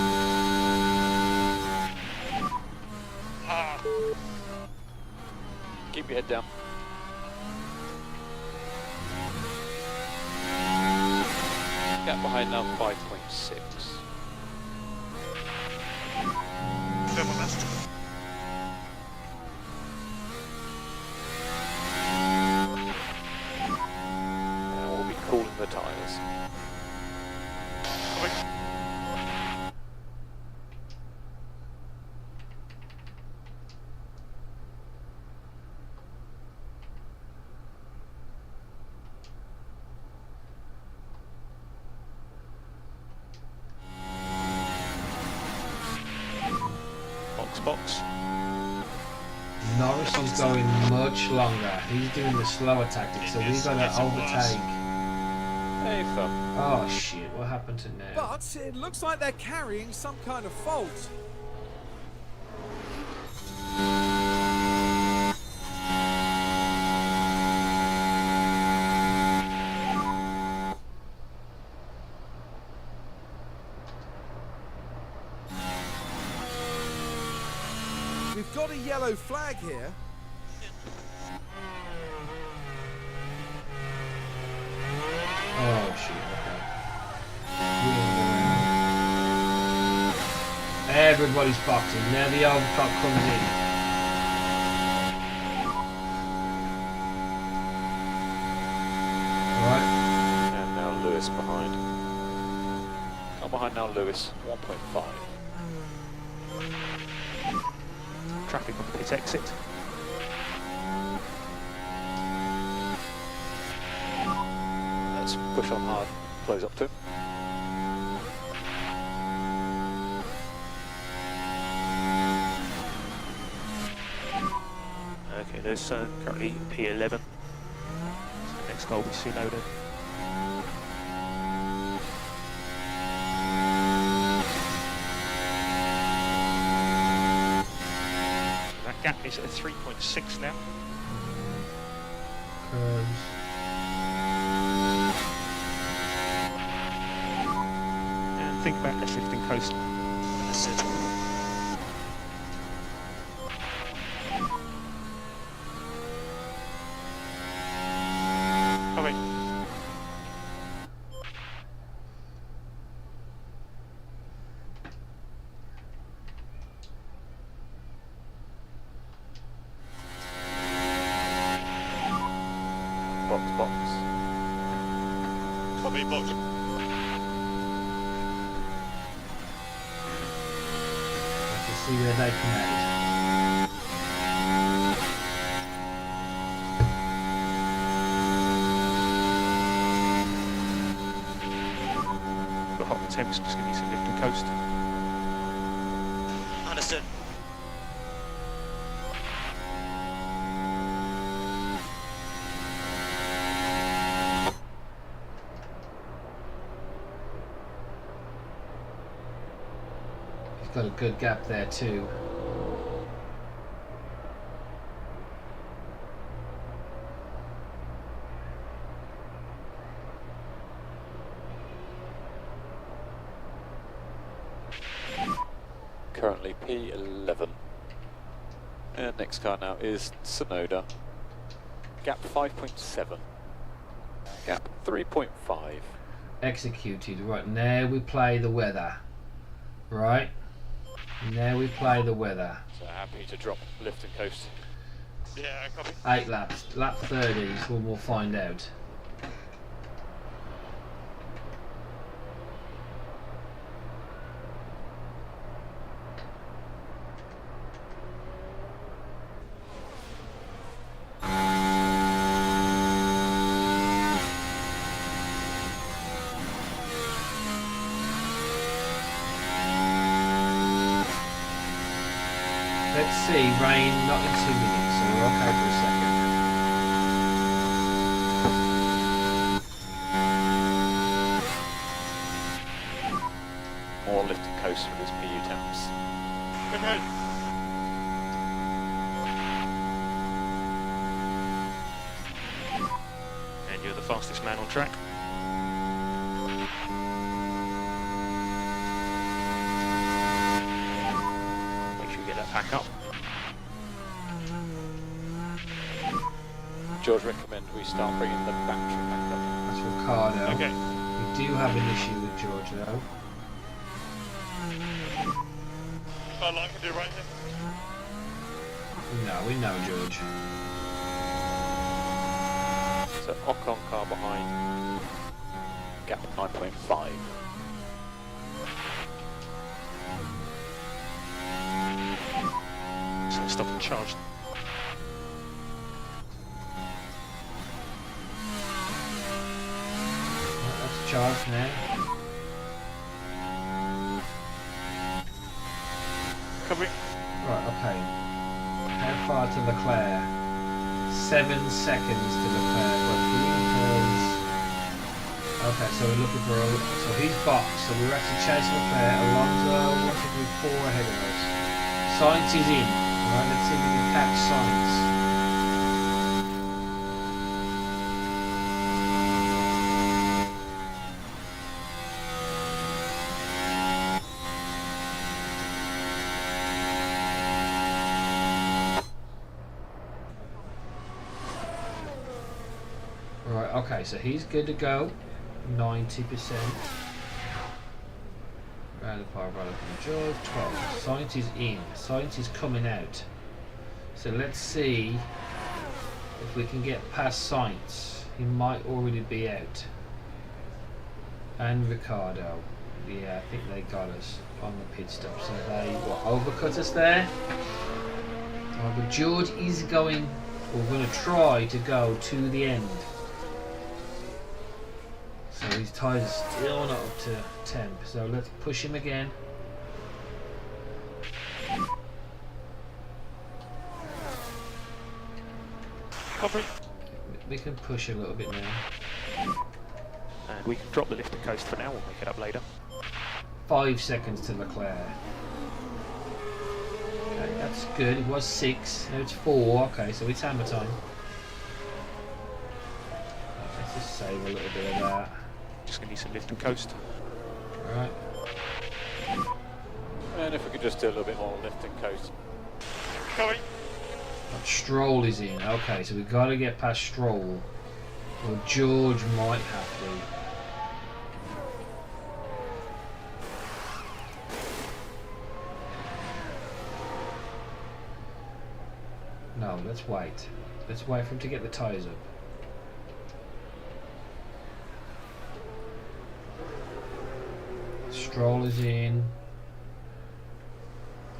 Keep your head down. Gap behind now 5.6. Now we'll be cooling the tyres. Box. Norris is going much longer. He's doing the slower tactic, so we've got to overtake. Hey, fam. Oh shit, what happened to now? But it looks like they're carrying some kind of fault. We've got a yellow flag here. Oh shit, okay. Everybody's boxing. Now the overcut comes in. Right. And now Lewis behind. Come behind now, Lewis. 1.5. Traffic on the pit exit. Let's push on hard. Close up to him. Okay, there's currently P11. So next goal will be Tsunoda. That gap is at 3.6 now. And think about the lifting coast. That's it. Box. Copy, box. Let's see where they come out. The hot temps just give you some lift and coast. Understood. Got a good gap there too. Currently P11. And next car now is Tsunoda. Gap 5.7. Gap 3.5. Executed. Right, now we play the weather. Right? Now we play the weather. So happy to drop lift and coast. Yeah, copy. 8 laps. Lap 30 is when we'll find out. Let's see, rain not in 2 minutes, so we're okay for a second. more lift and coast for this PU temps. Okay. And you're the fastest man on track. Make sure you get that pack up. George, recommend we start bringing the battery back up. That's Ricardo. Okay. We do have an issue with George though. How long can do right here? No, we know George. So Ocon car behind, gap 9.5. So stop and charge. Let's charge now. Covering. Right, okay. How far to Leclerc? 7 seconds to Leclerc. But he has... Okay, so we're looking for... So he's boxed, so we're actually chasing Leclerc. Alonso, 1, 2, 3, 4 ahead of us. Sainz is in. Alright, let's see if we can catch Sainz. Right, okay, so he's good to go. 90%. Round the far right from George, 12. Sainz is in. Sainz is coming out. So let's see if we can get past Sainz. He might already be out. And Ricardo. Yeah, I think they got us on the pit stop. So they overcut us there. But George is going, or going to try to go to the end. So his tyres are still not up to temp, so let's push him again. Covering. We can push a little bit now. And we can drop the lift and coast for now, we'll make it up later. 5 seconds to Leclerc. Okay, that's good. It was 6, now it's 4. Okay, so it's hammer time. Let's just save a little bit of that. Just gonna need some lift and coast. Right. And if we could just do a little bit more lift and coast. Going. Stroll is in. Okay, so we've got to get past Stroll. Or George might have to. No, let's wait. Let's wait for him to get the tyres up. Stroll is in.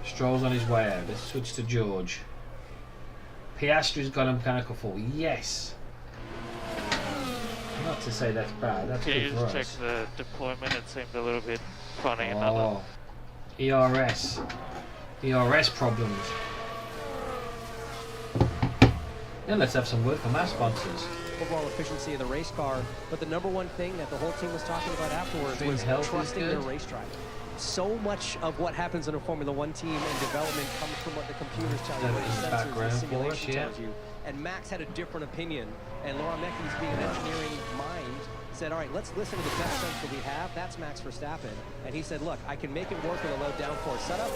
Stroll's on his way out. Let's switch to George. Piastri's got a mechanical fault. Yes. Not to say that's bad. That's Can you good for just check us. the deployment? It seemed a little bit funny. Oh, ERS. ERS problems. Then let's have some word from our sponsors. Overall efficiency of the race car, but the number one thing that the whole team was talking about afterwards Team was health is trusting their good. race driver. So much of what happens in a Formula One team and development comes from what the computers tell you, That what in the the sensors, background the for simulation us, yeah. tells you. And Max had a different opinion, and Laura Meckies, being an engineering mind, said, all right, let's listen to the best sensor we have. That's Max Verstappen. And he said, look, I can make it work with a low downforce setup.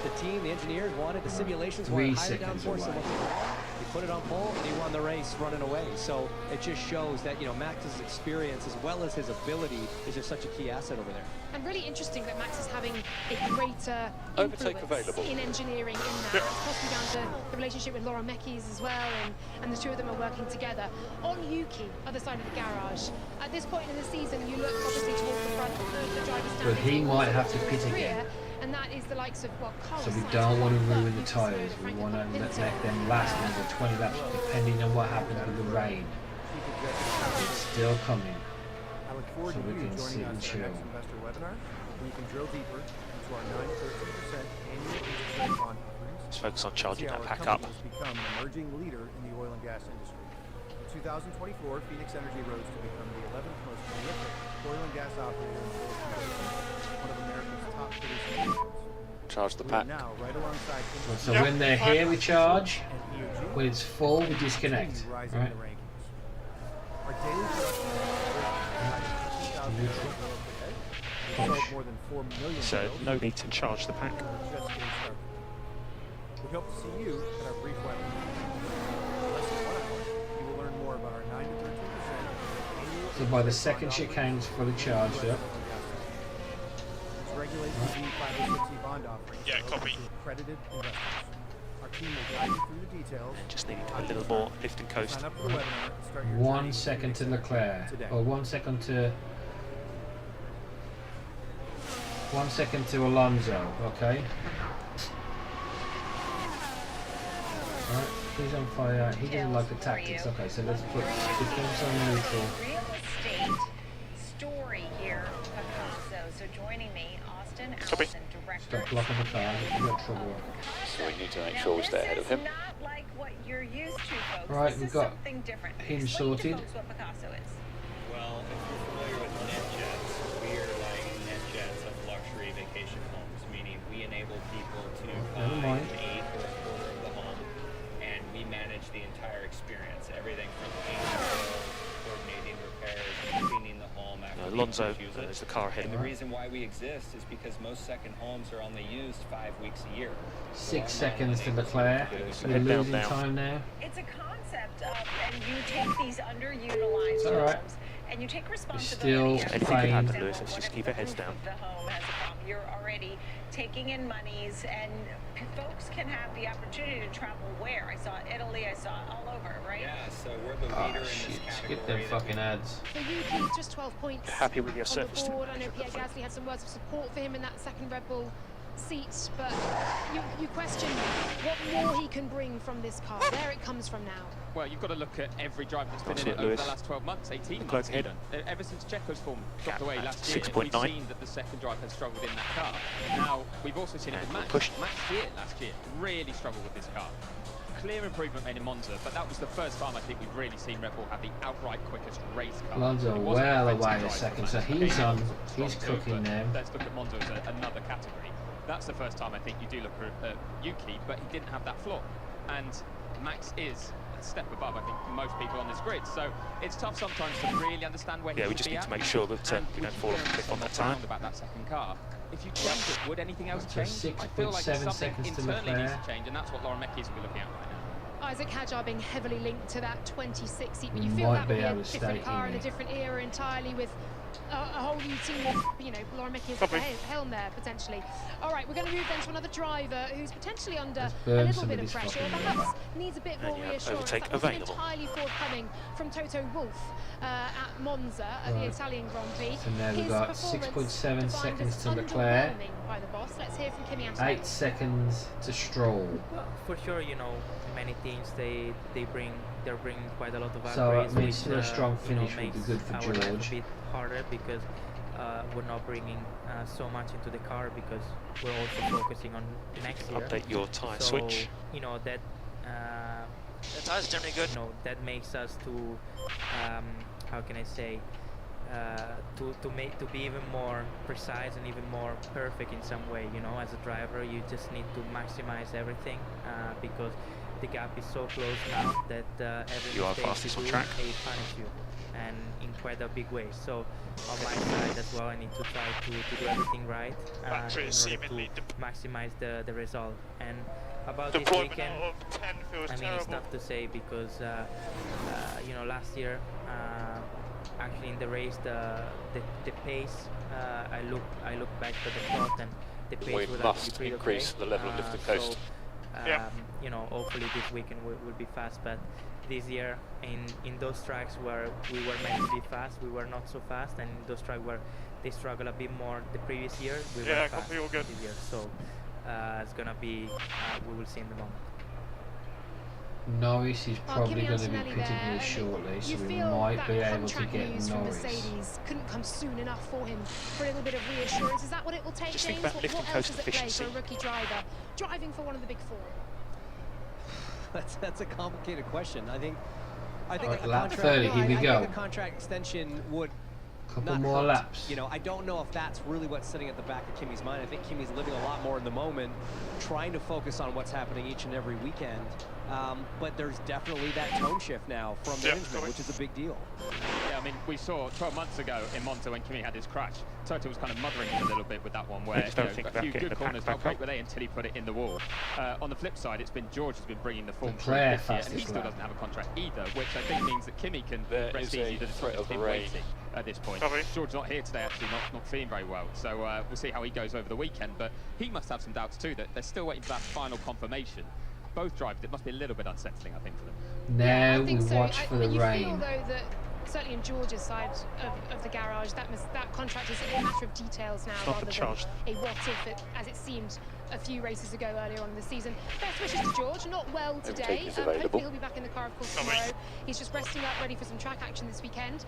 The team, the engineers wanted, the simulations 3 wanted higher seconds downforce than away. what they want. He put it on pole, and he won the race running away. So it just shows that, you know, Max's experience as well as his ability is just such a key asset over there. And really interesting that Max is having a greater Overtake influence available. in engineering in that. It's possibly down to the relationship with Laura Meckies as well, and the two of them are working together. On Yuki, other side of the garage, at this point in the season, you look obviously towards the front of the driver's stand. But he might have to pit again. And that is the likes of, well, Carlos So we Sainz, don't want to but ruin the Yuki tyres. Tsunoda, We Franco want to Pinto. make them last another 20 laps, depending on what happens with the rain. It's still coming. I look forward So to we you can sit joining and us at chill. our next investor webinar, where you can drill deeper into our 9-13% annual interest rate bond offerings. Let's focus on and charging see how that our pack company up. has become an emerging leader in the oil and gas industry. In 2024, Phoenix Energy rose to become the 11th most prolific oil and gas operator in oil conversion, one of America's Charge the We're pack. now right alongside So when they're here, we charge. When it's full, we disconnect. rising Right? in the rankings. Our daily production we sold more than 4 million So barrels. no need to charge the pack. Just getting started. We hope to see you at our brief webinar. In less than 1 hour, you will learn more about our 9 to 13% annual So by the second chicane's fully charged up. It's regulated B506E bond offerings. Yeah, are copy. open to accredited investors. Our team will guide you through the details. Just needed a little more lift and coast. Sign up for the webinar and start your 1 journey second to today. Leclerc. Today. Or 1 second to... 1 second to Alonso, okay? Alright, he's on fire. He doesn't like the tactics. Okay, so let's put defense on neutral. Real estate story here, Picasso. So joining me, Austin Allison, director. Stop blocking the car. You've got trouble. So we need to make sure we stay ahead of him. Not like what you're used to, folks. Right, This we've is got something different. him Explain to sorted. folks what Picasso is. Well, if you're familiar with NetJets, we are like NetJets of luxury vacation homes, meaning we enable people to Never buy mind. an eighth or a quarter of the home, and we manage the entire experience, everything from paint, coordinating repairs, cleaning the home after Alonso people use it. is the car ahead And of the him. reason why we exist is because most second homes are only used 5 weeks a year. 6 seconds to Leclerc. We're Head down losing now. time now. It's a concept of, and you take these underutilized It's all right. homes, and you take Still responsibility. Anything can playing. happen, Lewis. Let's just keep our heads down. The home has a problem. You're already taking in monies, and folks can have the opportunity to travel where? I saw Italy, I saw it all over, right? Yeah, so we're the Oh leader in shit, this category. skip them fucking ads. For you, Keith, just 12 points Happy with your on the surface to board. I know measure Pierre the front. Gasly had some words of support for him in that second Red Bull seat, but you question what more he can bring from this car. There it comes from now. Well, you've got to look at every driver that's been Nice in it work, over Lewis. the last 12 months, 18 Leclerc months ahead. even. Ever since Checo's form dropped Gap away at last year, 6.9. we've seen that the second driver has struggled in that car. Now, we've also seen it with And Max. push. Max did last year, really struggled with this car. Clear improvement made in Monza, but that was the first time I think we've really seen Red Bull have the outright quickest race car. Alonso It wasn't well a fancy away a drive second, for so Max. he's Okay, on. it was He's strong too, cooking but now. Let's look at Monza as another category. That's the first time I think you do look at Yuki, but he didn't have that flaw. And Max is a step above, I think, most people on this grid. So it's tough sometimes to really understand where he Yeah, we should just be need at. to make sure that And we we don't fall off the cliff on that time. about that second car. If you change it, would anything else So change? I feel like 6.7 something seconds to internally needs Leclerc. to change, and that's what Lauren Meckies will be looking at right now. Isaac Hadjar being heavily linked to that 26 seat, but We you feel might that would be be a able to different stay car in in a it. different era entirely with a whole new team of, you know, Lauren Meckies at the helm there, potentially. All right, we're going to move then to another driver who's potentially under a burn little bit of somebody's pressure, fucking perhaps number. needs a bit more And you have reassurance. overtake That wasn't available. entirely forthcoming from Toto Wolff at Monza at the Right. Italian Grand Prix. So now we've His got performance 6.7 defined seconds as to Leclerc. underwhelming by the boss. Let's hear from Kimi Antonelli. 8 seconds to Stroll. Well, for sure, you know, many teams they're bringing quite a lot of So, upgrades, I mean, which still a strong you know, finish would be makes good for our life George. a bit harder because we're not bringing so much into the car because we're also focusing on next year. Update your tyre so, switch. You know that. The tyre's generally good. You know that makes us to, how can I say, to be even more precise and even more perfect in some way. You know, as a driver, you just need to maximize everything because the gap is so close now that every You are mistake fastest you on do, track. they punish you, and in quite a big way. So on my side as well, I need to try to do everything right in order to maximize the result. And about this weekend, I mean, it's tough to say because you know, last year actually in the race the pace, I look back to the plot and the pace We was must actually pretty increase okay. the level of lift and coast. You know, hopefully this weekend will be fast, but this year in those tracks where we were meant to be fast, we were not so fast, and in those tracks where they struggled a bit more the previous year, we were fast this year. So it's gonna be we will see in the moment. Norris is probably Kimi going to be Antonelli pitted there, here shortly, so you we feel might that be able to contract get news from Norris. Mercedes couldn't come soon enough for him for a little bit of reassurance. Is that what it will take, Just think James? about lift What and else coast does it play for efficiency. a rookie driver driving for one of the big four? That's a complicated question. I think Alright, a lap contract, 30, here we I go. think a contract extension would Couple not more hurt. laps. You know, I don't know if that's really what's sitting at the back of Kimi's mind. I think Kimi's living a lot more in the moment, trying to focus on what's happening each and every weekend. But there's definitely that tone shift now from management, which is a big deal. Yeah, I mean, we saw 12 months ago in Monza when Kimi had his crash, Toto was kind of mothering him a little bit with that one, where a few good corners, how great were they until he put it in the wall. On the flip side, it's been George who's been bringing the form through this year, and he still doesn't have a contract either, which I think means that Kimi can rest easy that it's not been waiting at this point. George's not here today, actually, not feeling very well, so we'll see how he goes over the weekend, but he must have some doubts too, that they're still waiting for that final confirmation. Both drivers, it must be a little bit unsettling, I think, for them. Now we so. watch for the you rain. feel, though, that certainly in George's side of the garage, that contract is a matter of details now, rather than a what-if, as it seemed a few races ago earlier on in the season. Best wishes to George, not well today. Hopefully he'll be back in the car, of course, tomorrow. He's just resting up, ready for some track action this weekend.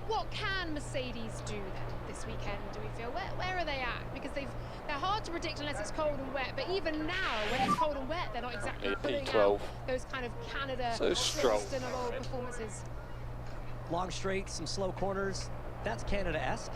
What can Mercedes do then this weekend, do we feel? Where are they at? Because they're hard to predict unless it's cold and wet, but even now, when it's cold and wet, they're not exactly putting out those kind of Canada Silverstone of old performances. Long straights, some slow corners, that's Canada-esque.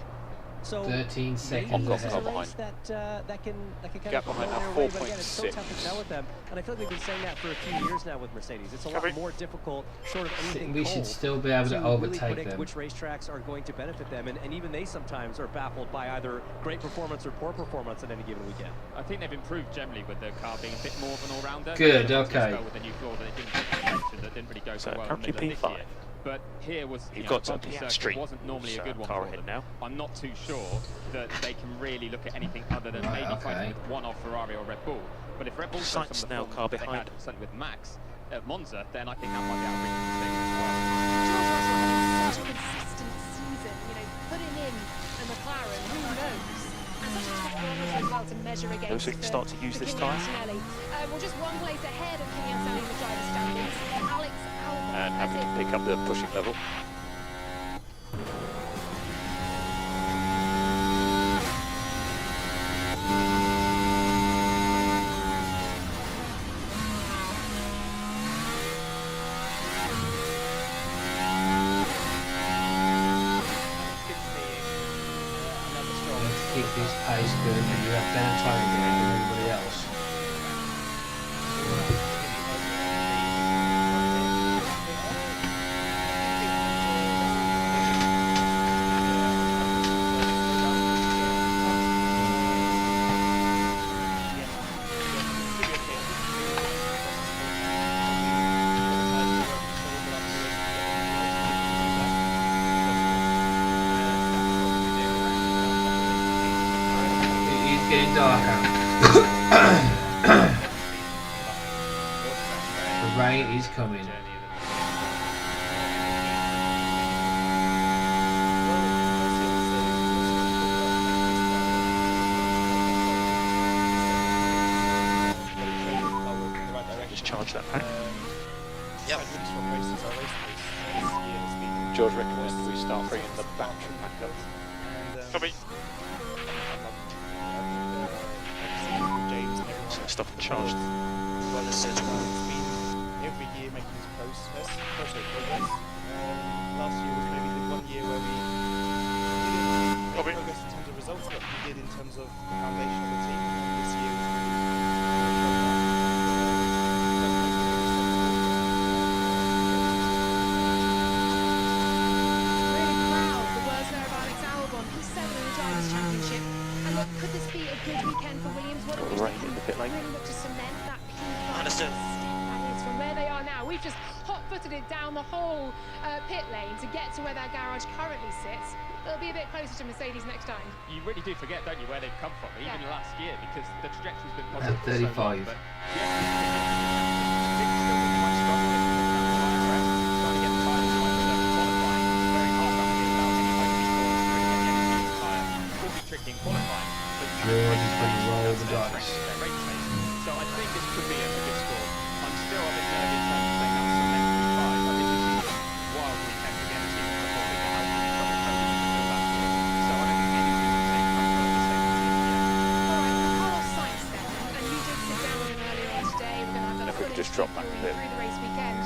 So 13 seconds ahead. That can kind Gap of behind now, their way, but again, it's so 4.6. tough to tell with them. And I feel like we've been saying that for a few years now with Mercedes. It's a lot more difficult, short of anything We should still be able to really overtake predict them. which racetracks are going to benefit them, and even they sometimes are baffled by either great performance or poor performance at any given weekend. I think they've improved generally with the car being a bit more of an all-rounder. Good, okay. With the new floor that it didn't mention, that didn't really go so well in the middle of this year. But here was, You've you got know, to bumpy Piastri. circuit wasn't normally a good one Car for ahead them. now. I'm not too sure that they can really look at anything other than maybe fighting with one-off Ferrari or Red Bull. But if Red Bull shows some of the now form car that they behind. had, certainly with Max at Monza, then I think that might be out of reach for Mercedes as well. Such a consistent season, you know, put him in a McLaren, who knows? And such a tough barometer as well to measure against. So we can start to use this tyre. Well, just one place ahead of Kimi Antonelli in the driver's standings. Alex Albon. And having to pick up the pushing level. Let's keep this pace good, and you have better time than everybody else. It's getting darker. The rain is coming. Just charge that pack. George recommends we start bringing the battery back up. So stop and charge. Every year making this progress. Last year was maybe the one year where we didn't make progress in terms of results, but we did in terms of the foundation of the team. And this year was Really proud of the words there of Alex Albon. He's 7 in the Drivers' Championship. And look, could this be a good weekend for Williams? What if Rain in the pit lane. really look to cement that Understood. That is from where they are now. We've just hot-footed it down the whole pit lane to get to where their garage currently sits. It'll be a bit closer to Mercedes next time. You really do forget, don't you, where they've come from, even Yeah. last year, because the trajectory's been At positive for so long. 35. But tricky in qualifying, but George is going to roll the dice. so I think this could be a good score. I'm still a bit nervous in terms of saying that's a mentally 5. I think this is a wild weekend again. So I don't think anything will take comfort of the second team yet. All right, Carlos Sainz then, and you did sit down with him earlier on today. We're going to have that If we full could just drop interview back a bit. through the race weekend.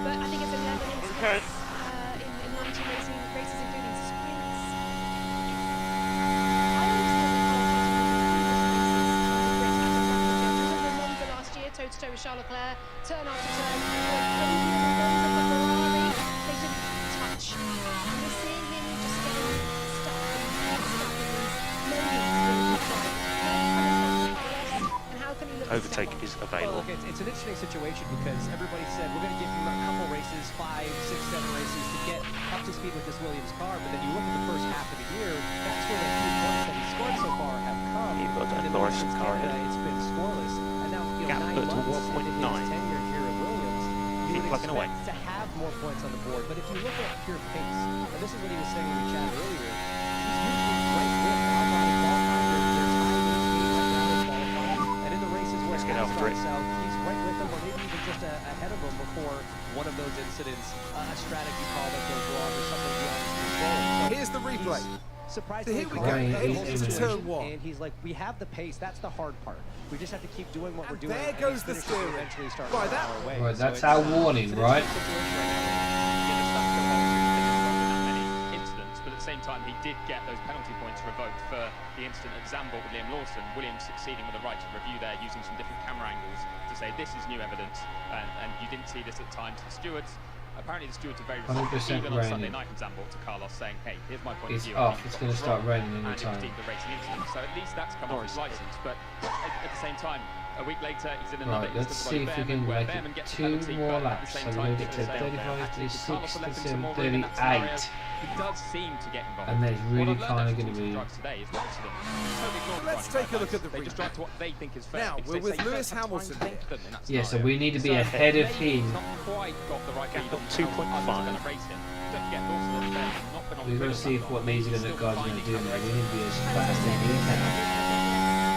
But I think it's 11 incidents in 19 races, including sprints. toe-to-toe with Charles Leclerc, turn after turn. Ferrari, they didn't touch. And we're seeing him just getting stuck in these moments. And how can he look Overtake is available. Well, look, it's an interesting situation because everybody said we're going to give you a couple races, 5, 6, 7 races to get up to speed with this Williams car, but then you look at the first half of the year, that's where the 3 points that he scored so far have come. You've got And that in Norris since car Canada, ahead. it's been scoreless. And now, Gap 9 put to months into 1.9. his tenure here at Williams, you Keep would plugging away. expect to have more points on the board. But if you look at pure pace, and this is what he was saying when we chatted earlier, he's usually right with Albon and qualifying. They're tied in speed right now in qualifying. And in the races where Let's get Max after it. starts out, he's right with them, or maybe even just ahead of them before one of those incidents, a strategy call that goes wrong or something beyond his control. So Here's the replay. surprisingly Here we calm go. in the Here's whole turn situation, one. and he's like, we have the pace, that's the hard part. We just have to keep doing what we're doing. There and goes these the finishes will steering. eventually start Right, going that- our way. Right, So that's it's, our it's warning, an right? interesting situation right now. Yeah, the stuff that that many incidents, but at the same time, he did get those penalty points revoked for the incident at Zandvoort with Liam Lawson. Williams succeeding with a right to review there, using some different camera angles to say this is new evidence, and you didn't see this at the time to the stewards. Apparently, the stewards are very 100% receptive, even on Sunday raining. night in Zandvoort to Carlos saying, hey, here's my point It's of view. off. and It's you've going to got start this wrong, raining any and it was time. deemed a racing incident. So at least that's come off his licence. But at the same time, a week later, he's in another Right, let's instance see with if we Behrman, can where make Behrman it gets a 2 penalty, more but at the laps. same So time, move it to people say, 35, actually, 36, Carlos left him some 37, more room in that scenario. 38. He does seem to get involved. And there's really What I've kind of learned going to from be. drivers today is lots of them totally ignore the Let's driving take a look at the guidelines. They just drive to what they think is fair. Now, because we're they with say Lewis first have Hamilton time here. confident in that Yeah, so scenario. we need to be So ahead of maybe he's him. not quite got the right read on how 2.5. others are going to race him. Don't forget, Lawson and Behrman have not been on We've got to the see grid what that these long. are going to Still guys are going to do now. We need to be as fast as we can.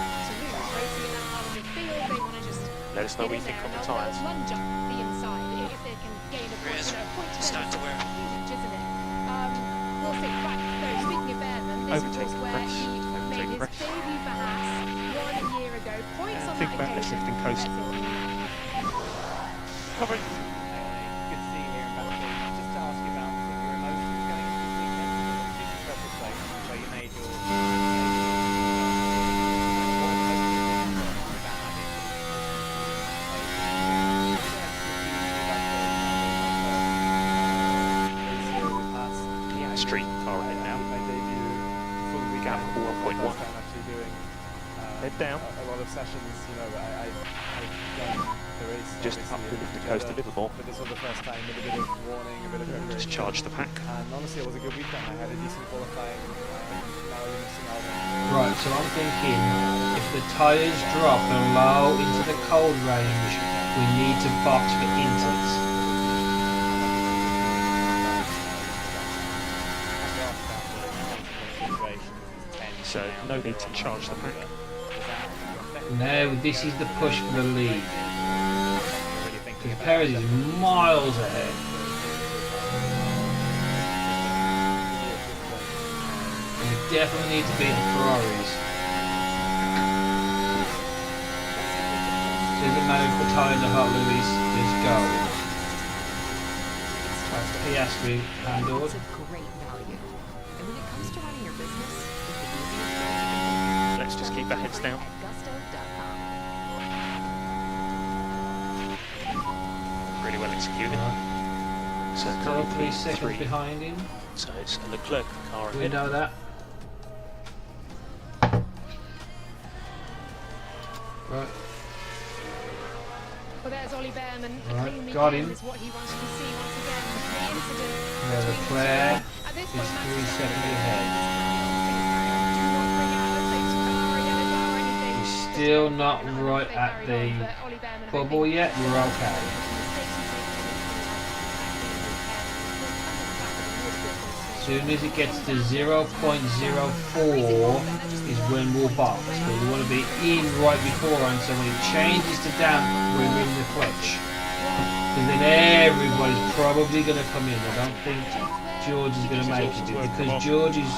Let us know what you think on the tyres. Lunge up the inside if they can gain a point. You know, a point to Start to wear. huge, isn't it? We'll see. Right, no, speaking of Behrman, this Overtake was where press. he Overtake made his press. debut for Haas 1 year ago. Points on Think that about the occasion. shifting coast. Covering. Good to see you here in Baku. Just to ask you about sort of your emotions going into this weekend. Obviously, it's a special place where you made your. Street car ahead now. Gap 1.1. Head down. A lot of sessions, you know, I've done the race. Just up to lift the coast a little more. But this was the first time with a bit of warning, a bit of preparation. Just charge the pack. And honestly, it was a good weekend. I had a decent qualifying. Now we're missing out on. Right, so I'm thinking if the tyres drop and low into the cold range, we need to box for inserts. So no need to charge the pack. Now this is the push for the lead. Because Perez is miles ahead. We definitely need to beat the Ferraris. Doesn't matter if the tyres are hot, Luis, just go. That's Piastri handled. It's a great value. And when it comes to running your business, Let's just keep our heads down. Really well executed. So Still currently 3 seconds 3. behind him. So it's a Leclerc car We ahead. know that. Right. Well, there's Ollie Behrman. A Right, clean got weekend him. is what he wanted to see once again. The incident Yeah, between the Leclerc two. At this is point, 3 Max seconds Verstappen ahead. do not bring out a safety car or a yellow car or anything. He's still not right at the bubble yet. We're okay. As soon as it gets to 0.04 is when we'll box. But we want to be in right beforehand, so when it changes to damp, we're in the clutch. Because then everybody's probably going to come in. I don't think George is going to make it because George is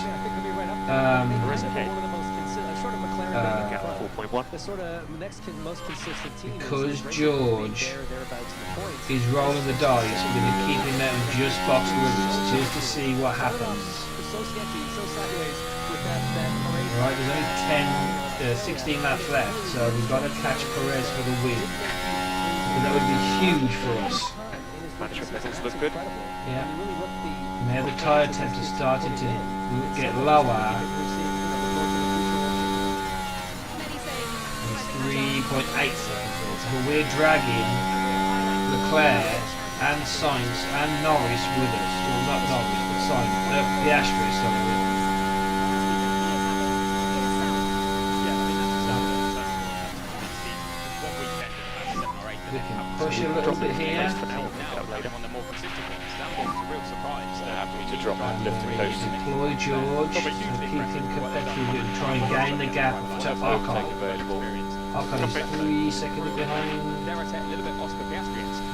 Gap 4.1. The sort of most consistent team because George is rolling the dice. We're going to keep him out and just box Lewis just to see what happens. Right, there's only 16 laps left, so we've got to catch Perez for the win. But that would be huge for us. Management levels look good. Yeah. Now the tyre temps are starting to get lower. It's 3.8 seconds. But we're dragging Leclerc and Sainz and Norris with us. Well, not Norris, but Sainz. Piastri, sorry. We can push a little bit here. Happy to drop and lift the coast. Deploy George and keep him competitive and try and gain the gap to Ocon. Ocon is 3 seconds behind.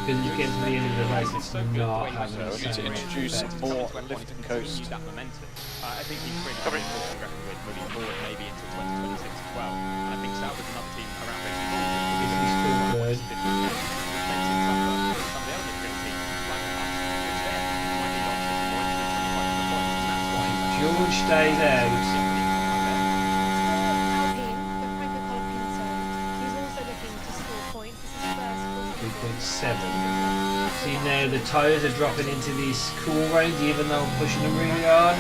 Because he's getting to the end of the race, it's not having the So we need to same introduce effect. more lift and coast. I think he's pretty comfortable with moving forward, maybe into 2026 as well. And I think Sauber's another team around racing. Is he still third? George stays out. Alpine, but Franco Colapinto, he's also looking to score points. This is first. 3.7. See now the tyres are dropping into this cool range even though I'm pushing them really hard.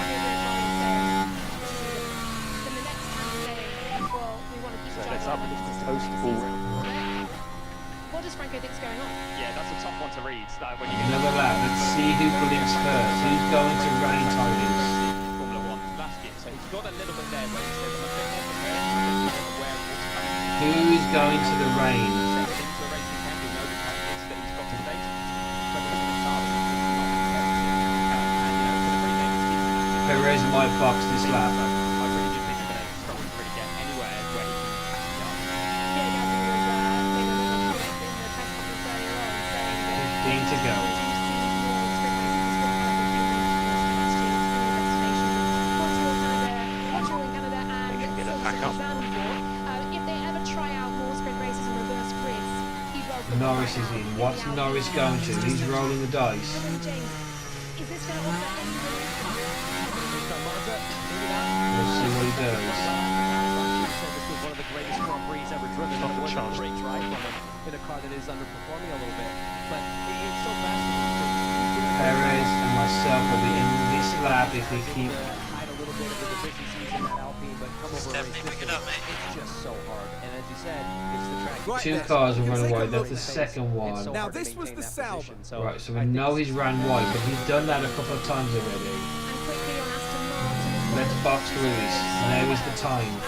What does Franco think's going on? Yeah, that's a tough one to read. When you Another lap, let's see who blinks first. Who's going to rain tyres? Formula 1 last year, so he's got a little bit there, but he said, I'm a bit more prepared, I'm a bit more aware of what's coming. Who is going to the rain? Perez might box this lap. 15 to go. If they ever try out more sprint races and reverse grids, he welcomes Norris is in. What's Norris going to? He's rolling the dice. Is this going to offer any We'll see what he does. This was one of the greatest Grand Prix ever driven. It was a great drive from him in a car that is underperforming a little bit. But it's so fast. Perez and myself will be in this lap if we keep. Hide a little bit of the deficiencies in that Alpine, but come over and race it's just so hard. And as you said, it's the track. Right, Two cars will run wide. That's the second one. Now this was the Sauber. Right, so we know he's ran wide, but he's done that a couple of times already. Let's box through this. Now is the time.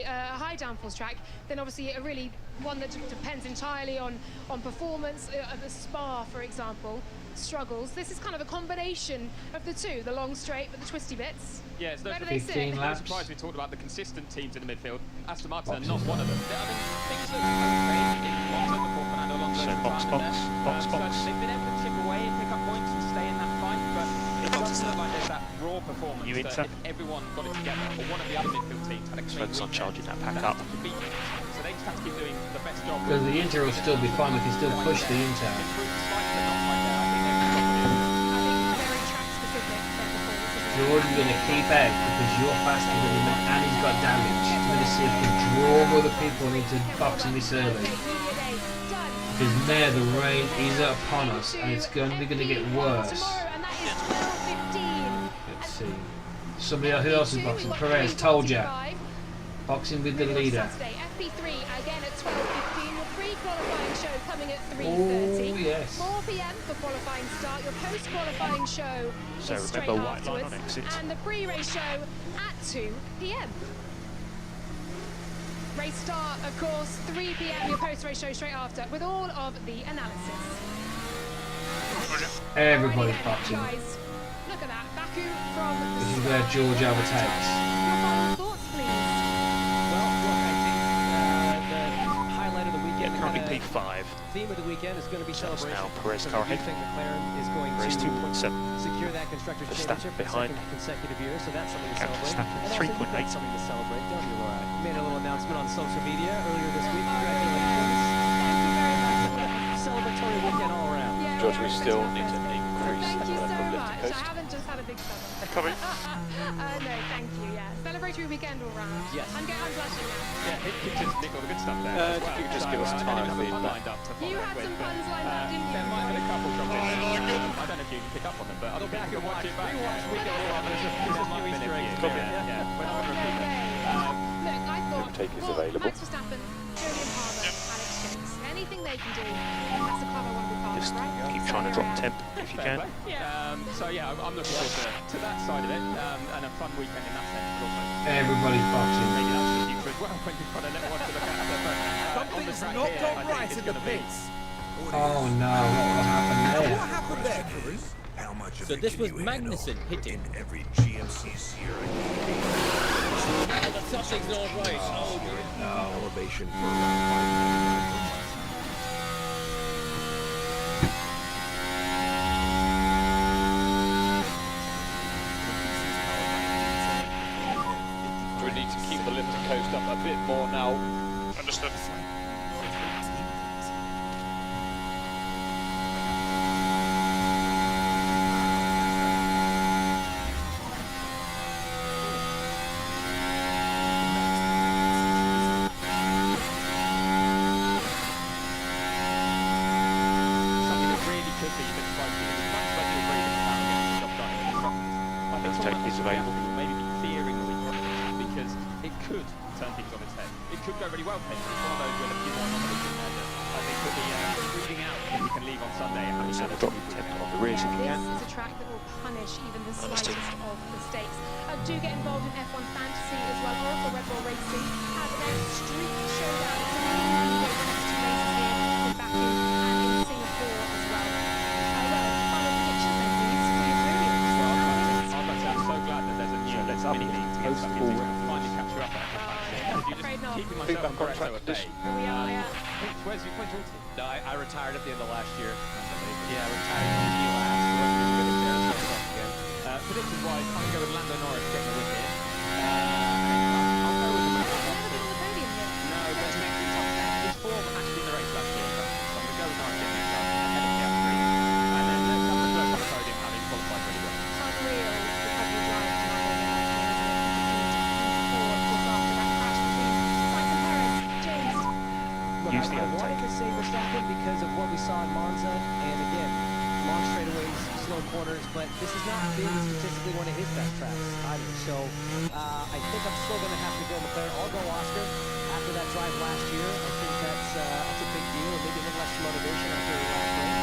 A high downforce track, then obviously a really one that depends entirely on performance. Of a Spa, for example, struggles. This is kind of a combination of the two, the long straight but the twisty bits. Yeah, it's Where do they sit? I'm surprised we talked about the consistent teams in the midfield. Aston Martin are not one of them. I mean, things look okay in Monza before Fernando Alonso. So box. They've been able to chip away and pick up points and stay in that fight, but it doesn't look like there's that raw performance that if everyone got it together, or one of the other midfield teams had a clean Focus on weekend, charging that pack up. to beat it. So they just have to keep doing the best job. Because the Inter will still be fine. We can still push the Inter. George is going to keep out because you're faster than him and he's got damage. He's going to see if he can draw other people into boxing this early. Because now the rain is upon us and it's going to get worse. Let's see. Somebody else, who else is boxing? Perez, told ya. Boxing with the leader. FP3 again at 12:15. Your pre-qualifying show coming at 3:30. Oh yes. 4 p.m. for qualifying start. Your post-qualifying show So is straight remember, white line afterwards, on exit. and the pre-race show at 2 p.m. Race start, of course, 3 p.m. Your post-race show straight after, with all of the analysis. Everybody's Alrighty then, boxing. guys. Look at that, Baku from the This is where George overtakes. Your final thoughts, please. Well, look, I think the highlight of the weekend, Currently P5. theme of the weekend is going to be So it's celebration. now Perez So car I do ahead. think McLaren is going Race to 2.7. secure that constructors Verstappen championship for the behind. second consecutive year. So that's something to Captain celebrate. Verstappen, And also you've got 3.8. something to celebrate, don't you, Laura? Made a little announcement on social media earlier this week. Congratulations. Thank you very much. Celebratory weekend all around. George, we still need to increase Thank the you level so of much. So I haven't just had a big summer. Coming. No, thank you, yeah. Celebratory weekend all round. Yes. I'm blushing now. Yeah, it could just nick all the good stuff there. If you could just give us time feedback. You had some puns lined up, didn't you? There might have been a couple dropped in. I don't know if you can pick up on them, but I'll Go back and watch. it back. Rewatch Weekend All Round. There's a few Easter eggs. Yeah. We're not going to repeat them. Look, I thought, Take is well, available. Max Verstappen, Julian Harbour, Alex Jones, anything they can do, that's a club I want to be part Just of, right? keep So trying to here drop I am. temp if you can. So yeah, I'm looking forward to that side of it, and a fun weekend in that sense, but also Everybody's boxing. maybe that's what you could, well, when you've got a little one to look after, but on the Something's track not here, gone I right think in it's the going to be. pits. Oh no, what happened there? What happened there, Cruz? How much of So it this can was you handle Magnussen hitting. in every GMC Sierra But something's not right. Oh, No. elevation for around 599 Do we need to keep the lift coast up a bit more now? Understood. Something that really could be a bit spicy. As much as I do agree that Verstappen gets the job done in constructors, I think Take someone is like available. Piastri will maybe be fearing the weekend because it could turn things on its head. It could go really well for him. It's one of those with a few more anomalies in there that I think could be reading out if he can leave on Sunday and having So drop temp on the rears if you This can. is a track that will punish even the slightest of mistakes. Do get involved in F1 Fantasy as well. Oracle Red Bull Racing has their street showdown. It's amazing. They've got 2 races here in Baku and in Singapore as well. Final predictions then, please, for your Williams. I'm so glad that there's a new mini league to get stuck into. Finally catch you up at F1 Fantasy. Did you Afraid not. just keeping myself Feedback on on Pareto track at bay? condition. Here we are, yeah. Where's your team? No, I retired at the end of last year. Yeah, I retired in the last. Wasn't as good as there, so I'm off again. Predictions wise, I'm going to go with Lando Norris getting the win here. I'll go with the Never been on the podium yet. No, but his form actually in the race last year. So I'm going to go with Norris getting it done ahead of Piastri. And then let's have Leclerc on the podium having qualified really well. Unreal recovery drive to just after that crash between Sainz and Perez. James. Look, Use the I wanted overtake. to say Verstappen because of what we saw in Monza, and again, long straightaways, slow corners, but this has not been statistically one of his best tracks either. So I think I'm still going to have to go McLaren. I'll go Oscar after that drive last year. I think that's a big deal, and maybe a little extra motivation after the last race.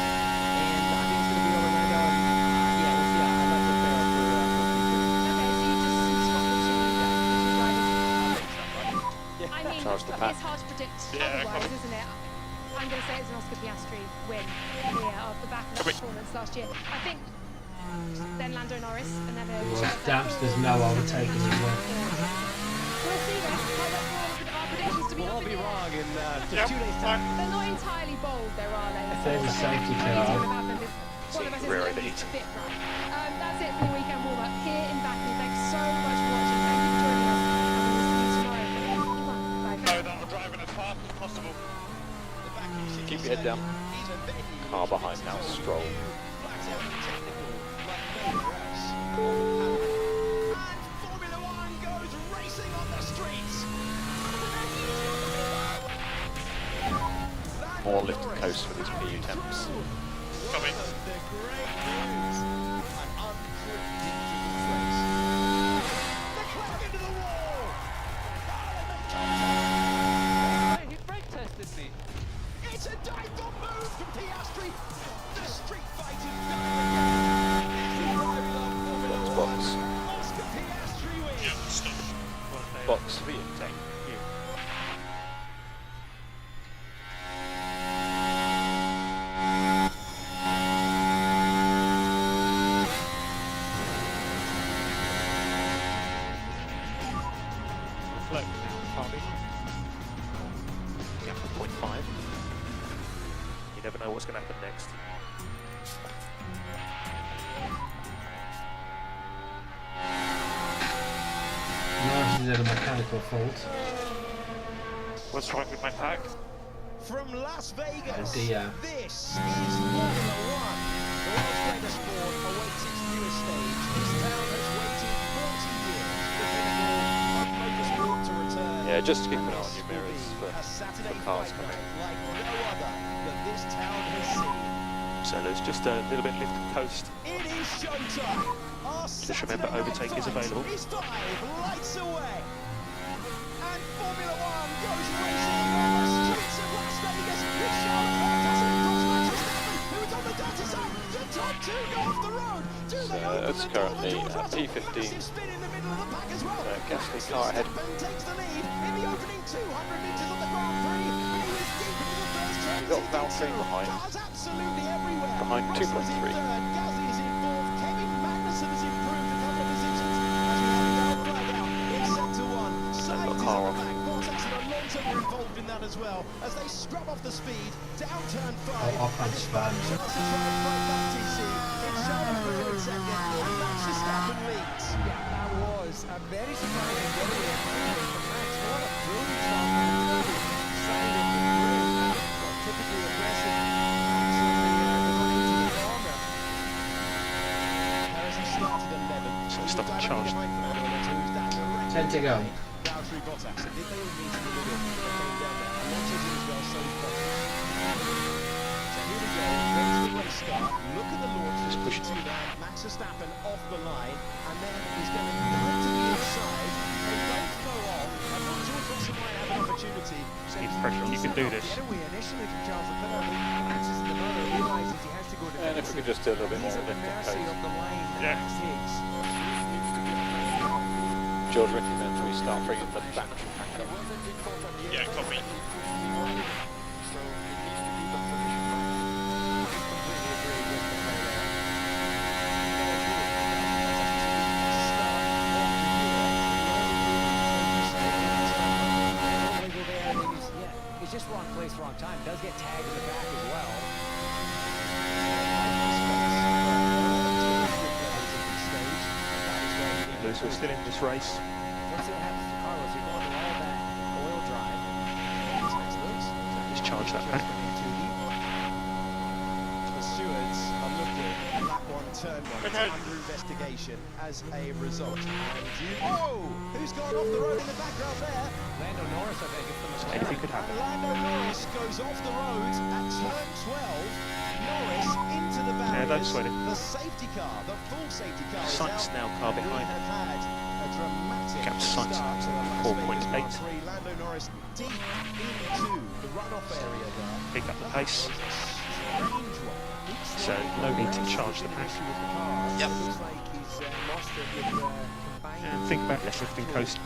And I think it's going to be over Lando. Yeah, we'll see. I'd like to fail for future. Okay, so you just swap the two drivers. Yeah. I mean, Charge the pack. it's hard to predict Yeah, otherwise, isn't it? I'm going to say it's an Oscar Piastri win here off the back of that performance last year. I think then Lando Norris and then Stamps, there's no overtaking as well. We'll see then. I'll wait for all of our predictions to be We'll all up in be the air. wrong in just 2 days' time. They're not entirely bold, there are they? There's a safety Only car. going to happen if one of us Rear isn't overheat. fit right. That's it for the weekend warm-up here in Baku. Thanks so much for watching. Thank you for joining us. And we'll see you tomorrow. Bye. No, that I'm driving as fast as possible. Keep your head down. Car behind now, Stroll. Formula One goes racing on the streets. More lift and coast for these PU temps. Coming. The great news. An unpredictable race. Leclerc into the wall. He brake tested me. It's a dive-bomb move from Piastri. The street fight is done. Box, box. Oscar Piastri wins. Box for you. Thank you. Look, Harvey. Gap of 0.5. You never know what's going to happen next. Norris is at a mechanical fault. What's wrong with my pack? From Las Vegas, Dia. this is Formula One. World Sport awaits its newest stage. This town has waited 40 years for the pinnacle of motorsport to return. Yeah, just keep an eye on your mirrors for cars coming. Like no other that this town has seen. So there's just a little bit lift and coast. It is showtime. Our Just remember, overtake is available. Is 5 lights away. And Formula One goes racing on the streets of Las Vegas. With Charles Leclerc doesn't cross Max Verstappen, who's on the dirty side. The top two go off the road. Do they open It's the door currently for George Russell? P15. Massive spin in the middle of the pack as well. Gasly car ahead. Verstappen takes the lead in the opening 200 metres of the Grand Prix. But he was deep into the first turn. We've got Valtteri behind. Cars absolutely everywhere. Behind Russell's in 2.3. third, Gasly is in fourth, Kevin Magnussen has improved a couple of positions as we have the yellow flag out in sector 1. Sainz is car at off. the back, Bottas and Alonso were involved in that as well as they scrub off the speed down turn 5. Off on Span. Chance to try and fight back TC. It's Charles Leclerc in second and Max Verstappen leads. Yeah, that was a very surprising getaway from Max. What a brilliant start from the early side of the grid. Typically aggressive. Harrison started 11th. So stop and charge. 10 to go. Valtteri Bottas, and did they all meet in the middle? They came down there. Alonso's in as well, so is Bottas. So here we go. When's the race start? Look at the launch. Just push to that. Max Verstappen off the line, and then he's going to go to the inside. They both go off. I thought George Russell might have an opportunity. Keep pressure on, you can do this. Getaway initially from Charles Leclerc. Max is in the motor, realizes he has to go to And if we could just do a little bit more He's of at the lift and mercy coast. of the line that Yeah. Max takes. George recommends we start bringing the battery pack up. Yeah, copy. He's just wrong place, wrong time. Does get tagged in the back as well. Lewis, we're still in this race. Let's see what happens to Carlos. You're going through all that oil drive. Just charge that back. The stewards are looking at lap 1, turn 1. It's under investigation as a result. And oh! Who's gone off the road in the background there? Lando Norris, I think, is the mistake. Anything could happen. And Lando Norris goes off the road at turn 12. Norris into the barriers. Yeah, don't sweat it. The safety car, the full safety car is Sainz out. now car We behind. have had a dramatic Gap to Sainz, start to the Las Vegas 4.8. Grand Prix. Lando Norris deep into the runoff area there. Pick up the pace. Strange one. So no need to charge the pack. Yep. Looks like he's lost it with the combined. And think about left lift and coast.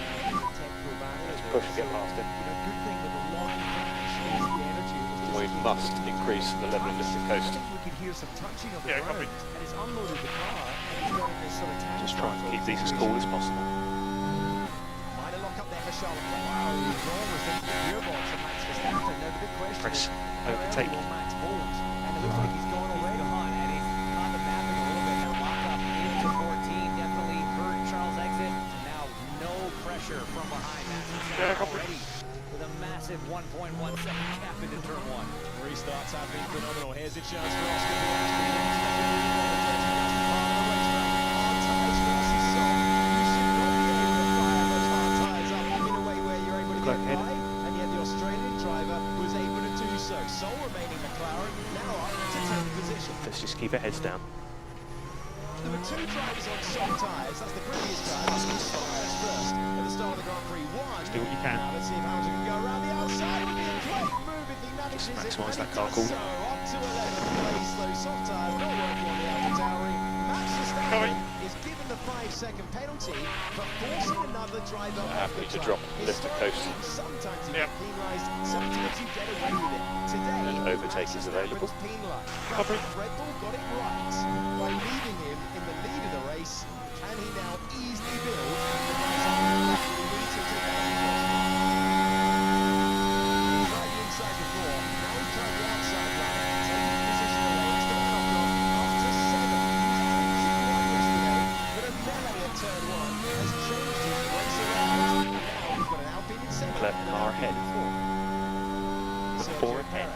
Let's push and get past it. We must increase the level of lift and coast. We could hear some touching of the Yeah, ground, copy. and he's unloaded the car, and he's got in this sort of tank. Just try and keep these as cool as possible. Minor lock up there for Charles Leclerc. Wow, he's almost into the gearbox of Max Verstappen. Now the big question Press, is, overtake. how will Max hold? And it looks like he's going already on, and he's on the mapping a little bit. That lock up into 14 definitely hurt Charles' exit. Now no pressure from behind. Max Verstappen already with a massive 1.1 second gap into turn 1. Restarts have been phenomenal. Here's a chance for Oscar Leclerc ahead. and yet the Australian driver was able to do so. Sole remaining McLaren now up to 10th position. Let's just keep our heads down. There were two drivers on soft tyres. That's the previous driver. Tyres first at the start of the Grand Prix 1. Do what you can. Now let's see if Hamilton can go around the outside. It would be a great move if he manages Just it. maximise And that he car does call. So up to 11th place. Those soft tyres not working on the AlphaTauri. Max Verstappen is given the 5-second penalty for forcing another driver off Happy the to track. drop lift and coast. Sometimes you get penalised, sometimes you get away with it. Today, And overtake is available. penalised. Cover. Red Bull got it right by leaving him in the lead of the race. Can he now easily build the race on the left? We need to take that into He's right inside before. Now he's trying the outside line. Taking position away. He's got knocked off after 7. He was actually yesterday, but a melee at turn 1 has changed his race around. Now we've got an Alpine in second. Leclerc and an car Alpine ahead. in fourth. So 4 ahead.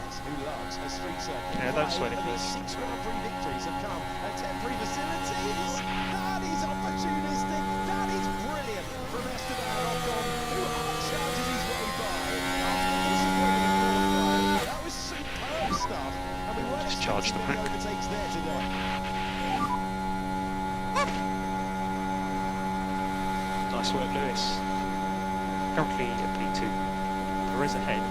Yeah, don't sweat it. 6 Grand Prix victories have come at temporary facilities. That is opportunistic. That is brilliant from Esteban Ocon, who charges his way by. That was superb stuff. And we weren't Just charge the pack. overtakes there today. Nice work, Lewis. Currently at P2. Perez ahead.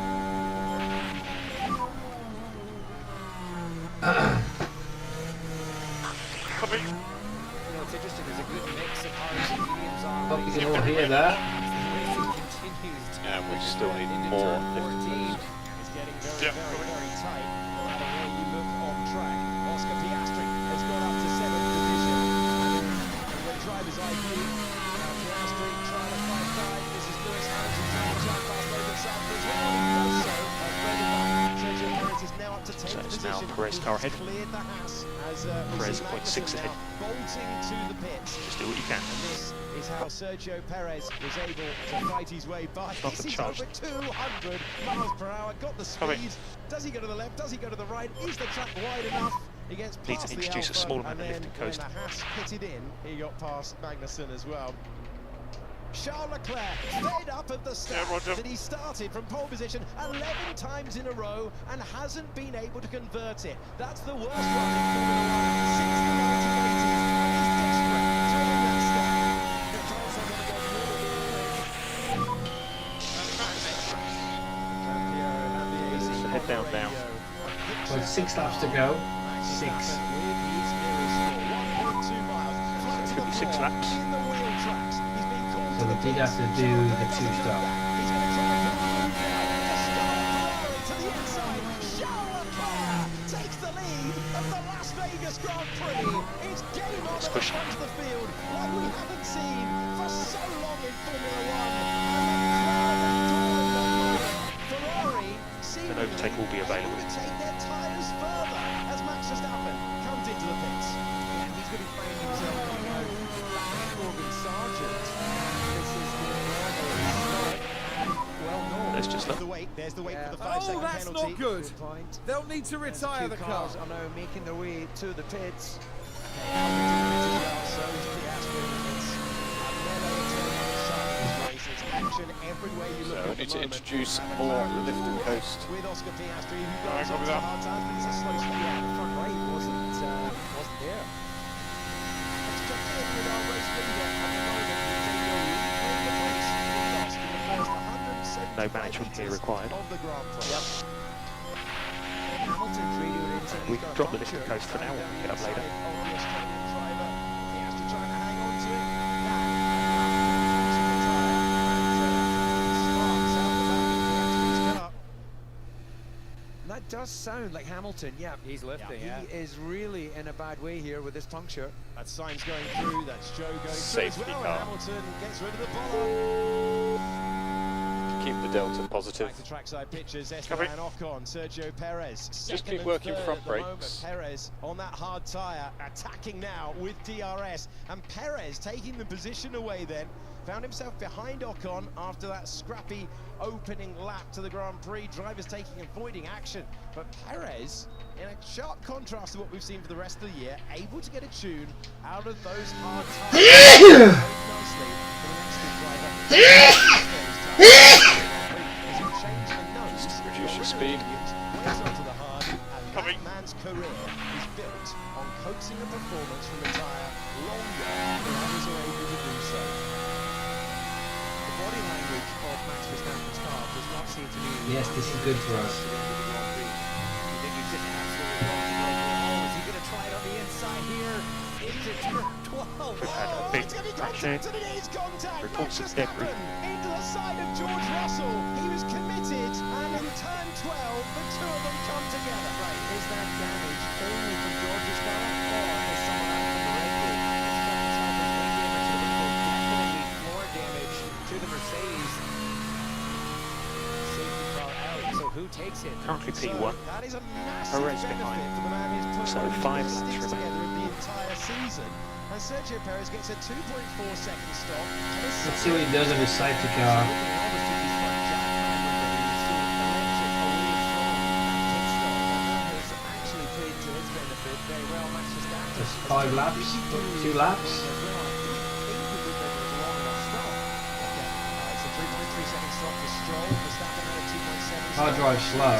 You know, it's interesting, there's a good mix of hards and mediums on. Hope you can all hear that. Yeah, we still need more lift. It's getting very tight. No matter where you look on track. Oscar Piastri has got up to 7th position. And when drivers IQ, Piastri trying to fight time. This is Lewis Hamilton trying to jump past Logan Sargent as well. He does so. Further back, Sergio Perez is now up to 10th So it's position. now Perez car ahead. Cleared the Haas as Perez 0.6 ahead. bolting to the pits. Just do what you can. And this is how Sergio Perez was able to fight his way by. Not This the is charge. over 200 miles per hour. Got the speed. Does he go to the left? Does he go to the right? Is the track wide enough? He gets Need past to the introduce a Alpha, small amount and of then lift and coast. when the Haas pitted in, he got past Magnussen as well. Charles Leclerc fed up at the start that he started from pole position 11 times in a row and hasn't been able to convert it. That's the worst run in Formula 1 since the 1980s, and he's desperate to win that step. It's also going to go really Head down now. Well, 6 laps to go. 6. Could be 6 laps. So we did have to do the 2-stop. Takes the lead of the Las Vegas Grand Prix. It's game on at the front of the field like we haven't seen for so long in Formula 1. Ferrari seem An overtake will be available. to take their tyres further as Max Verstappen comes into the pits. And he's going to be finding himself coming out behind Logan Sargent. This is the Let's just There's the wait. There's the wait for the 5-second Oh, that's penalty. not good. They'll need to retire the car. Are now making their way to the pits. So we need to introduce more lift and coast. With Oscar Piastri, who Alright, goes copy on to that. hard times, but it's a slow speed. Yeah, the front right wasn't there. Let's check in with our race leader at the moment. The place lost in the first 170 No management here required. of the Grand Prix. Hamilton's really into We can drop the lift and coast for now. We'll pick it up later. That does sound like Hamilton, yeah. He's lifting, yeah. He is really in a bad way here with this puncture. That's Sainz going through, that's Joe going Safety through as well. car. Hamilton gets rid of the bother. Keep the delta positive. Back to trackside pictures, Esteban Ocon, Sergio Perez. Just keep second working and third front at the moment. brakes. Perez on that hard tyre, attacking now with DRS. And Perez taking the position away then. Found himself behind Ocon after that scrappy opening lap to the Grand Prix. Drivers avoiding action. But Perez, in a sharp contrast to what we've seen for the rest of the year, able to get a tune out of those hard tyres. Nicely for the next driver. Reduce your speed. That man's career is built on coaxing a performance from a tyre longer than others are able to do so. The body language of Max Verstappen's car does not seem to be... Yes, this is good for us. You think he's just absolutely wrong. Is he going to try it on the inside here into turn 12? We've had a big crash here. Reports of debris. Into the side of George Russell. He was committed, and in turn 12, the two of them come together. Right, is that damage only from George's car, or is someone out from the Red Bull? Definitely more damage to the Mercedes. Safety car out, so who takes it? Currently P1. That is a massive Perez benefit behind. for the man who's put So one of the 5 best laps stints remaining. together in the entire season. And Sergio Perez gets a 2.4 second stop. Let's see what he does on his safety car. 5 laps, 2 laps. Car drive slow.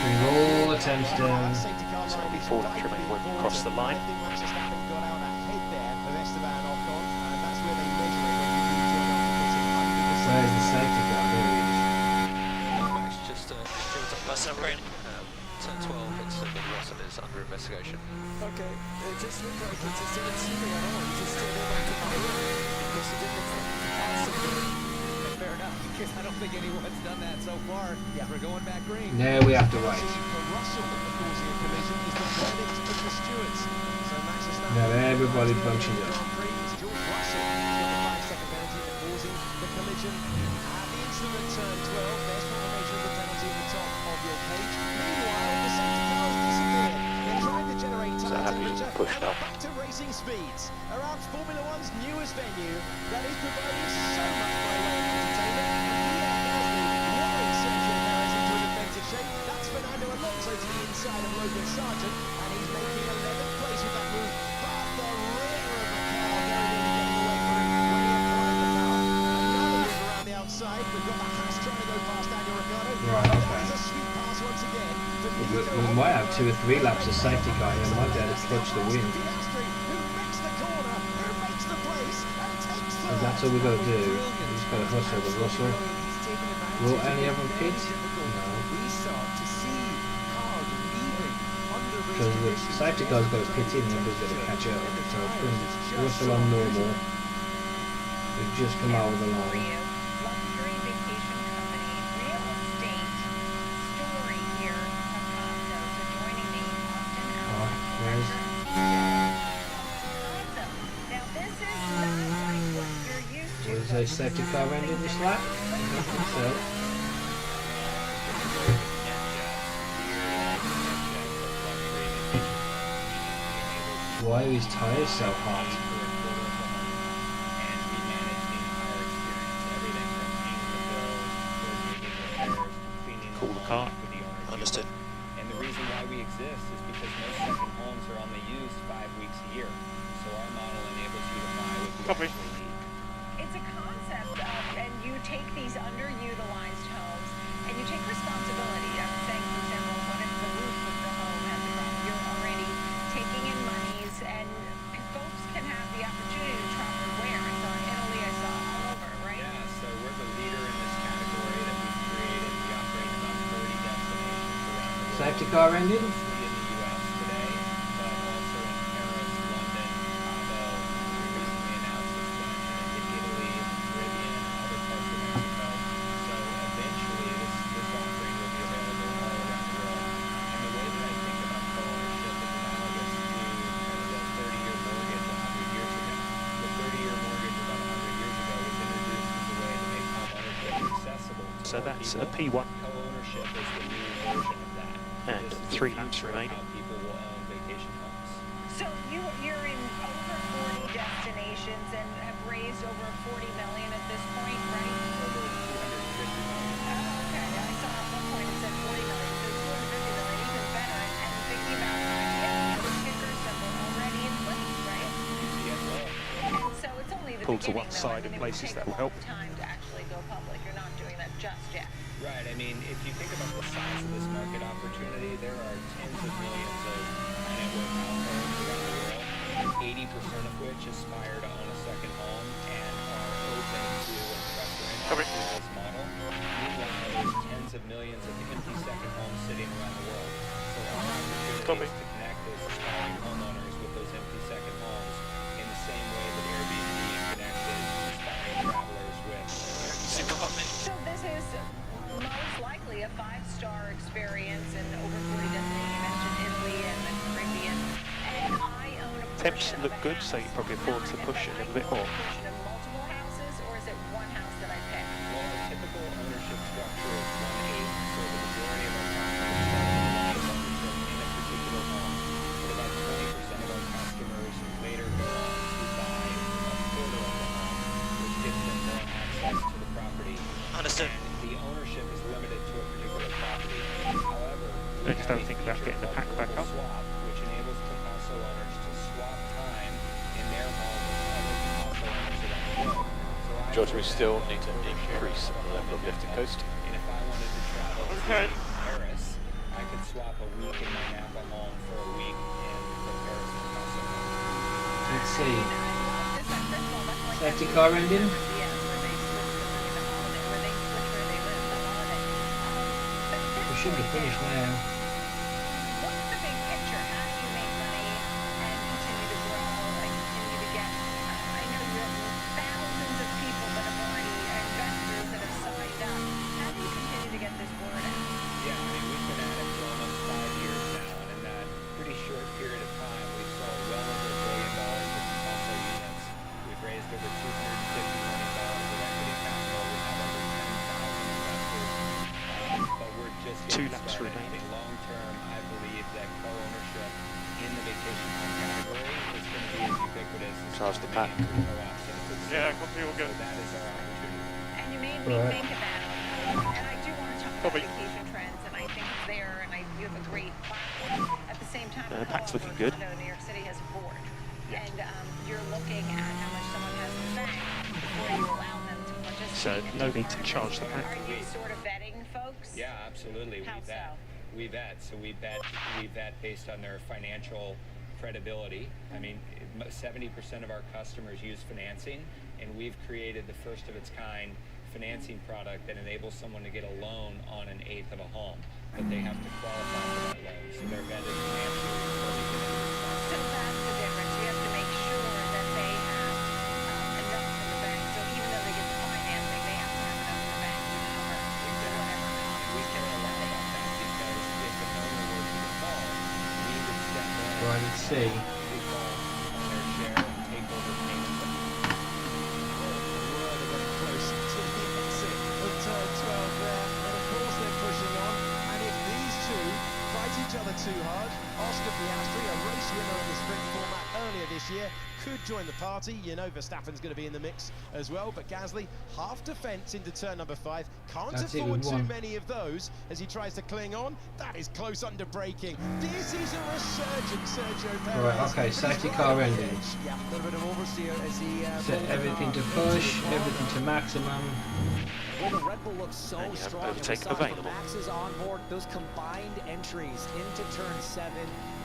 Bring all attempts down. So only 4 laps remain when you cross the line. Where's the safety car? There it is. Max just that's brilliant. Turn 12, it's the Russell is under investigation. Okay, just look like it's just didn't see me at all. He just stood there like a because he didn't Fair enough, because I don't think anyone's done that so far. Yeah. We're going back green. Now we have to wait. Now everybody bunches up. So happy to push up. Back to racing speeds around Formula One's newest venue that is providing so much by way of entertainment. Rolling Sergio Perez into a defensive shape. That's Fernando Alonso to the inside of Logan Sargent, and he's making 11th place with that move. But the rear of the car very nearly getting away from him when he applied the power. Another move around the outside. We've got the Haas trying to go past Daniel Ricciardo. Right, okay. There's a sweet pass once again. We might have 2 or 3 laps of safety car here. Might be able to clutch the win. And that's all we've got to do. We've just got to hustle the Russell. Will any of them pit? No. Because the safety car's got to pit in, nobody's got to catch up. So putting Russell on normal. We've just come out of the line. Was a safety car ended this lap? I don't think so. Why are his tyres so hot? Cool the car. Understood. And the reason why we exist is because most second homes are only used 5 weeks a year. So our model enables you to buy what you actually need. It's a concept of, and you take these underutilized homes and you take responsibility. I'm saying, for example, what if the roof of the home has a problem? You're already taking in monies, and folks can have the opportunity to travel where? I saw in Italy, I saw all over, right? Yeah, so we're the leader in this category that we've created. We operate in about 30 destinations around the world. Safety car ended? In the US today, but also in Paris, London, Cabo. We recently announced expansion into Italy, Caribbean, other parts of Mexico. So eventually this offering will be available all around the world. And the way that I think about co-ownership is analogous to kind of the 30-year mortgage 100 years ago. The 30-year mortgage about 100 years ago was introduced as a way to make homeownership accessible to So more that's people. a P1. Co-ownership is the new version of that. And This is 3 the laps future of remaining. how people will own vacation homes. So you're in over 40 destinations and have raised over 40 million at this point, right? Over 250 million. Oh, okay. I saw at one point it said 40 million, so 250 million, even better. And thinking about the ticker symbol already in place, right? And so it's only the Pull to beginning, one though. side I mean, in it would places take that a will long help. time to actually go public. You're not doing that just yet. Right. I mean, if you think about the size of this market opportunity, there are tens of millions of high-net-worth households around the world, 80% of which aspire to own a second home and are open to and preferential to this model. Meanwhile, there's tens of millions of empty second homes sitting around the world. So our opportunity is to connect those aspiring homeowners with those empty second homes in the same way that Airbnb connected aspiring travelers with. So this is most likely a 5-star experience in over 40 destinations. You mentioned Italy and the Caribbean. And I own a Temps look good, so you probably afford to push it a little bit more. portion of multiple houses, or is it one house that I pick? Well, our typical ownership structure is 1/8, so the majority of our customers start with ownership in a particular home. But about 20% of our customers later go on to buy a quarter of the home, which gives them more access to the property. Understood. And the ownership is limited to a particular property. However, I just don't think about getting the pack back up. swap, which enables also owners to George, we still need to increase the level of lifting coast. And if I wanted to travel to Paris, I could swap a week in my Napa home for a week in Paris and Paso. Let's see. Safety car ending. We should be finished now. What's the big picture? How do you make money and continue to grow and continue to get? I know you have thousands of people that have already investors that have signed up. How do you continue to get this word out? Yeah, I mean, we've been at it for almost 5 years now, and in that pretty short period of time, we've sold well over $1 billion of Paso units. We've raised over $250 million of equity capital. We have over 10,000 investors. But we're just getting started. Long term, I believe that co-ownership in the vacation home category is going to be as ubiquitous as Charge the pack. Yeah, company will go. So that is our opportunity. And you made me think about, and I do want to talk about vacation trends, and I think it's there, and you have a great platform. At the same time, Pack's looking good. New York City has a board, and you're looking at how much someone has to spend before you allow them to participate. So no need to charge the pack. Are you sort of vetting folks? Yeah, absolutely. How We vet. We vet. So we vet based on their financial credibility. I mean, 70% of our customers use financing, and we've created the first of its kind financing product that enables someone to get a loan on 1/8 of a home, but they have to qualify for that loan. So they're vetted financially before they get into the process. So that's the difference. You have to make sure that they have enough in the bank. So even though they get the financing, they have to have enough in the bank to cover whatever costs. We care a lot about that because if the owner were to default, we would step in. Right, let's see. Default on their share and take over payment. Close to the exit of turn 12 there, and of course they're pushing on, and if these two fight each other too hard, Oscar Piastri, a race winner in the sprint format earlier this year, could join the party. You know Verstappen's going to be in the mix as well, but Gasly, half defence into turn number 5, can't afford too many of those as he tries to cling on. That is close under braking. This is a resurgent Sergio Perez. Right, okay, safety car ending. Yeah, a little bit of oversteer as he set everything to push, everything to maximum. Well, the Red Bull looks so And you have strong. overtake And we saw available. the Maxes on board, those combined entries into turn 7,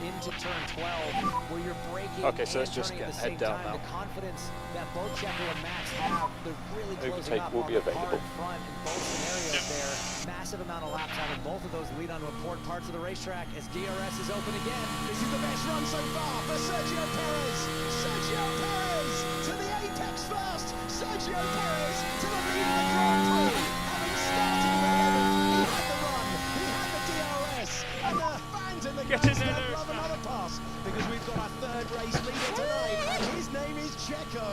into turn 12, where you're braking Okay, so and let's just turning at get the same head down time. now. The confidence that both Checo and Max have, they're really closing Overtake up will on be the available. hard front in both scenarios there. Massive amount of lap time, and both of those lead on to important parts of the racetrack as DRS is open again. This is the best run so far for Sergio Perez. Sergio Perez to the apex first. Sergio Perez to the lead of the Grand Prix. Having started in 11th, he had the run, he had the DRS, and the fans in the grandstand love another pass because we've got our third race leader tonight, and his name is Checo.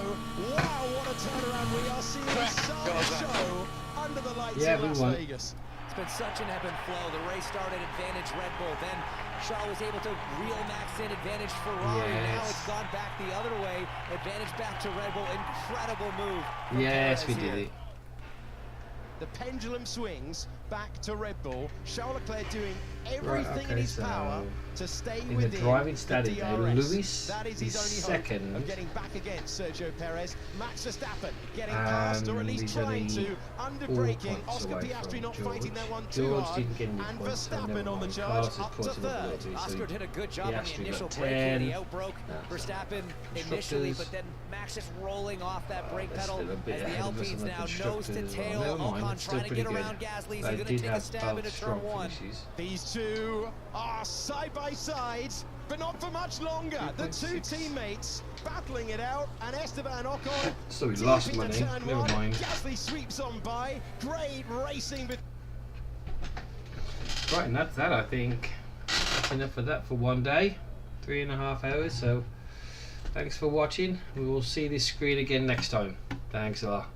Wow, what a turnaround we are seeing. Some show under the lights in Las Vegas. It's been such an ebb and flow. The race started advantage Red Bull, then Charles was able to reel Max in, advantage Ferrari. Now it's gone back the other way, advantage back to Red Bull. Incredible move. Yes, we did it. The pendulum swings back to Red Bull. Charles Leclerc doing everything in his power to stay in within the driving study, the though, DRS. Lewis That is his is only second. hope of getting back against Sergio Perez. Max Verstappen getting past, or at least he's trying only to, under all braking. points Oscar away Piastri from not George. fighting that one too George hard. didn't get any And points, so never Verstappen on the mind. charge, Carlos has up to caught him a third. little bit, so Oscar did a good job on the Piastri initial got braking. He 10. outbroke That's Verstappen initially, constructors. but then Max just rolling off that brake That's pedal still a bit as the ahead of us Alpines on the now nose to constructors. tail. Well, never mind, Ocon it's still trying to pretty get good. around Gasly. He's They going to did take a have stab both into strong turn 1. finishes. These two are side by side, but not for much longer. The two teammates battling it out, and Esteban Ocon So we deep lost into money, turn never 1. mind. Gasly sweeps on by. Great racing. Right, and that's that, I think. That's enough of that for one day. 3.5 hours, so thanks for watching. We will see this screen again next time. Thanks a lot.